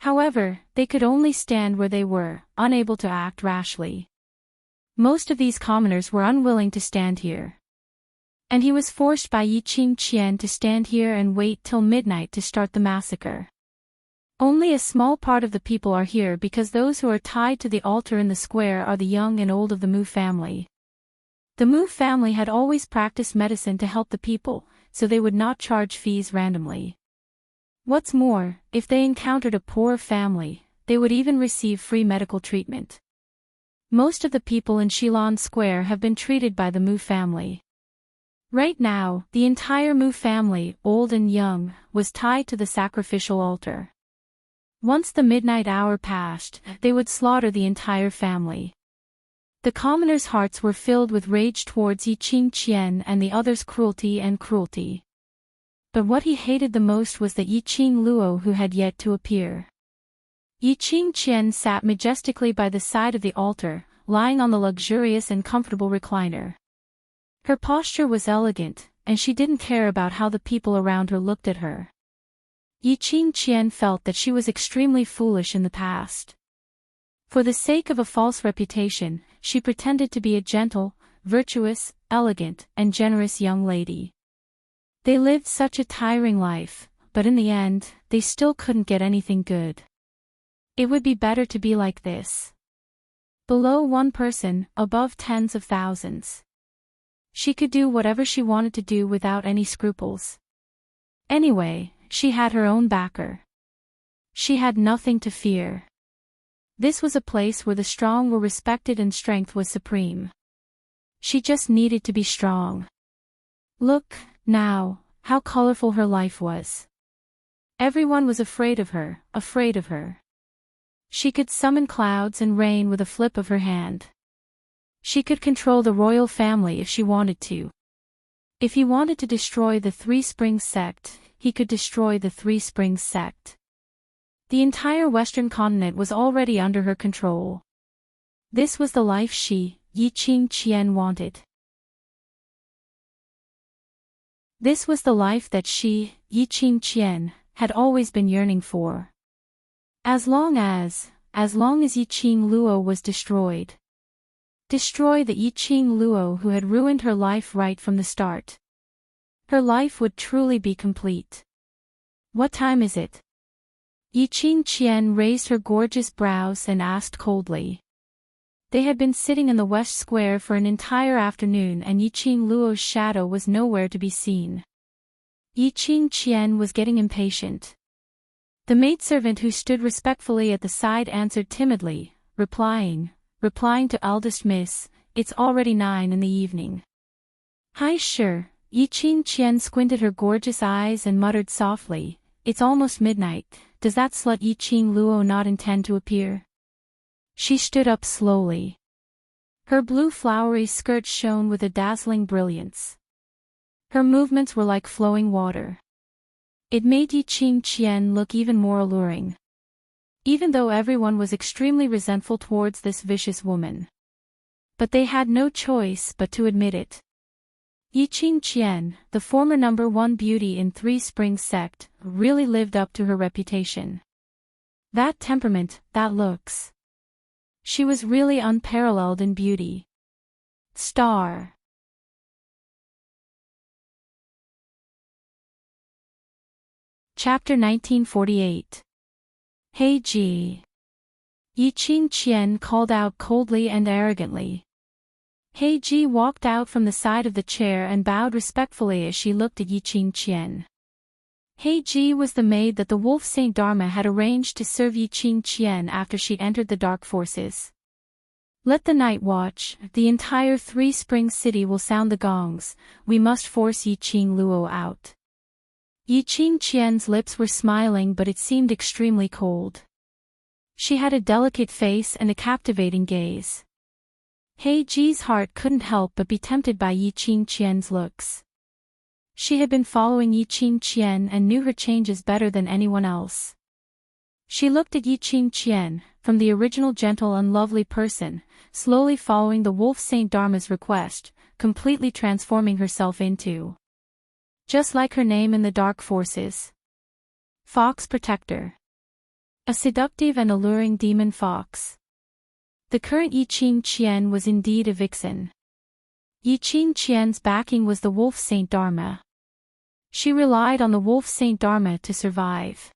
However, they could only stand where they were, unable to act rashly. Most of these commoners were unwilling to stand here. And he was forced by Yiqing Qian to stand here and wait till midnight to start the massacre. Only a small part of the people are here because those who are tied to the altar in the square are the young and old of the Mu family. The Mu family had always practiced medicine to help the people, so they would not charge fees randomly. What's more, if they encountered a poor family, they would even receive free medical treatment. Most of the people in Shilin Square have been treated by the Mu family. Right now, the entire Mu family, old and young, was tied to the sacrificial altar. Once the midnight hour passed, they would slaughter the entire family. The commoners' hearts were filled with rage towards Yiqing Qian and the others' cruelty. But what he hated the most was the Yiqing Luo who had yet to appear. Yiqing Qian sat majestically by the side of the altar, lying on the luxurious and comfortable recliner. Her posture was elegant, and she didn't care about how the people around her looked at her. Yiqing Qian felt that she was extremely foolish in the past. For the sake of a false reputation, she pretended to be a gentle, virtuous, elegant, and generous young lady. They lived such a tiring life, but in the end, they still couldn't get anything good. It would be better to be like this. Below one person, above tens of thousands. She could do whatever she wanted to do without any scruples. Anyway, she had her own backer. She had nothing to fear. This was a place where the strong were respected and strength was supreme. She just needed to be strong. Look, now, how colorful her life was. Everyone was afraid of her, afraid of her. She could summon clouds and rain with a flip of her hand. She could control the royal family if she wanted to. If he wanted to destroy the Three Springs sect, he could destroy the Three Springs sect. The entire western continent was already under her control. This was the life she, Yi-Ching-Chien, wanted. This was the life that she, Yi-Ching-Chien, had always been yearning for. As long as Yi-Ching Luo was destroyed. Destroy the Yi-Ching Luo who had ruined her life right from the start. Her life would truly be complete. What time is it? Yi-Ching-Chien raised her gorgeous brows and asked coldly. They had been sitting in the West Square for an entire afternoon and Yi-Ching Luo's shadow was nowhere to be seen. Yi-Ching-Chien was getting impatient. The maidservant who stood respectfully at the side answered timidly, replying to eldest miss, "It's already 9 in the evening." "Hi, sure." Yi-Ching-Chien squinted her gorgeous eyes and muttered softly, "It's almost midnight. Does that slut Yi-Ching Luo not intend to appear?" She stood up slowly. Her blue flowery skirt shone with a dazzling brilliance. Her movements were like flowing water. It made Yi-Ching-Chien look even more alluring. Even though everyone was extremely resentful towards this vicious woman. But they had no choice but to admit it. Yi-Ching-Chien, the former #1 beauty in Three Springs sect, really lived up to her reputation. That temperament, that looks. She was really unparalleled in beauty. Star. Chapter 1948. Hey Ji. Yi-Ching-Chien called out coldly and arrogantly. Hey Ji walked out from the side of the chair and bowed respectfully as she looked at Yi-Ching-Chien. Hey Ji was the maid that the Wolf Saint Dharma had arranged to serve Yi-Ching-Chien after she'd entered the dark forces. "Let the night watch, the entire Three Springs city will sound the gongs, we must force Yi-Ching Luo out." Yi-Ching-Chien's lips were smiling but it seemed extremely cold. She had a delicate face and a captivating gaze. Hey Ji's heart couldn't help but be tempted by Yi-Ching-Chien's looks. She had been following Yi-Ching-Chien and knew her changes better than anyone else. She looked at Yi-Ching-Chien, from the original gentle and lovely person, slowly following the Wolf Saint Dharma's request, completely transforming herself into. Just like her name in the dark forces. Fox Protector. A seductive and alluring demon fox. The current Yi-Ching-Chien was indeed a vixen. Yi-Ching-Chien's backing was the Wolf Saint Dharma. She relied on the Wolf Saint Dharma to survive.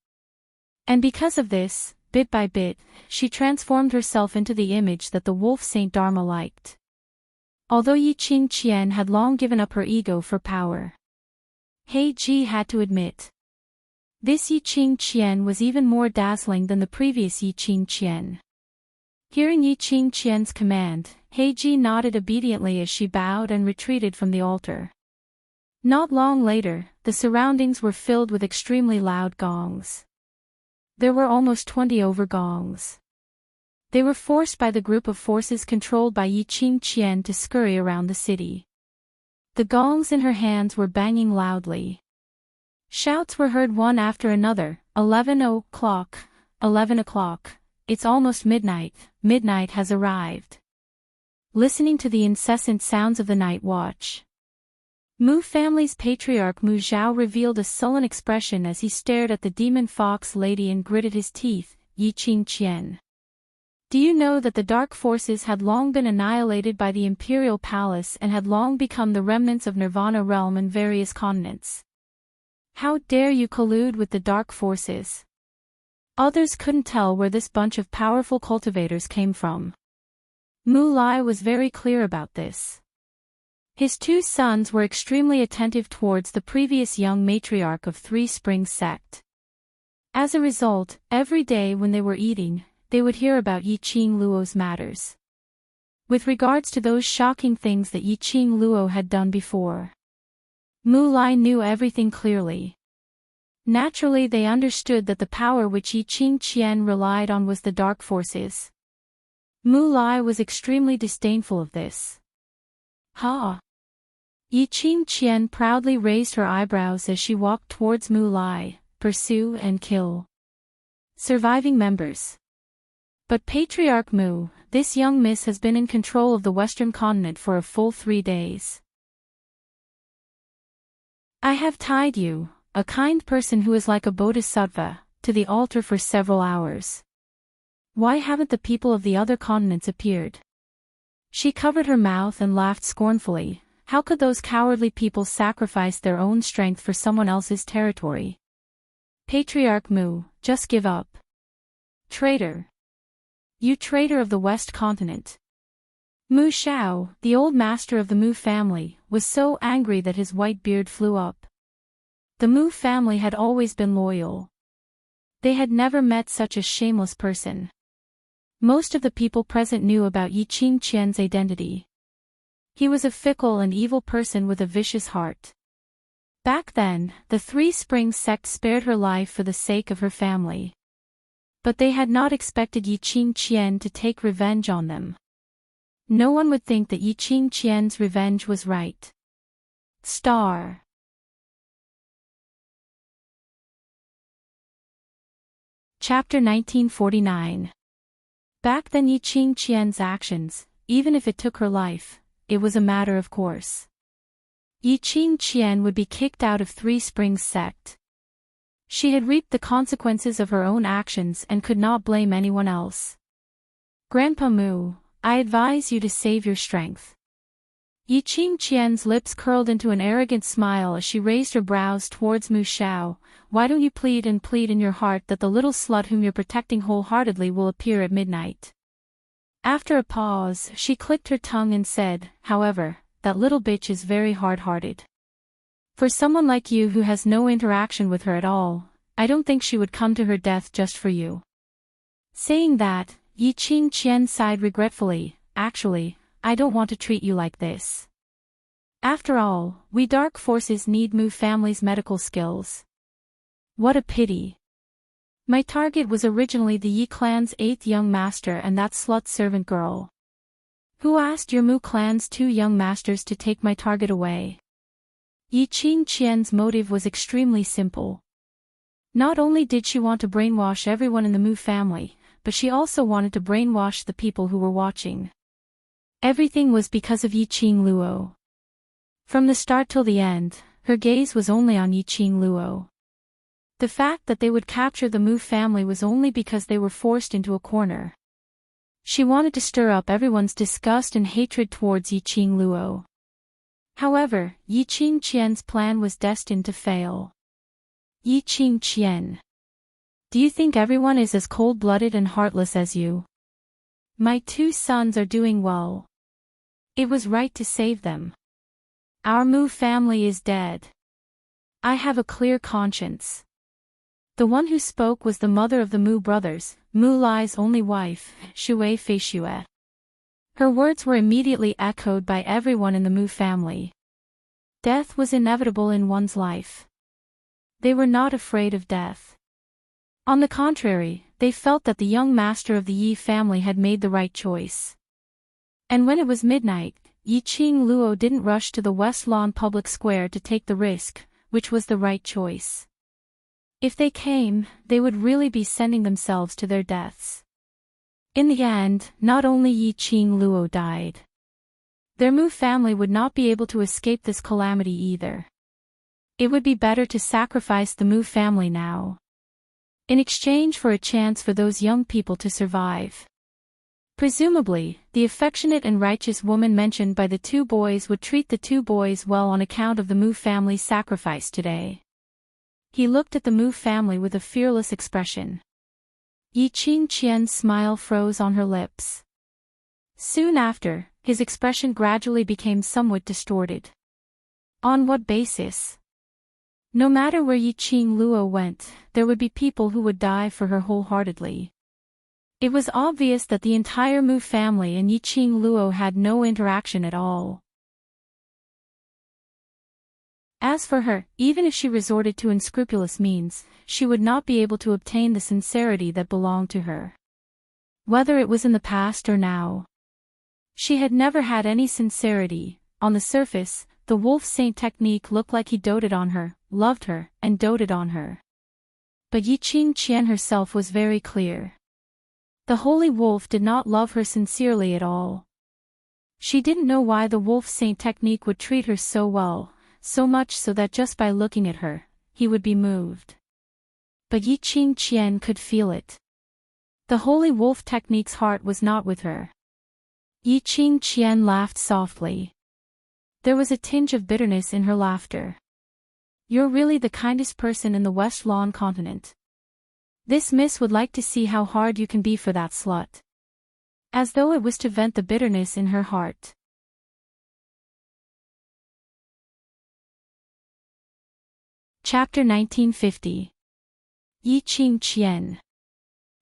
And because of this, bit by bit, she transformed herself into the image that the Wolf Saint Dharma liked. Although Yi-Ching-Chien had long given up her ego for power. Hey Ji had to admit. This Yi-Ching-Chien was even more dazzling than the previous Yi-Ching-Chien. Hearing Yi-Ching-Chien's command, Hey Ji nodded obediently as she bowed and retreated from the altar. Not long later, the surroundings were filled with extremely loud gongs. There were almost 20 over gongs. They were forced by the group of forces controlled by Yi-Ching-Chien to scurry around the city. The gongs in her hands were banging loudly. Shouts were heard one after another, 11 o'clock, 11 o'clock. It's almost midnight, midnight has arrived. Listening to the incessant sounds of the night watch. Mu family's patriarch Mu Zhao revealed a sullen expression as he stared at the demon fox lady and gritted his teeth. Yi-Ching-Chien. Do you know that the dark forces had long been annihilated by the imperial palace and had long become the remnants of Nirvana realm in various continents? How dare you collude with the dark forces? Others couldn't tell where this bunch of powerful cultivators came from. Mu Lai was very clear about this. His two sons were extremely attentive towards the previous young matriarch of Three Springs sect. As a result, every day when they were eating, they would hear about Yiqing Luo's matters. With regards to those shocking things that Yiqing Luo had done before, Mu Lai knew everything clearly. Naturally, they understood that the power which Yiqing Qian relied on was the dark forces. Mu Lai was extremely disdainful of this. Ha! Yiqing Qian proudly raised her eyebrows as she walked towards Mu Lai. Pursue and kill surviving members. But Patriarch Mu, this young miss has been in control of the Western continent for a full 3 days. I have tied you, a kind person who is like a bodhisattva, to the altar for several hours. Why haven't the people of the other continents appeared? She covered her mouth and laughed scornfully. How could those cowardly people sacrifice their own strength for someone else's territory? Patriarch Mu, just give up. Traitor. You traitor of the West Continent. Mu Xiao, the old master of the Mu family, was so angry that his white beard flew up. The Mu family had always been loyal. They had never met such a shameless person. Most of the people present knew about Yiqing Qian's identity. He was a fickle and evil person with a vicious heart. Back then, the Three Springs sect spared her life for the sake of her family. But they had not expected Yiqing Qian to take revenge on them. No one would think that Yiqing Qian's revenge was right. Star. Chapter 1949. Back then, Yiqing Qian's actions, even if it took her life, it was a matter of course. Yiqing Qian would be kicked out of Three Springs sect. She had reaped the consequences of her own actions and could not blame anyone else. Grandpa Mu, I advise you to save your strength. Yiqing Qian's lips curled into an arrogant smile as she raised her brows towards Mu Xiao. Why don't you plead in your heart that the little slut whom you're protecting wholeheartedly will appear at midnight? After a pause, she clicked her tongue and said, however, that little bitch is very hard-hearted. For someone like you who has no interaction with her at all, I don't think she would come to her death just for you. Saying that, Yiqing Qian sighed regretfully. Actually, I don't want to treat you like this. After all, we dark forces need Mu family's medical skills. What a pity. My target was originally the Yi clan's 8th young master and that slut servant girl. Who asked your Mu clan's 2 young masters to take my target away? Yiqing Qian's motive was extremely simple. Not only did she want to brainwash everyone in the Mu family, but she also wanted to brainwash the people who were watching. Everything was because of Yiqing Luo. From the start till the end, her gaze was only on Yiqing Luo. The fact that they would capture the Mu family was only because they were forced into a corner. She wanted to stir up everyone's disgust and hatred towards Yiqing Luo. However, Yiqing Qian's plan was destined to fail. Yiqing Qian. Do you think everyone is as cold-blooded and heartless as you? My 2 sons are doing well. It was right to save them. Our Mu family is dead. I have a clear conscience. The one who spoke was the mother of the Mu brothers, Mu Lai's only wife, Xue Feixue. Her words were immediately echoed by everyone in the Mu family. Death was inevitable in one's life. They were not afraid of death. On the contrary, they felt that the young master of the Yi family had made the right choice. And when it was midnight, Yiqing Luo didn't rush to the West Lawn Public Square to take the risk, which was the right choice. If they came, they would really be sending themselves to their deaths. In the end, not only Yiqing Luo died. Their Mu family would not be able to escape this calamity either. It would be better to sacrifice the Mu family now, in exchange for a chance for those young people to survive. Presumably, the affectionate and righteous woman mentioned by the 2 boys would treat the 2 boys well on account of the Mu family's sacrifice today. He looked at the Mu family with a fearless expression. Yiqing Qian's smile froze on her lips. Soon after, his expression gradually became somewhat distorted. On what basis? No matter where Yiqing Luo went, there would be people who would die for her wholeheartedly. It was obvious that the entire Mu family and Yiqing Luo had no interaction at all. As for her, even if she resorted to unscrupulous means, she would not be able to obtain the sincerity that belonged to her. Whether it was in the past or now. She had never had any sincerity. On the surface, the wolf saint technique looked like he doted on her, loved her, and doted on her. But Yiqing Qian herself was very clear. The holy wolf did not love her sincerely at all. She didn't know why the wolf saint technique would treat her so well, so much so that just by looking at her, he would be moved. But Yiqing Qian could feel it. The holy wolf technique's heart was not with her. Yiqing Qian laughed softly. There was a tinge of bitterness in her laughter. You're really the kindest person in the West Lawn continent. This miss would like to see how hard you can be for that slut. As though it was to vent the bitterness in her heart. Chapter 1950. Yiqing Qian.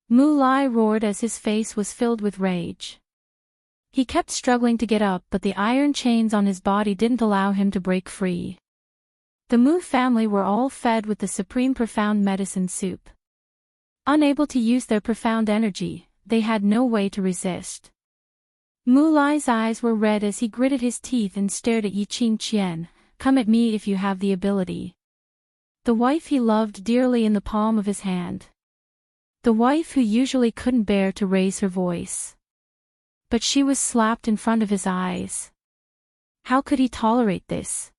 Mu Lai roared as his face was filled with rage. He kept struggling to get up, but the iron chains on his body didn't allow him to break free. The Mu family were all fed with the supreme profound medicine soup. Unable to use their profound energy, they had no way to resist. Mu Lai's eyes were red as he gritted his teeth and stared at Yiqing Qian. Come at me if you have the ability. The wife he loved dearly in the palm of his hand. The wife who usually couldn't bear to raise her voice. But she was slapped in front of his eyes. How could he tolerate this?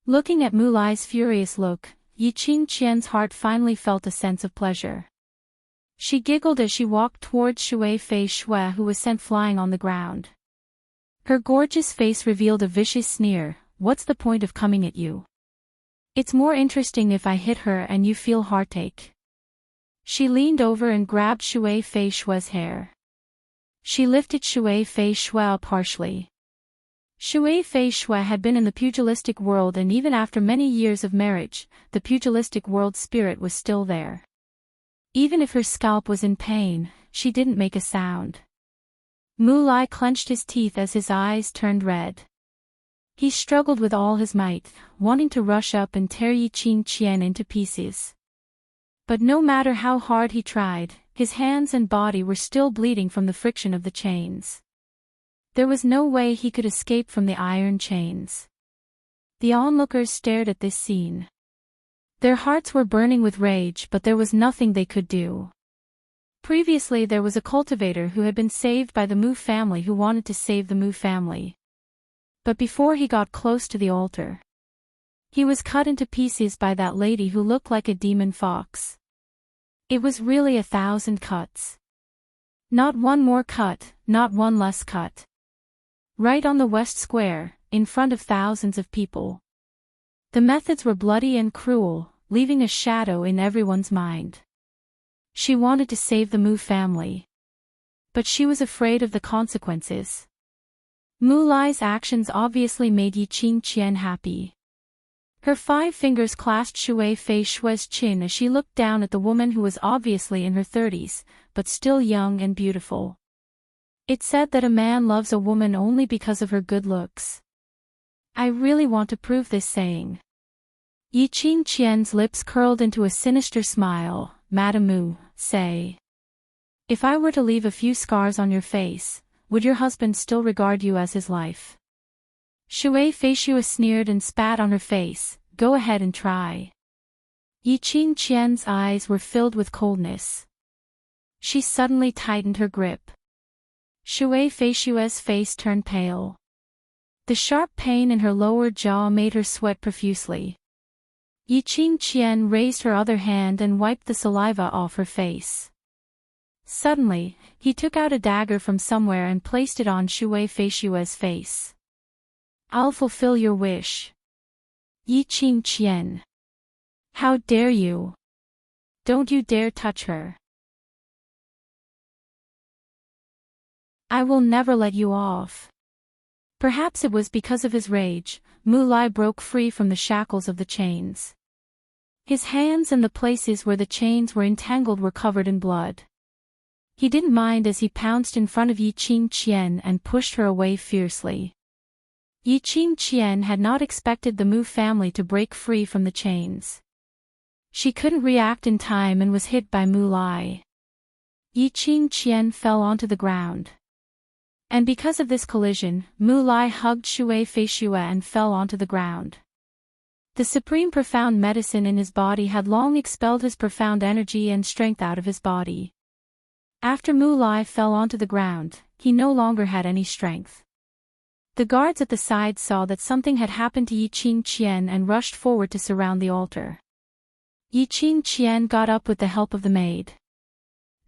Looking at Mu Lai's furious look, Yiqing Qian's heart finally felt a sense of pleasure. She giggled as she walked towards Shui Fei Shui, who was sent flying on the ground. Her gorgeous face revealed a vicious sneer. What's the point of coming at you? It's more interesting if I hit her and you feel heartache. She leaned over and grabbed Shui Fei Shui's hair. She lifted Shui Fei Shui up harshly. Shui Fei Shui had been in the pugilistic world, and even after many years of marriage, the pugilistic world spirit was still there. Even if her scalp was in pain, she didn't make a sound. Mu Lai clenched his teeth as his eyes turned red. He struggled with all his might, wanting to rush up and tear Yiqing Qian into pieces. But no matter how hard he tried, his hands and body were still bleeding from the friction of the chains. There was no way he could escape from the iron chains. The onlookers stared at this scene. Their hearts were burning with rage, but there was nothing they could do. Previously there was a cultivator who had been saved by the Mu family who wanted to save the Mu family. But before he got close to the altar, he was cut into pieces by that lady who looked like a demon fox. It was really 1,000 cuts. Not one more cut, not one less cut. Right on the West Square, in front of thousands of people. The methods were bloody and cruel, leaving a shadow in everyone's mind. She wanted to save the Mu family. But she was afraid of the consequences. Mu Lai's actions obviously made Yiqing Qian happy. Her 5 fingers clasped Shui Fei Shui's chin as she looked down at the woman who was obviously in her 30s, but still young and beautiful. It's said that a man loves a woman only because of her good looks. I really want to prove this saying. Yiqing Qian's lips curled into a sinister smile. Madam Mu, say. If I were to leave a few scars on your face, would your husband still regard you as his life? Shui Fei Shui sneered and spat on her face. Go ahead and try. Yiqing Qian's eyes were filled with coldness. She suddenly tightened her grip. Shui Fei Shui's face turned pale. The sharp pain in her lower jaw made her sweat profusely. Yiqing Qian raised her other hand and wiped the saliva off her face. Suddenly, he took out a dagger from somewhere and placed it on Shui Fei Shui's face. I'll fulfill your wish. Yiqing Qian. How dare you? Don't you dare touch her. I will never let you off. Perhaps it was because of his rage, Mu Lai broke free from the shackles of the chains. His hands and the places where the chains were entangled were covered in blood. He didn't mind as he pounced in front of Yi Qingqian and pushed her away fiercely. Yi Qingqian had not expected the Mu family to break free from the chains. She couldn't react in time and was hit by Mu Lai. Yi Qingqian fell onto the ground. And because of this collision, Mu Lai hugged Shui Feishue and fell onto the ground. The supreme profound medicine in his body had long expelled his profound energy and strength out of his body. After Mu Lai fell onto the ground, he no longer had any strength. The guards at the side saw that something had happened to Yi Qingqian and rushed forward to surround the altar. Yi Qingqian got up with the help of the maid.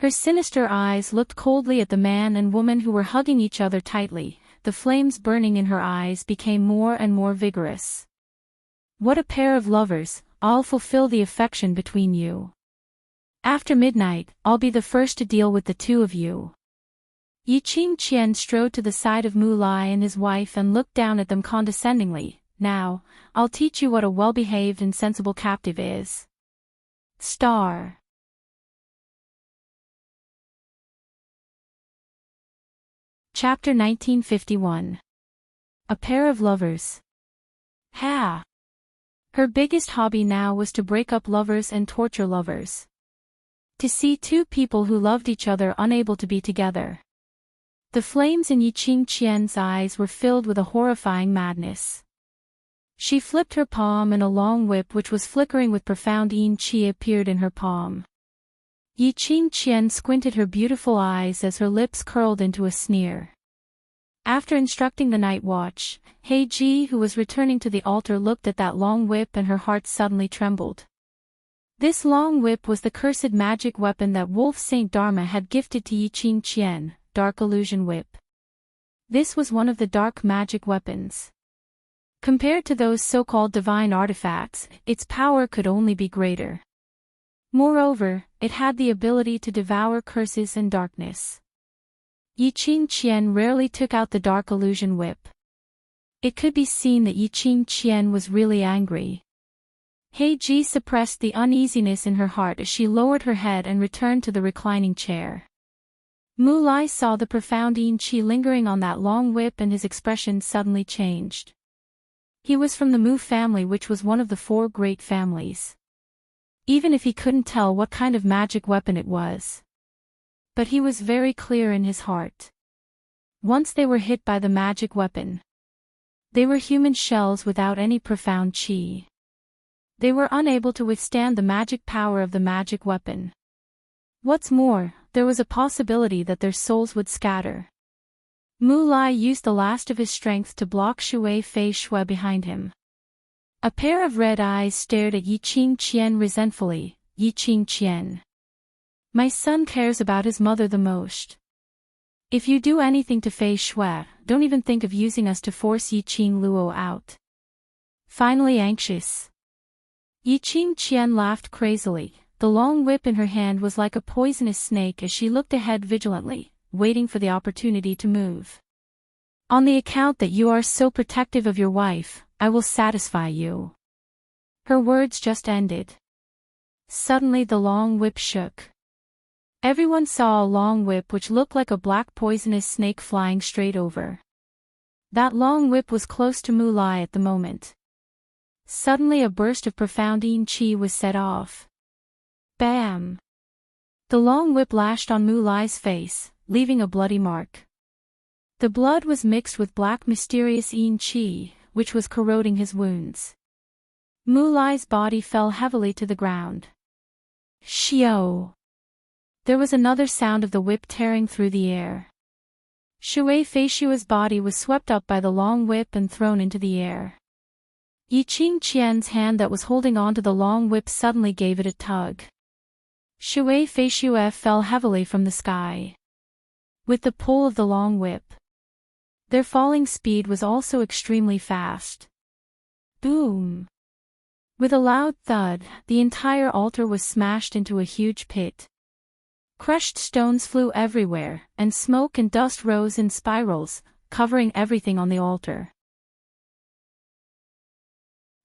Her sinister eyes looked coldly at the man and woman who were hugging each other tightly. The flames burning in her eyes became more and more vigorous. What a pair of lovers, I'll fulfill the affection between you. After midnight, I'll be the first to deal with the two of you. Yi Qingqian strode to the side of Mu Lai and his wife and looked down at them condescendingly. Now, I'll teach you what a well-behaved and sensible captive is. Star. Chapter 1951. A pair of lovers. Ha! Her biggest hobby now was to break up lovers and torture lovers. To see two people who loved each other unable to be together. The flames in Yi Qingqian's eyes were filled with a horrifying madness. She flipped her palm and a long whip which was flickering with profound yin qi appeared in her palm. Yi Qingqian squinted her beautiful eyes as her lips curled into a sneer. After instructing the night watch, Heiji, who was returning to the altar, looked at that long whip and her heart suddenly trembled. This long whip was the cursed magic weapon that Wolf Saint Dharma had gifted to Yi Qingqian, Dark Illusion Whip. This was one of the dark magic weapons. Compared to those so-called divine artifacts, its power could only be greater. Moreover, it had the ability to devour curses and darkness. Yi Qingqian rarely took out the Dark Illusion Whip. It could be seen that Yi Qingqian was really angry. Heiji suppressed the uneasiness in her heart as she lowered her head and returned to the reclining chair. Mu Lai saw the profound yin qi lingering on that long whip and his expression suddenly changed. He was from the Mu family, which was one of the four great families. Even if he couldn't tell what kind of magic weapon it was. But he was very clear in his heart. Once they were hit by the magic weapon, they were human shells without any profound qi. They were unable to withstand the magic power of the magic weapon. What's more, there was a possibility that their souls would scatter. Mu Lai used the last of his strength to block Shui Feishue behind him. A pair of red eyes stared at Yi Qingqian resentfully. Yi Qingqian. My son cares about his mother the most. If you do anything to Feishue, don't even think of using us to force Yi Qingluo out. Finally anxious. Yi Qingqian laughed crazily. The long whip in her hand was like a poisonous snake as she looked ahead vigilantly, waiting for the opportunity to move. On the account that you are so protective of your wife, I will satisfy you. Her words just ended. Suddenly the long whip shook. Everyone saw a long whip which looked like a black poisonous snake flying straight over. That long whip was close to Mu Lai at the moment. Suddenly a burst of profound yin qi was set off. Bam! The long whip lashed on Mu Lai's face, leaving a bloody mark. The blood was mixed with black mysterious yin qi, which was corroding his wounds. Mu Lai's body fell heavily to the ground. Shio! There was another sound of the whip tearing through the air. Shui Feishue's body was swept up by the long whip and thrown into the air. Yi Qingqian's hand that was holding on to the long whip suddenly gave it a tug. Shui Feishue fell heavily from the sky. With the pull of the long whip, their falling speed was also extremely fast. Boom! With a loud thud, the entire altar was smashed into a huge pit. Crushed stones flew everywhere, and smoke and dust rose in spirals, covering everything on the altar.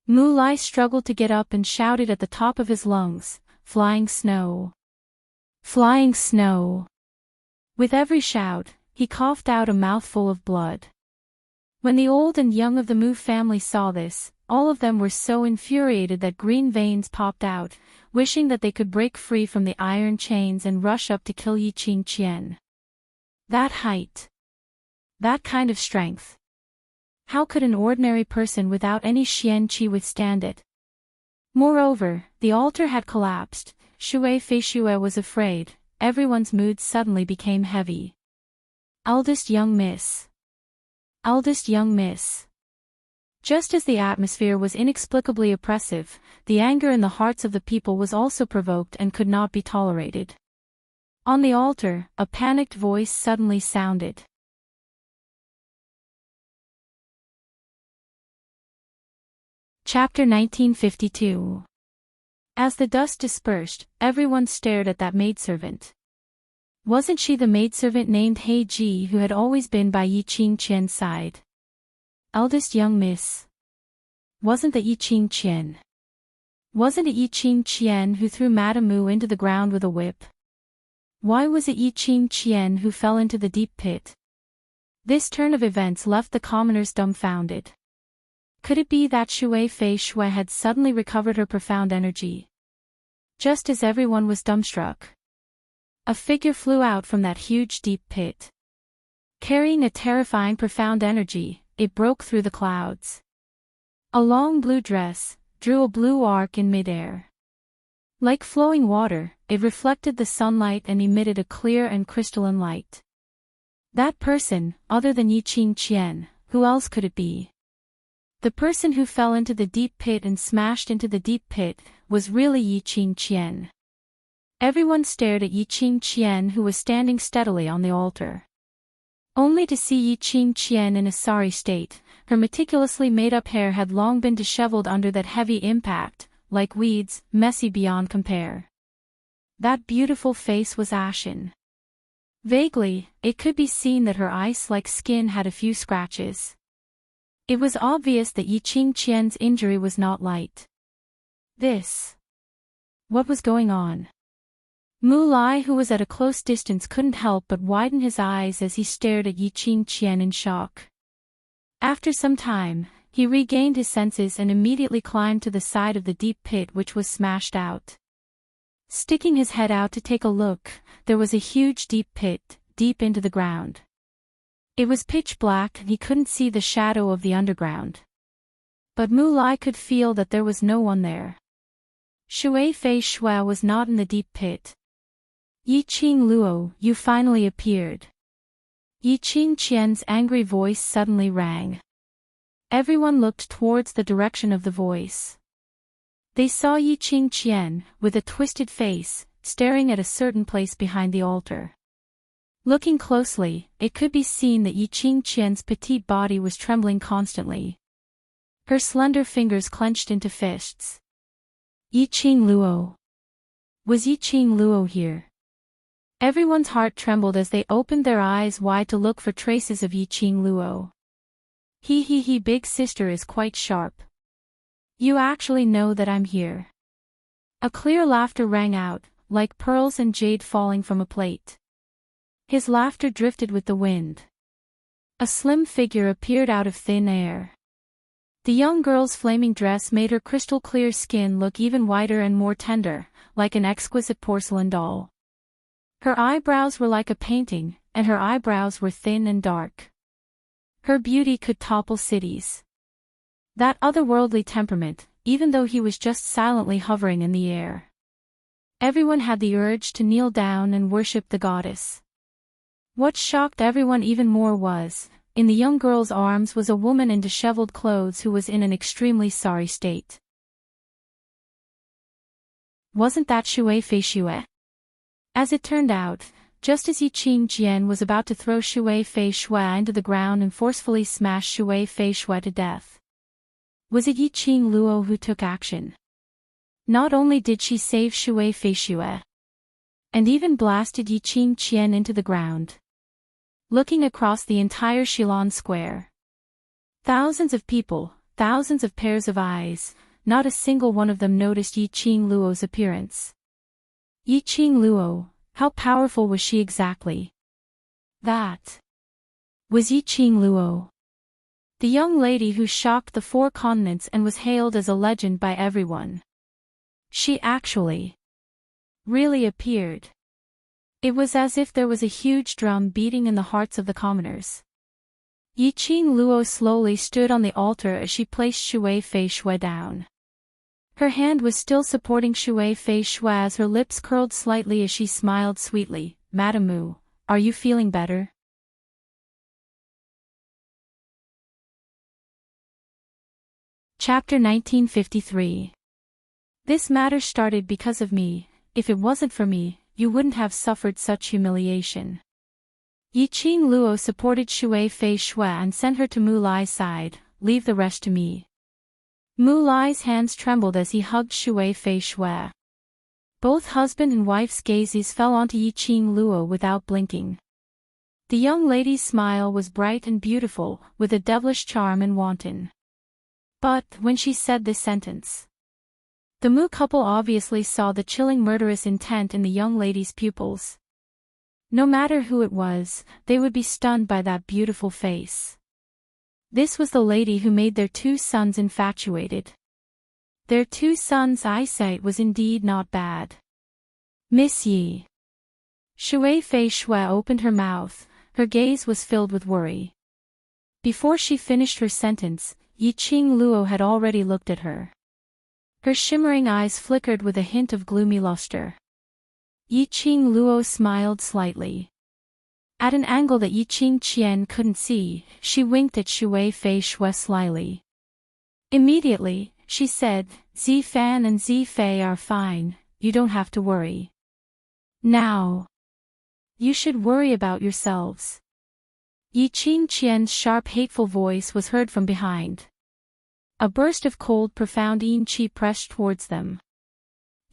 Mu Lai struggled to get up and shouted at the top of his lungs, "Flying snow! Flying snow!" With every shout, he coughed out a mouthful of blood. When the old and young of the Mu family saw this, all of them were so infuriated that green veins popped out, wishing that they could break free from the iron chains and rush up to kill Yi Qingqian. That height. That kind of strength. How could an ordinary person without any Xian Qi withstand it? Moreover, the altar had collapsed. Shui Feishui was afraid. Everyone's mood suddenly became heavy. Eldest young miss. Eldest young miss. Just as the atmosphere was inexplicably oppressive, the anger in the hearts of the people was also provoked and could not be tolerated. On the altar, a panicked voice suddenly sounded. Chapter 1952. As the dust dispersed, everyone stared at that maidservant. Wasn't she the maidservant named He Ji who had always been by Yi Qingqian's side? Eldest young miss. Wasn't that Yi Qingqian? Wasn't it Yi Qingqian who threw Madame Mu into the ground with a whip? Why was it Yi Qingqian who fell into the deep pit? This turn of events left the commoners dumbfounded. Could it be that Shui Feishui had suddenly recovered her profound energy? Just as everyone was dumbstruck, a figure flew out from that huge deep pit. Carrying a terrifying profound energy, it broke through the clouds. A long blue dress drew a blue arc in midair. Like flowing water, it reflected the sunlight and emitted a clear and crystalline light. That person, other than Yi Qingqian, who else could it be? The person who fell into the deep pit and smashed into the deep pit was really Yi Qingqian. Everyone stared at Yi Qingqian, who was standing steadily on the altar. Only to see Yi Qingqian in a sorry state. Her meticulously made-up hair had long been disheveled under that heavy impact, like weeds, messy beyond compare. That beautiful face was ashen. Vaguely, it could be seen that her ice-like skin had a few scratches. It was obvious that Yi Qingqian's injury was not light. What was going on? Mu Lai, who was at a close distance, couldn't help but widen his eyes as he stared at Yi Qingqian in shock. After some time, he regained his senses and immediately climbed to the side of the deep pit which was smashed out. Sticking his head out to take a look, there was a huge deep pit, deep into the ground. It was pitch black and he couldn't see the shadow of the underground. But Mu Lai could feel that there was no one there. Shui Feishui was not in the deep pit. Yi Qingluo, you finally appeared. Yi Qingqian's angry voice suddenly rang. Everyone looked towards the direction of the voice. They saw Yi Qingqian, with a twisted face, staring at a certain place behind the altar. Looking closely, it could be seen that Yi Qingqian's petite body was trembling constantly. Her slender fingers clenched into fists. Yi Qingluo. Was Yi Qingluo here? Everyone's heart trembled as they opened their eyes wide to look for traces of Yi Qingluo. He, big sister is quite sharp. You actually know that I'm here. A clear laughter rang out, like pearls and jade falling from a plate. His laughter drifted with the wind. A slim figure appeared out of thin air. The young girl's flaming dress made her crystal-clear skin look even whiter and more tender, like an exquisite porcelain doll. Her eyebrows were like a painting, and her eyebrows were thin and dark. Her beauty could topple cities. That otherworldly temperament, even though he was just silently hovering in the air. Everyone had the urge to kneel down and worship the goddess. What shocked everyone even more was, in the young girl's arms was a woman in disheveled clothes who was in an extremely sorry state. Wasn't that Shui Feishui? As it turned out, just as Yi Qingqian was about to throw Shui Feishui into the ground and forcefully smash Shui Feishui to death. Was it Yi Qingluo who took action? Not only did she save Shui Feishui, and even blasted Yi Qingqian into the ground. Looking across the entire Shilon Square. Thousands of people, thousands of pairs of eyes, not a single one of them noticed Yi Qingluo's appearance. Yi Qingluo, how powerful was she exactly? That was Yiqing Luo, the young lady who shocked the 4 continents and was hailed as a legend by everyone. She actually really appeared. It was as if there was a huge drum beating in the hearts of the commoners. Yiqing Luo slowly stood on the altar as she placed Shui Fei Shui down. Her hand was still supporting Shui Fei Shui as her lips curled slightly as she smiled sweetly. Madam Mu, are you feeling better? Chapter 1953. This matter started because of me. If it wasn't for me, you wouldn't have suffered such humiliation. Yiqing Luo supported Shui Fei Shui and sent her to Mu Lai's side. Leave the rest to me. Mu Lai's hands trembled as he hugged Shui Fei Shui. Both husband and wife's gazes fell onto Yiqing Luo without blinking. The young lady's smile was bright and beautiful, with a devilish charm and wanton. But, when she said this sentence, the Mu couple obviously saw the chilling murderous intent in the young lady's pupils. No matter who it was, they would be stunned by that beautiful face. This was the lady who made their 2 sons infatuated. Their 2 sons' eyesight was indeed not bad. Miss Yi. Shui Fei Shui opened her mouth, her gaze was filled with worry. Before she finished her sentence, Yiqing Luo had already looked at her. Her shimmering eyes flickered with a hint of gloomy luster. Yiqing Luo smiled slightly. At an angle that Yiqing Qian couldn't see, she winked at Shui Fei Shui slyly. Immediately, she said, Zi Fan and Zi Fei are fine, you don't have to worry. Now, you should worry about yourselves. Yiqing Qian's sharp hateful voice was heard from behind. A burst of cold profound yin qi pressed towards them.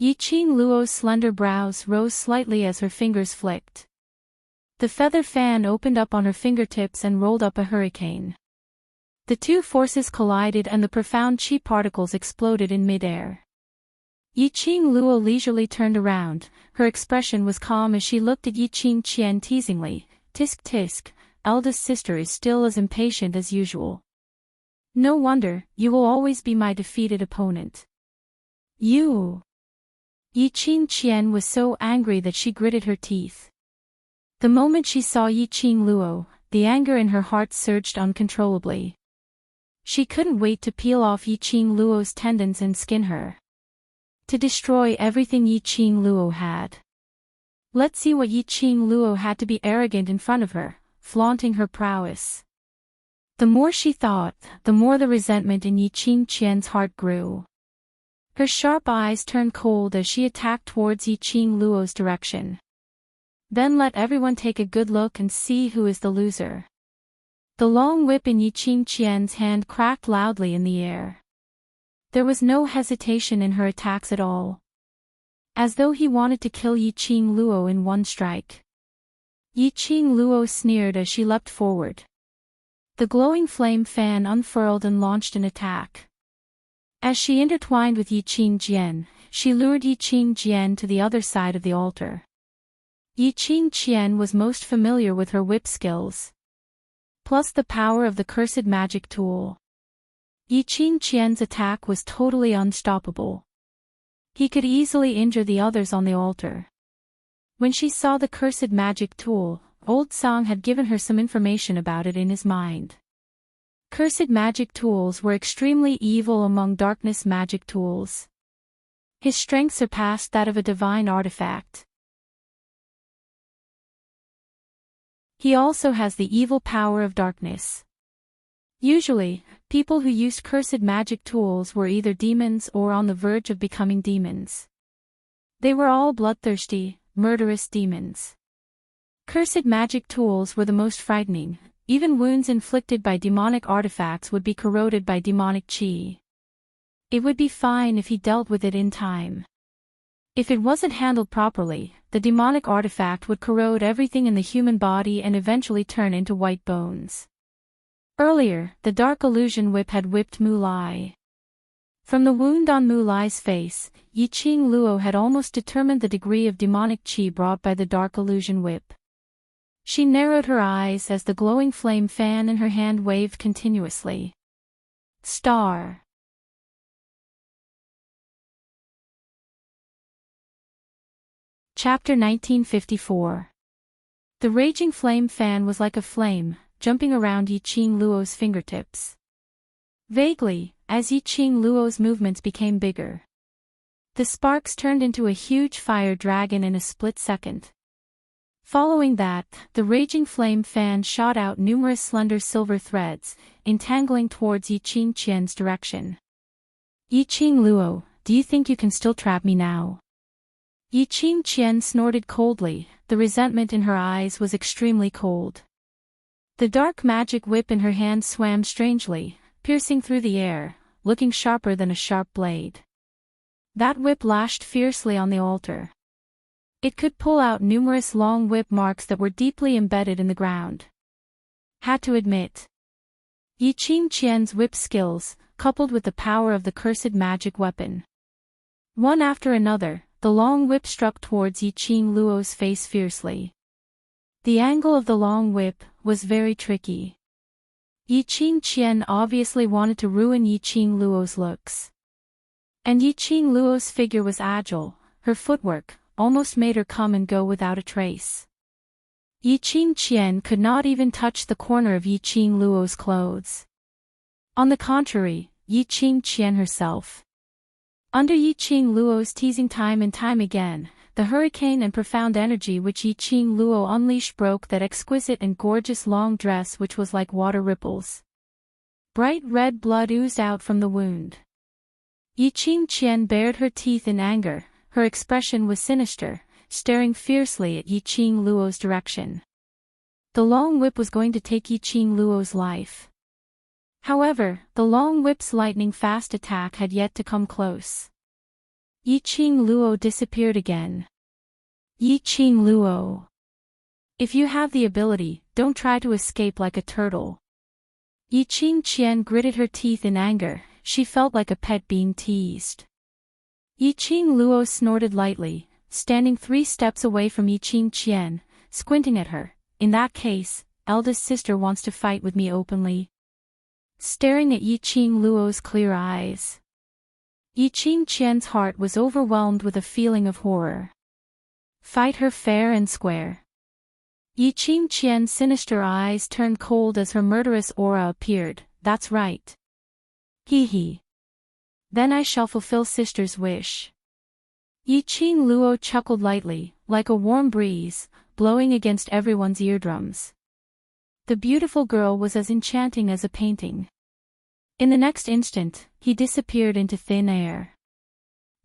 Yiqing Luo's slender brows rose slightly as her fingers flicked. The feather fan opened up on her fingertips and rolled up a hurricane. The 2 forces collided and the profound qi particles exploded in midair. Yiqing Luo leisurely turned around, her expression was calm as she looked at Yiqing Qian teasingly. Tisk tisk, eldest sister is still as impatient as usual. No wonder, you will always be my defeated opponent. You. Yiqing Qian was so angry that she gritted her teeth. The moment she saw Yiqing Luo, the anger in her heart surged uncontrollably. She couldn't wait to peel off Yiqing Luo's tendons and skin her. To destroy everything Yiqing Luo had. Let's see what Yiqing Luo had to be arrogant in front of her, flaunting her prowess. The more she thought, the more the resentment in Yiqing Qian's heart grew. Her sharp eyes turned cold as she attacked towards Yiqing Luo's direction. Then let everyone take a good look and see who is the loser. The long whip in Yiqing Qian's hand cracked loudly in the air. There was no hesitation in her attacks at all. As though he wanted to kill Yiqing Luo in one strike. Yiqing Luo sneered as she leapt forward. The glowing flame fan unfurled and launched an attack. As she intertwined with Yiqing Jian, she lured Yiqing Jian to the other side of the altar. Yiqing Qian was most familiar with her whip skills. Plus the power of the cursed magic tool. Yiqing Qian's attack was totally unstoppable. He could easily injure the others on the altar. When she saw the cursed magic tool, Old Song had given her some information about it in his mind. Cursed magic tools were extremely evil among darkness magic tools. His strength surpassed that of a divine artifact. He also has the evil power of darkness. Usually, people who used cursed magic tools were either demons or on the verge of becoming demons. They were all bloodthirsty, murderous demons. Cursed magic tools were the most frightening. Even wounds inflicted by demonic artifacts would be corroded by demonic qi. It would be fine if he dealt with it in time. If it wasn't handled properly, the demonic artifact would corrode everything in the human body and eventually turn into white bones. Earlier, the dark illusion whip had whipped Mu Lai. From the wound on Mu Lai's face, Yiqing Luo had almost determined the degree of demonic qi brought by the dark illusion whip. She narrowed her eyes as the glowing flame fan in her hand waved continuously. Star. Chapter 1954. The raging flame fan was like a flame, jumping around Yiqing Luo's fingertips. Vaguely, as Yiqing Luo's movements became bigger, the sparks turned into a huge fire dragon in a split second. Following that, the raging flame fan shot out numerous slender silver threads, entangling towards Yiqing Qian's direction. Yiqing Luo, do you think you can still trap me now? Yiqing Qian snorted coldly, the resentment in her eyes was extremely cold. The dark magic whip in her hand swam strangely, piercing through the air, looking sharper than a sharp blade. That whip lashed fiercely on the altar. It could pull out numerous long whip marks that were deeply embedded in the ground. Had to admit, Yiqing Qian's whip skills, coupled with the power of the cursed magic weapon. One after another, the long whip struck towards Yiqing Luo's face fiercely. The angle of the long whip was very tricky. Yiqing Qian obviously wanted to ruin Yiqing Luo's looks. And Yiqing Luo's figure was agile, her footwork almost made her come and go without a trace. Yiqing Qian could not even touch the corner of Yiqing Luo's clothes. On the contrary, Yiqing Qian herself. Under Yiqing Luo's teasing time and time again, the hurricane and profound energy which Yiqing Luo unleashed broke that exquisite and gorgeous long dress which was like water ripples. Bright red blood oozed out from the wound. Yiqing Qian bared her teeth in anger. Her expression was sinister, staring fiercely at Yiqing Luo's direction. The long whip was going to take Yiqing Luo's life. However, the long whip's lightning-fast attack had yet to come close. Yiqing Luo disappeared again. Yiqing Luo. If you have the ability, don't try to escape like a turtle. Yiqing Qian gritted her teeth in anger, she felt like a pet being teased. Yiqing Luo snorted lightly, standing 3 steps away from Yiqing Qian, squinting at her. In that case, eldest sister wants to fight with me openly. Staring at Yiqing Luo's clear eyes, Yiqing Qian's heart was overwhelmed with a feeling of horror. Fight her fair and square. Yiqing Qian's sinister eyes turned cold as her murderous aura appeared. That's right. Hee hee. Then I shall fulfill sister's wish. Yiqing Luo chuckled lightly, like a warm breeze, blowing against everyone's eardrums. The beautiful girl was as enchanting as a painting. In the next instant, he disappeared into thin air.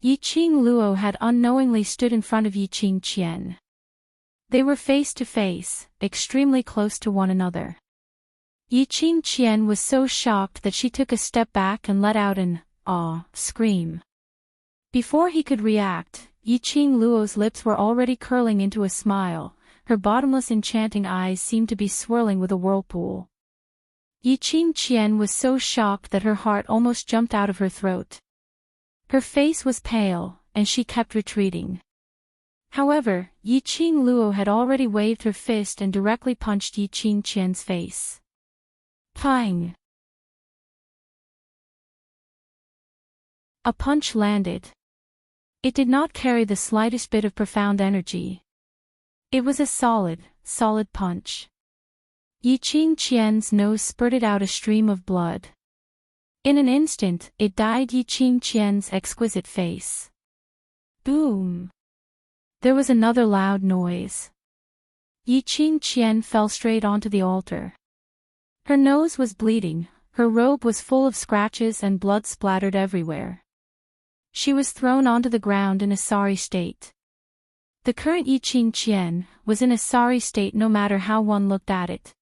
Yiqing Luo had unknowingly stood in front of Yiqing Qian. They were face to face, extremely close to one another. Yiqing Qian was so shocked that she took a step back and let out an scream. Before he could react, Yiqing Luo's lips were already curling into a smile, her bottomless enchanting eyes seemed to be swirling with a whirlpool. Yiqing Qian was so shocked that her heart almost jumped out of her throat. Her face was pale, and she kept retreating. However, Yiqing Luo had already waved her fist and directly punched Yiqing Qian's face. Pang! A punch landed. It did not carry the slightest bit of profound energy. It was a solid punch. Yiqing Qian's nose spurted out a stream of blood. In an instant, it dyed Yiqing Qian's exquisite face. Boom! There was another loud noise. Yiqing Qian fell straight onto the altar. Her nose was bleeding, her robe was full of scratches and blood splattered everywhere. She was thrown onto the ground in a sorry state. The current Yiqing Qian was in a sorry state no matter how one looked at it.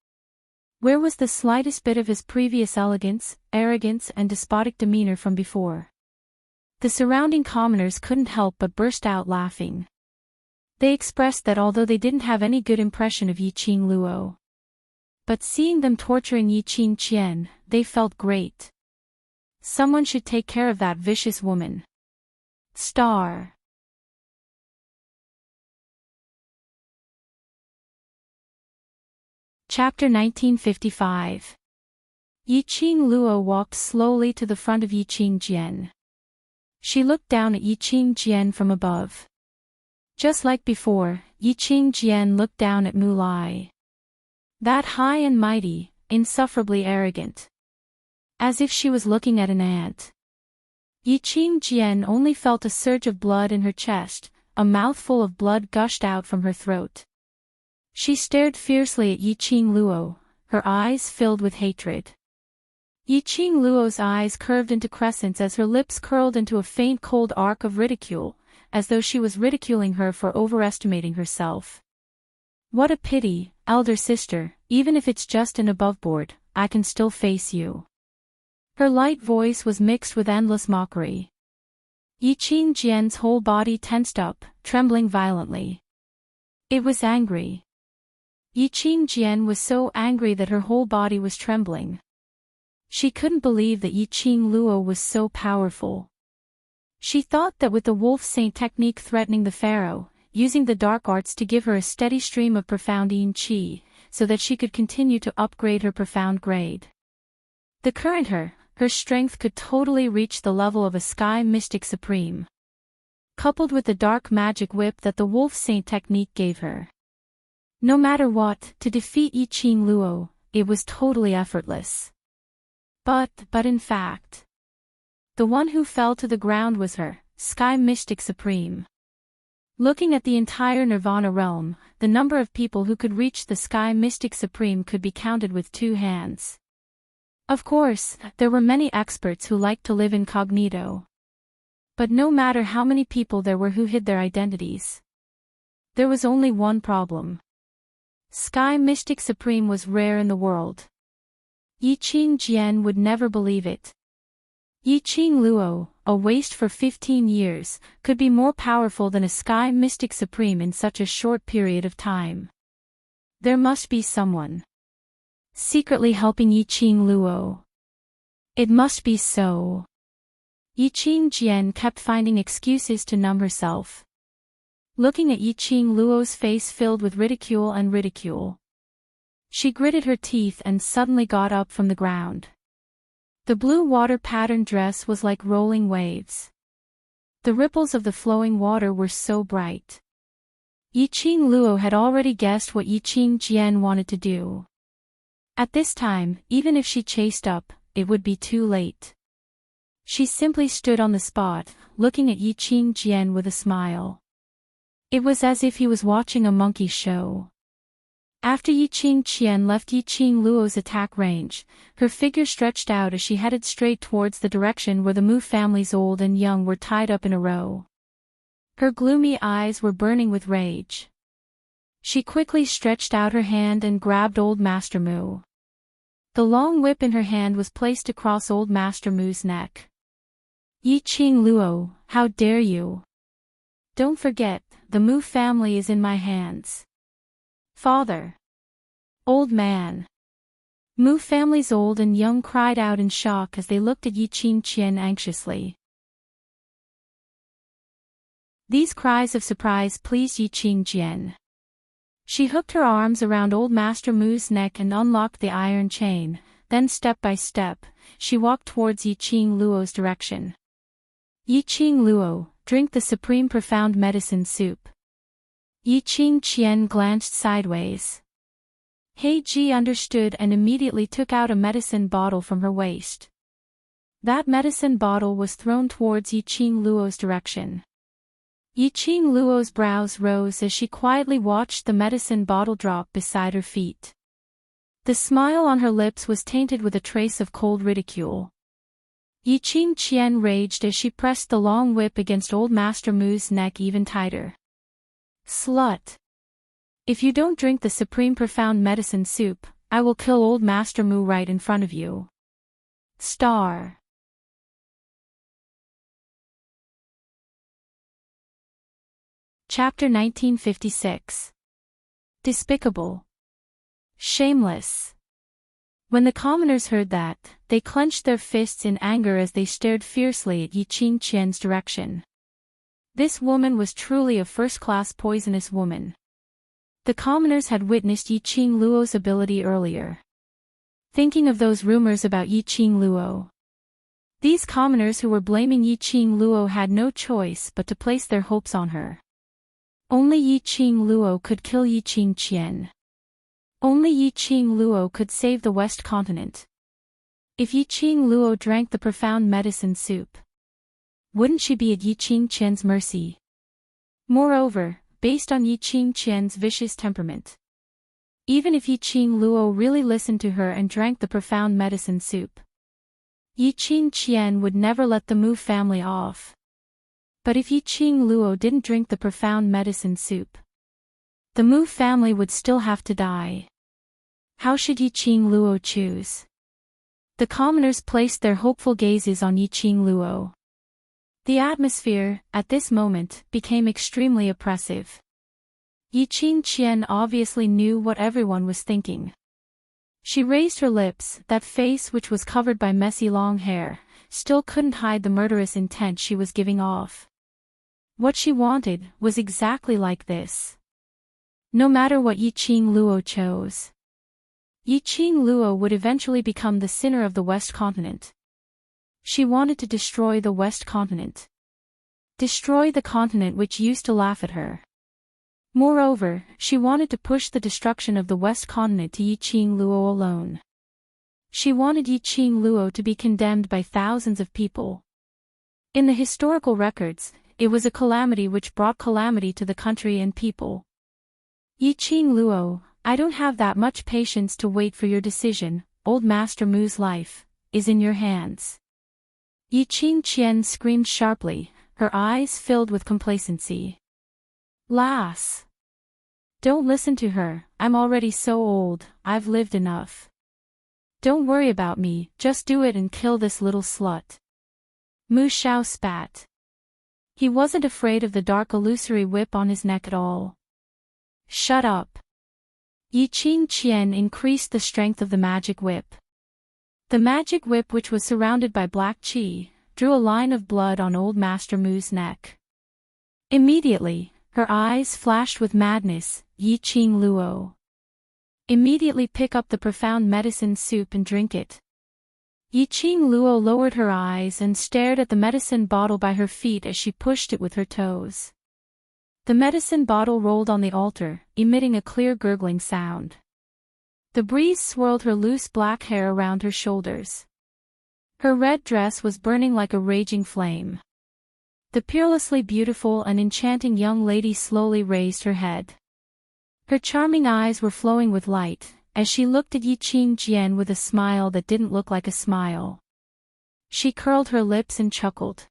Where was the slightest bit of his previous elegance, arrogance and despotic demeanor from before? The surrounding commoners couldn't help but burst out laughing. They expressed that although they didn't have any good impression of Yiqing Luo, but seeing them torturing Yiqing Qian, they felt great. Someone should take care of that vicious woman. Star. Chapter 1955. Yiqing Luo walked slowly to the front of Yiqing Jian. She looked down at Yiqing Jian from above. Just like before, Yiqing Jian looked down at Mu Lai. That high and mighty, insufferably arrogant. As if she was looking at an ant. Yiqing Jian only felt a surge of blood in her chest, a mouthful of blood gushed out from her throat. She stared fiercely at Yiqing Luo, her eyes filled with hatred. Yiqing Luo's eyes curved into crescents as her lips curled into a faint cold arc of ridicule, as though she was ridiculing her for overestimating herself. What a pity, elder sister, even if it's just an aboveboard, I can still face you. Her light voice was mixed with endless mockery. Yiqing Jian's whole body tensed up, trembling violently. It was angry. Yiqing Jian was so angry that her whole body was trembling. She couldn't believe that Yiqing Luo was so powerful. She thought that with the wolf saint technique threatening the pharaoh, using the dark arts to give her a steady stream of profound yin qi, so that she could continue to upgrade her profound grade. The current her strength could totally reach the level of a sky mystic supreme. Coupled with the dark magic whip that the wolf saint technique gave her. No matter what, to defeat Yiqing Luo, it was totally effortless. But in fact, the one who fell to the ground was her, Sky Mystic Supreme. Looking at the entire Nirvana realm, the number of people who could reach the Sky Mystic Supreme could be counted with 2 hands. Of course, there were many experts who liked to live incognito. But no matter how many people there were who hid their identities, there was only one problem. Sky Mystic Supreme was rare in the world. Yiqing Jian would never believe it. Yiqing Luo, a waste for 15 years, could be more powerful than a Sky Mystic Supreme in such a short period of time. There must be someone secretly helping Yiqing Luo. It must be so. Yiqing Jian kept finding excuses to numb herself. Looking at Yiqing Luo's face filled with ridicule. She gritted her teeth and suddenly got up from the ground. The blue water patterned dress was like rolling waves. The ripples of the flowing water were so bright. Yiqing Luo had already guessed what Yiqing Jian wanted to do. At this time, even if she chased up, it would be too late. She simply stood on the spot, looking at Yiqing Jian with a smile. It was as if he was watching a monkey show. After Yiqing Jian left Yiqing Luo's attack range, her figure stretched out as she headed straight towards the direction where the Mu families old and young were tied up in a row. Her gloomy eyes were burning with rage. She quickly stretched out her hand and grabbed Old Master Mu. The long whip in her hand was placed across Old Master Mu's neck. Yiqing Luo, how dare you! Don't forget, the Mu family is in my hands. Father! Old man! Mu families old and young cried out in shock as they looked at Yiqing Jian anxiously. These cries of surprise pleased Yiqing Jian. She hooked her arms around Old Master Mu's neck and unlocked the iron chain, then step by step, she walked towards Yiqing Luo's direction. Yiqing Luo, drink the supreme profound medicine soup. Yiqing Jian glanced sideways. He Ji understood and immediately took out a medicine bottle from her waist. That medicine bottle was thrown towards Yiqing Luo's direction. Yiqing Luo's brows rose as she quietly watched the medicine bottle drop beside her feet. The smile on her lips was tainted with a trace of cold ridicule. Yiqing Jian raged as she pressed the long whip against Old Master Mu's neck even tighter. Slut! If you don't drink the supreme profound medicine soup, I will kill Old Master Mu right in front of you. Star. Chapter 1956. Despicable. Shameless. When the commoners heard that, they clenched their fists in anger as they stared fiercely at Yiqing Jian's direction. This woman was truly a first-class poisonous woman. The commoners had witnessed Yi Qing Luo's ability earlier. Thinking of those rumors about Yi Qing Luo. These commoners who were blaming Yi Qing Luo had no choice but to place their hopes on her. Only Yi Qing Luo could kill Yi Qing Qian. Only Yi Qing Luo could save the West Continent. If Yi Qing Luo drank the profound medicine soup, wouldn't she be at Yi Qing Qian's mercy? Moreover, based on Yi Qing Qian's vicious temperament, even if Yi Qing Luo really listened to her and drank the profound medicine soup, Yi Qing Qian would never let the Mu family off. But if Yi Qing Luo didn't drink the profound medicine soup, the Mu family would still have to die. How should Yi Qing Luo choose? The commoners placed their hopeful gazes on Yi Qing Luo. The atmosphere, at this moment, became extremely oppressive. Yi Qing Qian obviously knew what everyone was thinking. She raised her lips, that face which was covered by messy long hair, still couldn't hide the murderous intent she was giving off. What she wanted was exactly like this. No matter what Yi Qing Luo chose, Yi Qing Luo would eventually become the sinner of the West Continent. She wanted to destroy the West Continent. Destroy the continent which used to laugh at her. Moreover, she wanted to push the destruction of the West Continent to Yi Qing Luo alone. She wanted Yi Qing Luo to be condemned by thousands of people. In the historical records, it was a calamity which brought calamity to the country and people. Yi Qing Luo, I don't have that much patience to wait for your decision. Old Master Mu's life is in your hands. Yi Qing Qian screamed sharply, her eyes filled with complacency. Lass! Don't listen to her, I'm already so old, I've lived enough. Don't worry about me, just do it and kill this little slut. Mu Xiao spat. He wasn't afraid of the dark illusory whip on his neck at all. Shut up. Yi Qing Qian increased the strength of the magic whip. The magic whip, which was surrounded by black qi, drew a line of blood on old Master Mu's neck. Immediately, her eyes flashed with madness. Yi Qing Luo, immediately pick up the profound medicine soup and drink it. Yi Qing Luo lowered her eyes and stared at the medicine bottle by her feet as she pushed it with her toes. The medicine bottle rolled on the altar, emitting a clear gurgling sound. The breeze swirled her loose black hair around her shoulders. Her red dress was burning like a raging flame. The peerlessly beautiful and enchanting young lady slowly raised her head. Her charming eyes were flowing with light, as she looked at Yi Qing Qian with a smile that didn't look like a smile. She curled her lips and chuckled.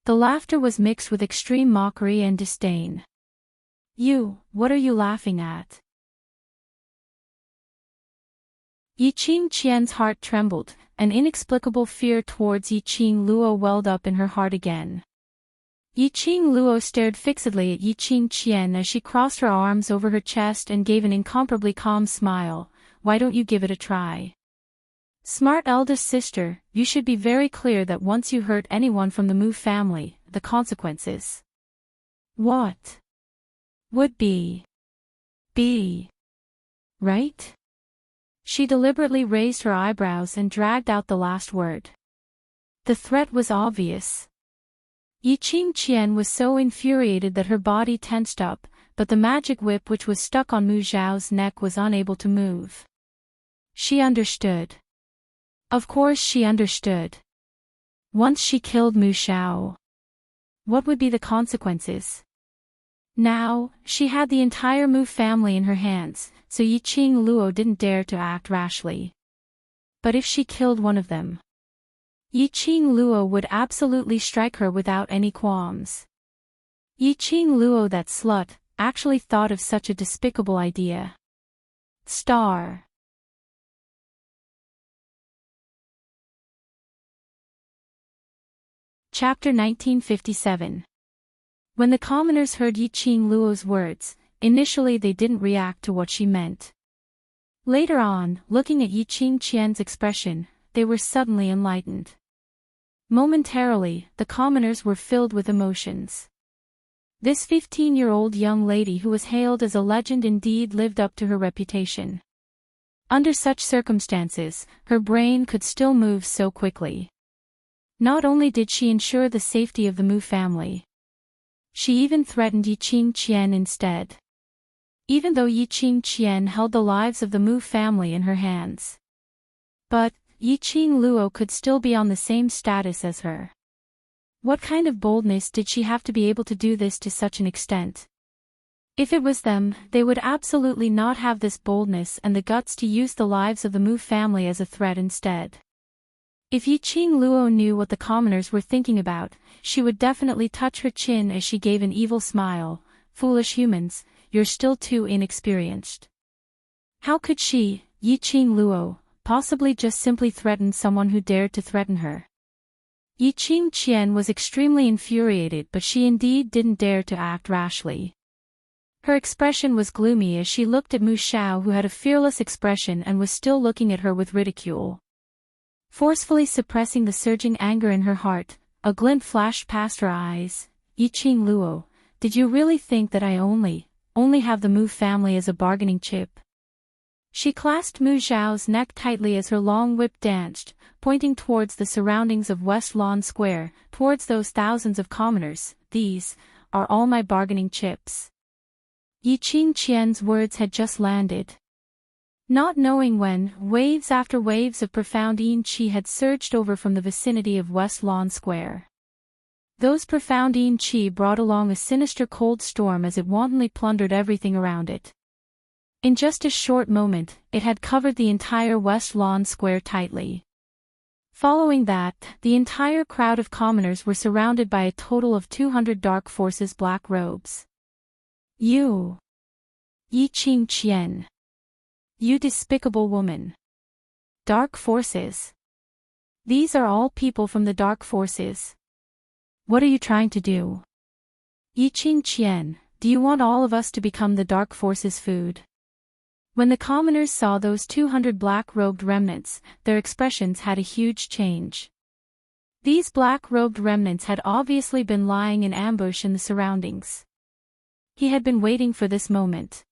The laughter was mixed with extreme mockery and disdain. You, what are you laughing at? Yi Qing Qian's heart trembled, an inexplicable fear towards Yi Qing Luo welled up in her heart again. Yi Qing Luo stared fixedly at Yi Qing Qian as she crossed her arms over her chest and gave an incomparably calm smile. Why don't you give it a try? Smart eldest sister, you should be very clear that once you hurt anyone from the Mu family, the consequences. What? Would be. Right? She deliberately raised her eyebrows and dragged out the last word. The threat was obvious. Yi Qing Qian was so infuriated that her body tensed up, but the magic whip which was stuck on Mu Xiao's neck was unable to move. She understood. Of course she understood. Once she killed Mu Xiao, what would be the consequences? Now, she had the entire Mu family in her hands, so Yi Qing Luo didn't dare to act rashly. But if she killed one of them, Yi Qing Luo would absolutely strike her without any qualms. Yi Qing Luo, that slut, actually thought of such a despicable idea. Star. Chapter 1957. When the commoners heard Yi Qing Luo's words, initially they didn't react to what she meant. Later on, looking at Yi Qing Qian's expression, they were suddenly enlightened. Momentarily, the commoners were filled with emotions. This 15-year-old young lady who was hailed as a legend indeed lived up to her reputation. Under such circumstances, her brain could still move so quickly. Not only did she ensure the safety of the Mu family, she even threatened Yi Qingqian instead. Even though Yi Qingqian held the lives of the Mu family in her hands. But, Yi Qingluo could still be on the same status as her. What kind of boldness did she have to be able to do this to such an extent? If it was them, they would absolutely not have this boldness and the guts to use the lives of the Mu family as a threat instead. If Yi Qingluo knew what the commoners were thinking about, she would definitely touch her chin as she gave an evil smile. Foolish humans, you're still too inexperienced. How could she, Yi Qingluo, possibly just simply threaten someone who dared to threaten her? Yi Qingqian was extremely infuriated, but she indeed didn't dare to act rashly. Her expression was gloomy as she looked at Mu Xiao, who had a fearless expression and was still looking at her with ridicule. Forcefully suppressing the surging anger in her heart, a glint flashed past her eyes. Yi Qingluo, did you really think that I only have the Mu family as a bargaining chip? She clasped Mu Xiao's neck tightly as her long whip danced, pointing towards the surroundings of West Lawn Square, towards those thousands of commoners. These are all my bargaining chips. Yi Qingqian's words had just landed. Not knowing when, waves after waves of profound yin qi had surged over from the vicinity of West Lawn Square. Those profound yin qi brought along a sinister cold storm as it wantonly plundered everything around it. In just a short moment, it had covered the entire West Lawn Square tightly. Following that, the entire crowd of commoners were surrounded by a total of 200 dark forces black robes. You! Yi Qingqian! You despicable woman! Dark forces! These are all people from the dark forces. What are you trying to do? Yi Qingqian, do you want all of us to become the dark forces' food? When the commoners saw those 200 black-robed remnants, their expressions had a huge change. These black-robed remnants had obviously been lying in ambush in the surroundings. He had been waiting for this moment.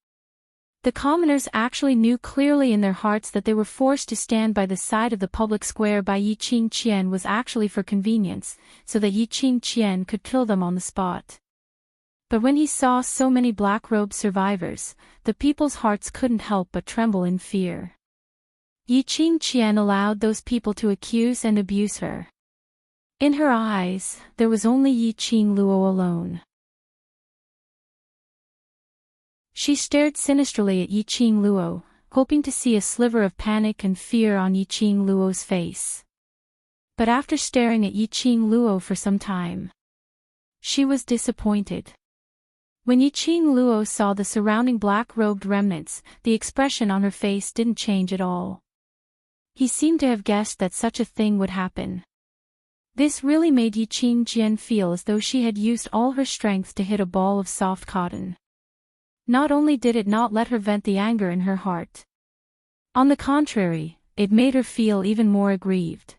The commoners actually knew clearly in their hearts that they were forced to stand by the side of the public square by Yi Qingqian was actually for convenience, so that Yi Qingqian could kill them on the spot. But when he saw so many black-robed survivors, the people's hearts couldn't help but tremble in fear. Yi Qingqian allowed those people to accuse and abuse her. In her eyes, there was only Yi Qingluo alone. She stared sinisterly at Yi Qingluo, hoping to see a sliver of panic and fear on Yi Qingluo's face. But after staring at Yi Qingluo for some time, she was disappointed. When Yi Qingluo saw the surrounding black-robed remnants, the expression on her face didn't change at all. He seemed to have guessed that such a thing would happen. This really made Yi Qingqian feel as though she had used all her strength to hit a ball of soft cotton. Not only did it not let her vent the anger in her heart. On the contrary, it made her feel even more aggrieved.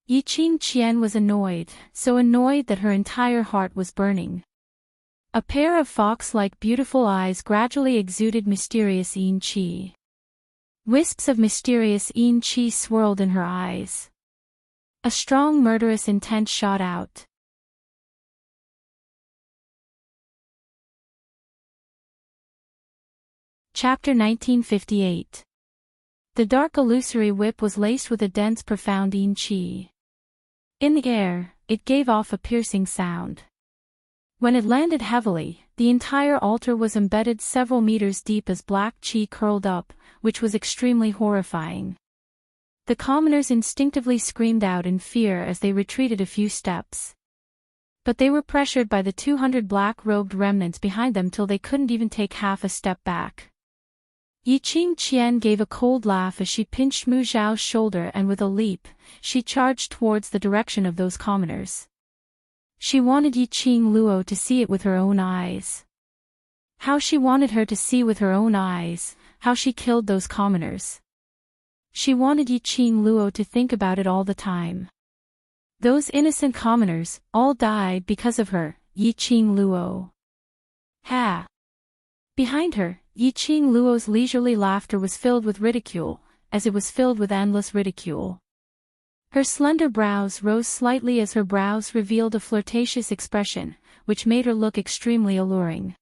Yi Qingqian was annoyed, so annoyed that her entire heart was burning. A pair of fox-like beautiful eyes gradually exuded mysterious yin qi. Wisps of mysterious yin qi swirled in her eyes. A strong murderous intent shot out. Chapter 1958. The dark illusory whip was laced with a dense profound yin qi. In the air, it gave off a piercing sound. When it landed heavily, the entire altar was embedded several meters deep as black qi curled up, which was extremely horrifying. The commoners instinctively screamed out in fear as they retreated a few steps. But they were pressured by the 200 black-robed remnants behind them till they couldn't even take half a step back. Yi Qingqian gave a cold laugh as she pinched Mu Xiao's shoulder and with a leap, she charged towards the direction of those commoners. She wanted Yi Qingluo to see it with her own eyes. How she wanted her to see with her own eyes, how she killed those commoners. She wanted Yi Qingluo to think about it all the time. Those innocent commoners, all died because of her, Yiqing Luo. Ha! Behind her, Yiqing Luo's leisurely laughter was filled with ridicule, as it was filled with endless ridicule. Her slender brows rose slightly as her brows revealed a flirtatious expression, which made her look extremely alluring.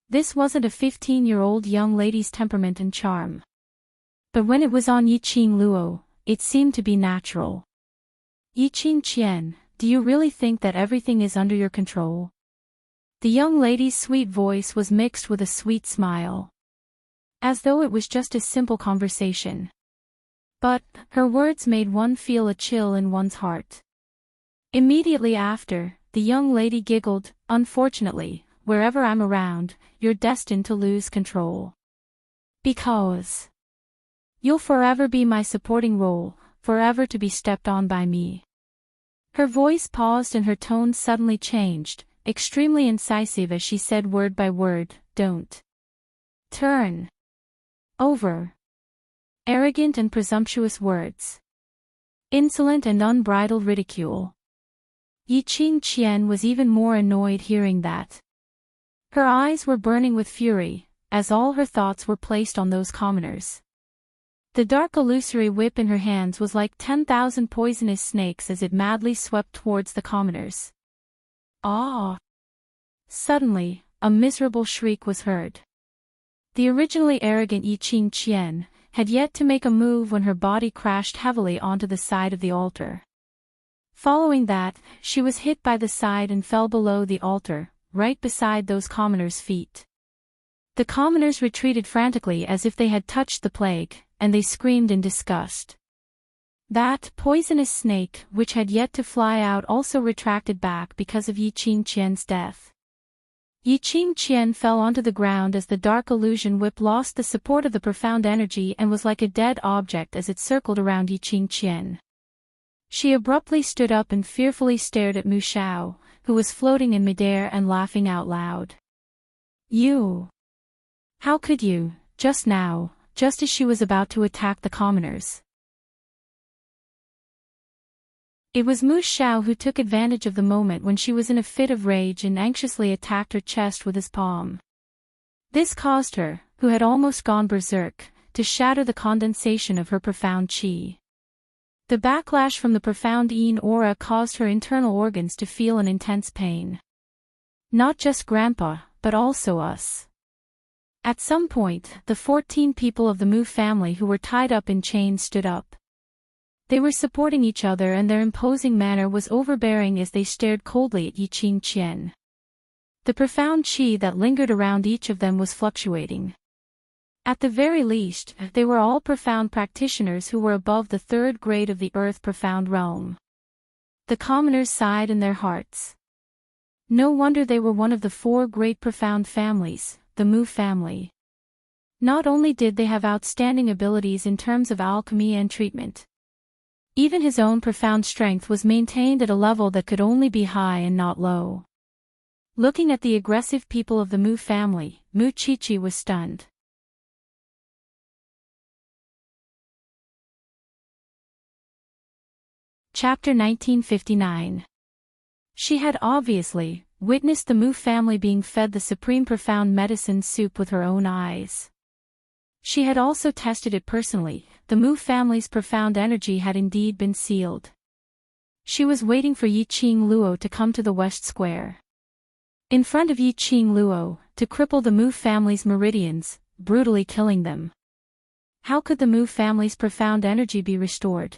This wasn't a 15-year-old young lady's temperament and charm. But when it was on Yiqing Luo, it seemed to be natural. Yiqing Qian, do you really think that everything is under your control? The young lady's sweet voice was mixed with a sweet smile. As though it was just a simple conversation. But, her words made one feel a chill in one's heart. Immediately after, the young lady giggled, unfortunately, wherever I'm around, you're destined to lose control. Because you'll forever be my supporting role, forever to be stepped on by me. Her voice paused and her tone suddenly changed, extremely incisive as she said word by word, don't turn over. Arrogant and presumptuous words. Insolent and unbridled ridicule. Yiqing Qian was even more annoyed hearing that. Her eyes were burning with fury, as all her thoughts were placed on those commoners. The dark illusory whip in her hands was like 10,000 poisonous snakes as it madly swept towards the commoners. Ah! Suddenly, a miserable shriek was heard. The originally arrogant Yiqing Qian had yet to make a move when her body crashed heavily onto the side of the altar. Following that, she was hit by the side and fell below the altar, right beside those commoners' feet. The commoners retreated frantically as if they had touched the plague, and they screamed in disgust. That poisonous snake, which had yet to fly out, also retracted back because of Yiqing Qian's death. Yiqing Qian fell onto the ground as the dark illusion whip lost the support of the profound energy and was like a dead object as it circled around Yiqing Qian. She abruptly stood up and fearfully stared at Mu Xiao, who was floating in midair and laughing out loud. You! How could you, just now, just as she was about to attack the commoners? It was Mu Xiao who took advantage of the moment when she was in a fit of rage and anxiously attacked her chest with his palm. This caused her, who had almost gone berserk, to shatter the condensation of her profound qi. The backlash from the profound yin aura caused her internal organs to feel an intense pain. Not just Grandpa, but also us. At some point, the 14 people of the Mu family who were tied up in chains stood up. They were supporting each other and their imposing manner was overbearing as they stared coldly at Yiqing Qian. The profound qi that lingered around each of them was fluctuating. At the very least, they were all profound practitioners who were above the third grade of the earth profound realm. The commoners sighed in their hearts. No wonder they were one of the 4 great profound families, the Mu family. Not only did they have outstanding abilities in terms of alchemy and treatment. Even his own profound strength was maintained at a level that could only be high and not low. Looking at the aggressive people of the Mu family, Mu Qiqi was stunned. Chapter 1959. She had obviously witnessed the Mu family being fed the supreme profound medicine soup with her own eyes. She had also tested it personally. The Mu family's profound energy had indeed been sealed. She was waiting for Yiqing Luo to come to the West Square. In front of Yiqing Luo, to cripple the Mu family's meridians, brutally killing them. How could the Mu family's profound energy be restored?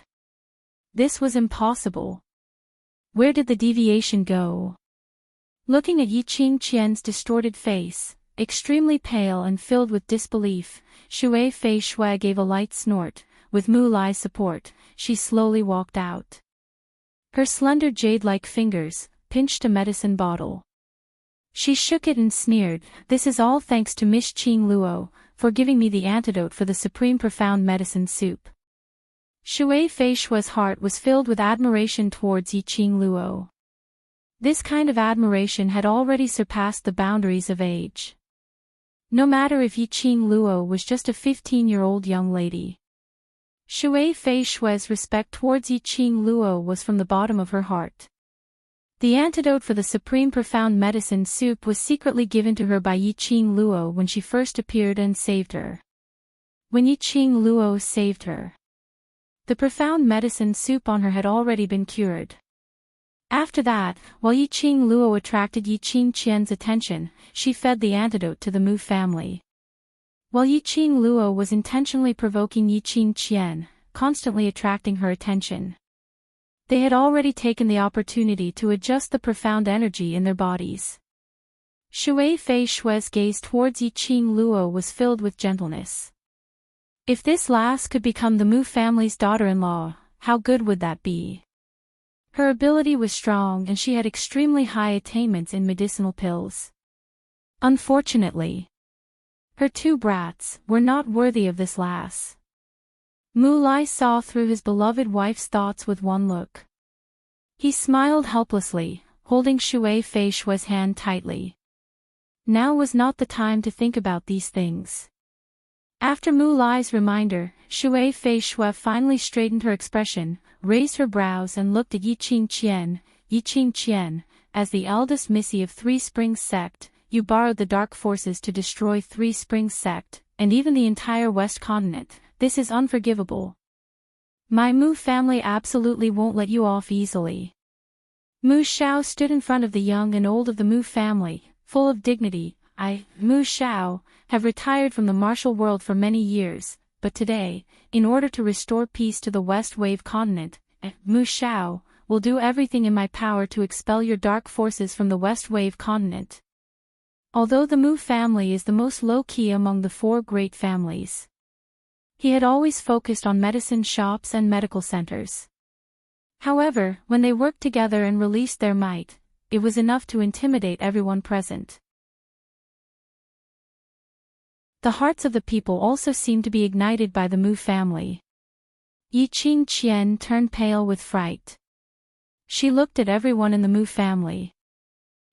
This was impossible. Where did the deviation go? Looking at Yiqing Qian's distorted face, extremely pale and filled with disbelief, Shui Fei Shui gave a light snort. With Mu Lai's support, she slowly walked out. Her slender jade-like fingers pinched a medicine bottle. She shook it and sneered, "This is all thanks to Miss Qing Luo, for giving me the antidote for the supreme profound medicine soup." Shui Fei Shui's heart was filled with admiration towards Yiqing Luo. This kind of admiration had already surpassed the boundaries of age. No matter if Yiqing Luo was just a 15-year-old young lady. Shui Fei Shui's respect towards Yiqing Luo was from the bottom of her heart. The antidote for the supreme profound medicine soup was secretly given to her by Yiqing Luo when she first appeared and saved her. When Yiqing Luo saved her, the profound medicine soup on her had already been cured. After that, while Yiqing Luo attracted Yiqing Qian's attention, she fed the antidote to the Mu family. While Yiqing Luo was intentionally provoking Yiqing Qian, constantly attracting her attention, they had already taken the opportunity to adjust the profound energy in their bodies. Shui Fei Shui's gaze towards Yiqing Luo was filled with gentleness. If this lass could become the Mu family's daughter-in-law, how good would that be? Her ability was strong and she had extremely high attainments in medicinal pills. Unfortunately, her two brats were not worthy of this lass. Mu Lai saw through his beloved wife's thoughts with one look. He smiled helplessly, holding Shui Fei Shui's hand tightly. Now was not the time to think about these things. After Mu Lai's reminder, Shui Fei Shui finally straightened her expression, raised her brows and looked at Yiqing Qian. Yiqing Qian, as the eldest Missy of Three Springs sect, you borrowed the dark forces to destroy Three Springs sect, and even the entire West continent. This is unforgivable. My Mu family absolutely won't let you off easily. Mu Xiao stood in front of the young and old of the Mu family, full of dignity. I, Mu Xiao, have retired from the martial world for many years, but today, in order to restore peace to the West Wave continent, Mu Xiao, will do everything in my power to expel your dark forces from the West Wave continent. Although the Mu family is the most low-key among the four great families, he had always focused on medicine shops and medical centers. However, when they worked together and released their might, it was enough to intimidate everyone present. The hearts of the people also seemed to be ignited by the Mu family. Yiqing Qian turned pale with fright. She looked at everyone in the Mu family.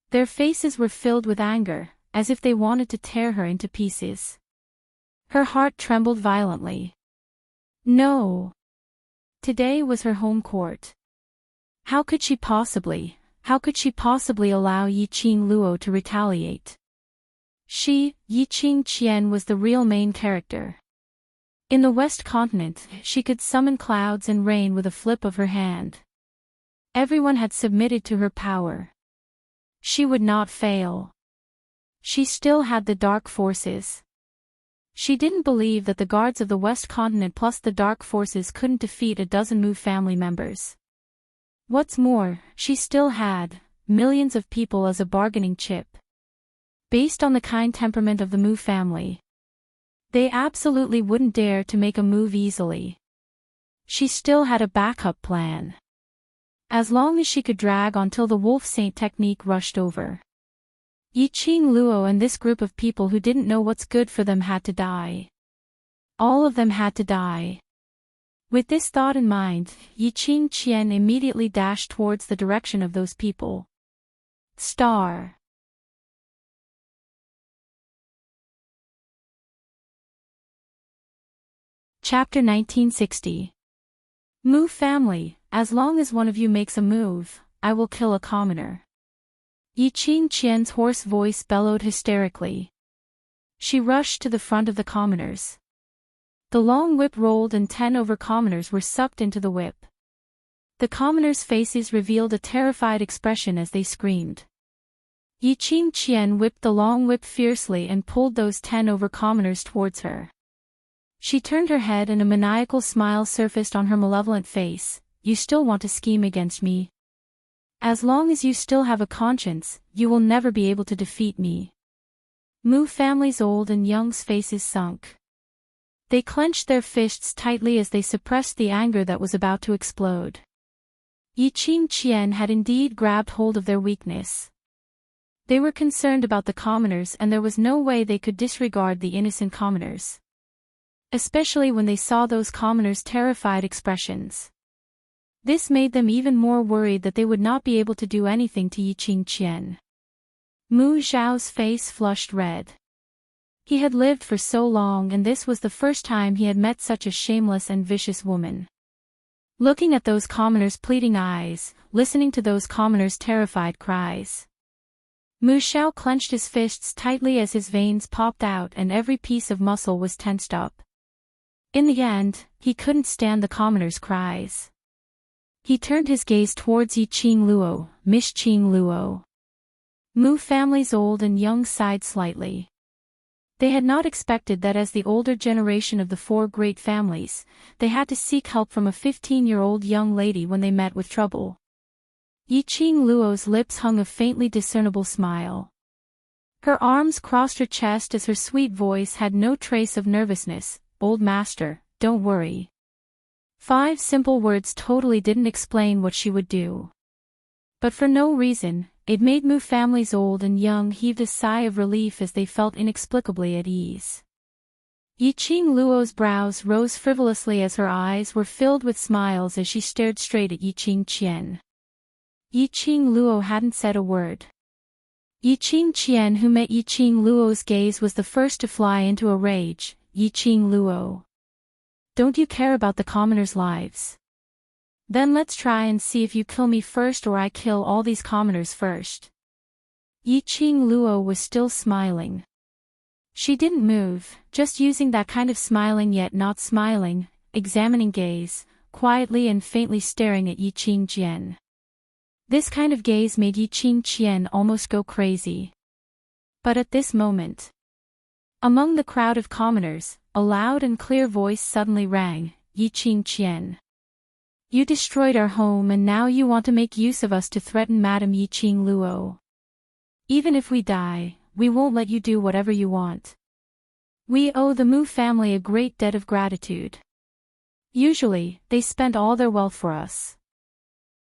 Their faces were filled with anger, as if they wanted to tear her into pieces. Her heart trembled violently. No. Today was her home court. How could she possibly allow Yiqing Luo to retaliate? She, Yiqing Qian, was the real main character. In the West Continent, she could summon clouds and rain with a flip of her hand. Everyone had submitted to her power. She would not fail. She still had the dark forces. She didn't believe that the guards of the West Continent plus the dark forces couldn't defeat a dozen Mu family members. What's more, she still had millions of people as a bargaining chip. Based on the kind temperament of the Mu family, they absolutely wouldn't dare to make a move easily. She still had a backup plan. As long as she could drag on till the Wolf Saint technique rushed over, Yiqing Luo and this group of people who didn't know what's good for them had to die. All of them had to die. With this thought in mind, Yiqing Qian immediately dashed towards the direction of those people. Star. Chapter 1960. Mu family, as long as one of you makes a move, I will kill a commoner. Yiqing Qian's hoarse voice bellowed hysterically. She rushed to the front of the commoners. The long whip rolled and 10 over commoners were sucked into the whip. The commoners' faces revealed a terrified expression as they screamed. Yiqing Qian whipped the long whip fiercely and pulled those 10 over commoners towards her. She turned her head and a maniacal smile surfaced on her malevolent face. You still want to scheme against me? As long as you still have a conscience, you will never be able to defeat me. Mu family's old and young's faces sunk. They clenched their fists tightly as they suppressed the anger that was about to explode. Yiqing Qian had indeed grabbed hold of their weakness. They were concerned about the commoners and there was no way they could disregard the innocent commoners. Especially when they saw those commoners' terrified expressions. This made them even more worried that they would not be able to do anything to Yiqing Qian. Mu Xiao's face flushed red. He had lived for so long and this was the first time he had met such a shameless and vicious woman. looking at those commoners' pleading eyes, listening to those commoners' terrified cries. Mu Xiao clenched his fists tightly as his veins popped out and every piece of muscle was tensed up. In the end, he couldn't stand the commoners' cries. He turned his gaze towards Yi Qing Luo, Miss Qing Luo. Mu family's old and young sighed slightly. They had not expected that as the older generation of the four great families, they had to seek help from a 15-year-old young lady when they met with trouble. Yi Qing Luo's lips hung a faintly discernible smile. Her arms crossed her chest as her sweet voice had no trace of nervousness. "Old master, don't worry." 5 simple words totally didn't explain what she would do. But for no reason, it made Mu family's old and young heaved a sigh of relief as they felt inexplicably at ease. Yi Qing Luo's brows rose frivolously as her eyes were filled with smiles as she stared straight at Yi Qing Qian. Yi Qing Luo hadn't said a word. Yi Qing Qian, who met Yi Qing Luo's gaze, was the first to fly into a rage. "Yi Qing Luo. Don't you care about the commoners' lives? Then let's try and see if you kill me first or I kill all these commoners first." Yi Qing Luo was still smiling. She didn't move, just using that kind of smiling yet not smiling, examining gaze, quietly and faintly staring at Yi Qing Qian. This kind of gaze made Yi Qing Qian almost go crazy. But at this moment, among the crowd of commoners, a loud and clear voice suddenly rang. "Yi Qing Qian. You destroyed our home and now you want to make use of us to threaten Madame Yi Qing Luo. Even if we die, we won't let you do whatever you want. We owe the Mu family a great debt of gratitude. Usually, they spend all their wealth for us.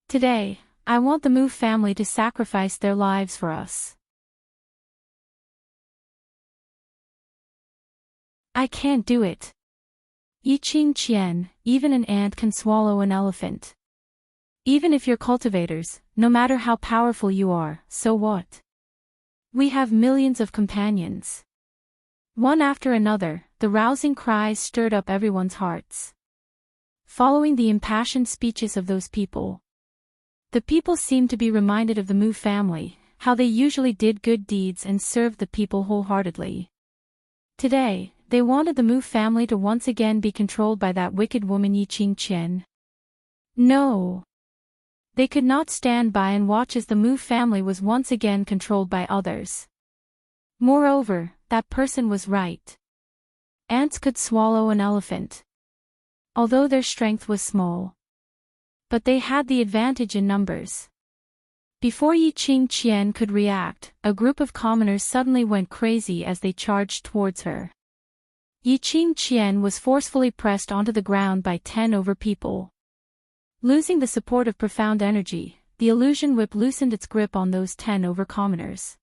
Today, I want the Mu family to sacrifice their lives for us." "I can't do it. Yi Qing Qian, even an ant can swallow an elephant. Even if you're cultivators, no matter how powerful you are, so what? We have millions of companions." One after another, the rousing cries stirred up everyone's hearts. Following the impassioned speeches of those people, the people seemed to be reminded of the Mu family, how they usually did good deeds and served the people wholeheartedly. Today, they wanted the Mu family to once again be controlled by that wicked woman Yi Qing Qian. No. They could not stand by and watch as the Mu family was once again controlled by others. Moreover, that person was right. Ants could swallow an elephant, although their strength was small. But they had the advantage in numbers. Before Yi Qing Qian could react, a group of commoners suddenly went crazy as they charged towards her. Yi Qing Qian was forcefully pressed onto the ground by 10 over people. Losing the support of profound energy, the illusion whip loosened its grip on those 10 over commoners.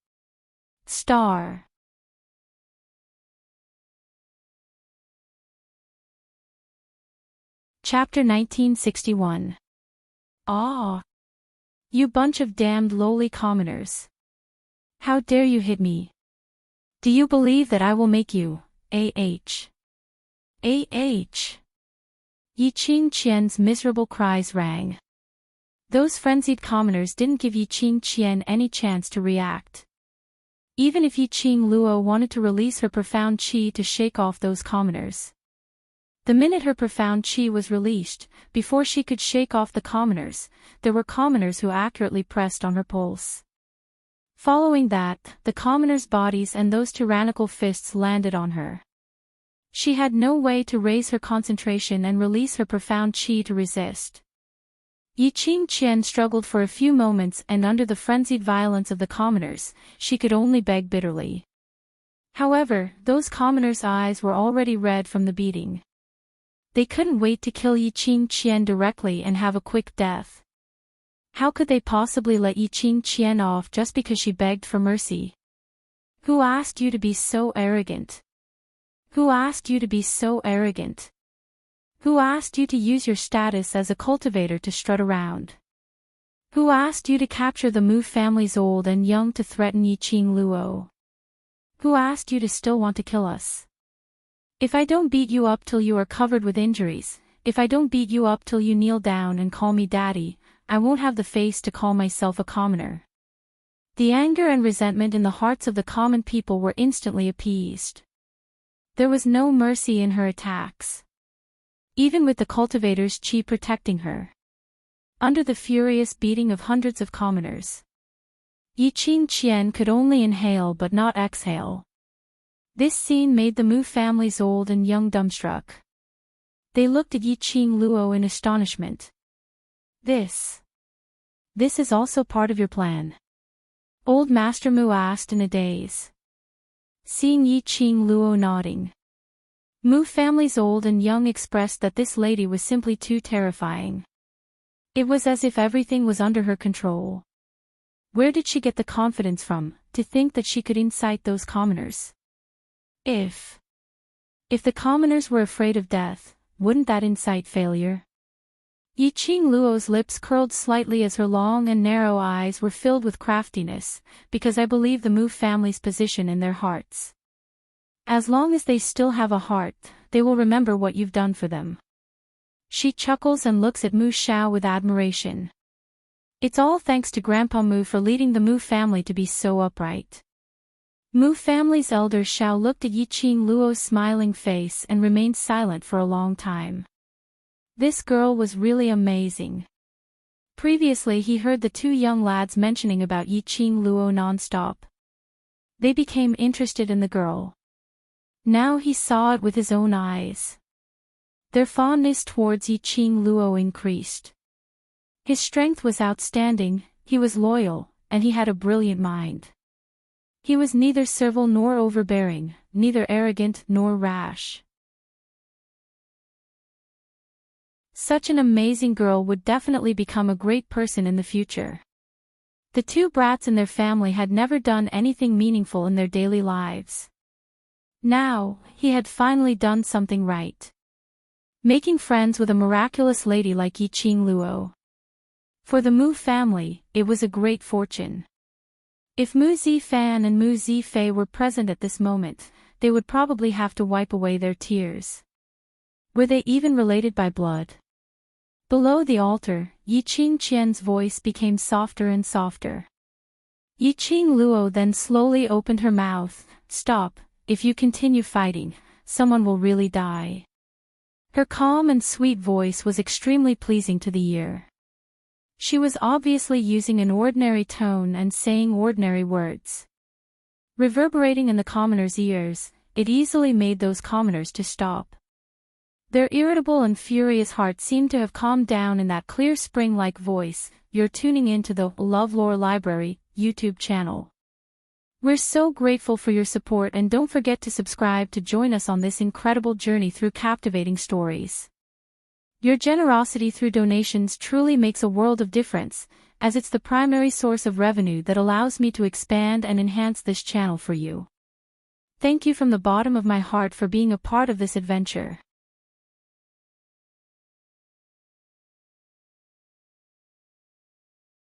Star. Chapter 1961. Ah! You bunch of damned lowly commoners. How dare you hit me? Do you believe that I will make you, A.H. A.H. Yi Qing Qian's miserable cries rang. Those frenzied commoners didn't give Yi Qing Qian any chance to react. Even if Yi Qing Luo wanted to release her profound qi to shake off those commoners. The minute her profound qi was released, before she could shake off the commoners, there were commoners who accurately pressed on her pulse. Following that, the commoners' bodies and those tyrannical fists landed on her. She had no way to raise her concentration and release her profound qi to resist. Yi Qing Qian struggled for a few moments and under the frenzied violence of the commoners, she could only beg bitterly. However, those commoners' eyes were already red from the beating. They couldn't wait to kill Yi Qing Qian directly and have a quick death. How could they possibly let Yi Qing Qian off just because she begged for mercy? Who asked you to be so arrogant? Who asked you to be so arrogant? Who asked you to use your status as a cultivator to strut around? Who asked you to capture the Mu family's old and young to threaten Yi Qing Luo? Who asked you to still want to kill us? If I don't beat you up till you are covered with injuries, if I don't beat you up till you kneel down and call me daddy, I won't have the face to call myself a commoner." The anger and resentment in the hearts of the common people were instantly appeased. There was no mercy in her attacks. Even with the cultivator's chi protecting her. Under the furious beating of hundreds of commoners, Yi Qingqian could only inhale but not exhale. This scene made the Mu family's old and young dumbstruck. They looked at Yi Qing Luo in astonishment. This is also part of your plan?" Old Master Mu asked in a daze. Seeing Yi Qing Luo nodding, Mu family's old and young expressed that this lady was simply too terrifying. It was as if everything was under her control. Where did she get the confidence from, to think that she could incite those commoners? If the commoners were afraid of death, wouldn't that incite failure? Yi Qing Luo's lips curled slightly as her long and narrow eyes were filled with craftiness, because I believe the Mu family's position in their hearts. As long as they still have a heart, they will remember what you've done for them. She chuckles and looks at Mu Xiao with admiration. It's all thanks to Grandpa Mu for leading the Mu family to be so upright. Mu family's elder Xiao looked at Yi Qing Luo's smiling face and remained silent for a long time. This girl was really amazing. Previously he heard the two young lads mentioning about Yi Qing Luo non-stop. They became interested in the girl. Now he saw it with his own eyes. Their fondness towards Yi Qing Luo increased. His strength was outstanding, he was loyal, and he had a brilliant mind. He was neither servile nor overbearing, neither arrogant nor rash. Such an amazing girl would definitely become a great person in the future. The two brats and their family had never done anything meaningful in their daily lives. Now, he had finally done something right. Making friends with a miraculous lady like Yi Qing Luo. For the Mu family, it was a great fortune. If Mu Zifan and Mu Zifei were present at this moment, they would probably have to wipe away their tears. Were they even related by blood? Below the altar, Yi Qingqian's voice became softer and softer. Yi Qing Luo then slowly opened her mouth. "Stop, if you continue fighting, someone will really die." Her calm and sweet voice was extremely pleasing to the ear. She was obviously using an ordinary tone and saying ordinary words. Reverberating in the commoners' ears, it easily made those commoners to stop. Their irritable and furious hearts seemed to have calmed down in that clear spring-like voice. "You're tuning in to the LoveLore Library YouTube channel. We're so grateful for your support, and don't forget to subscribe to join us on this incredible journey through captivating stories. Your generosity through donations truly makes a world of difference, as it's the primary source of revenue that allows me to expand and enhance this channel for you. Thank you from the bottom of my heart for being a part of this adventure.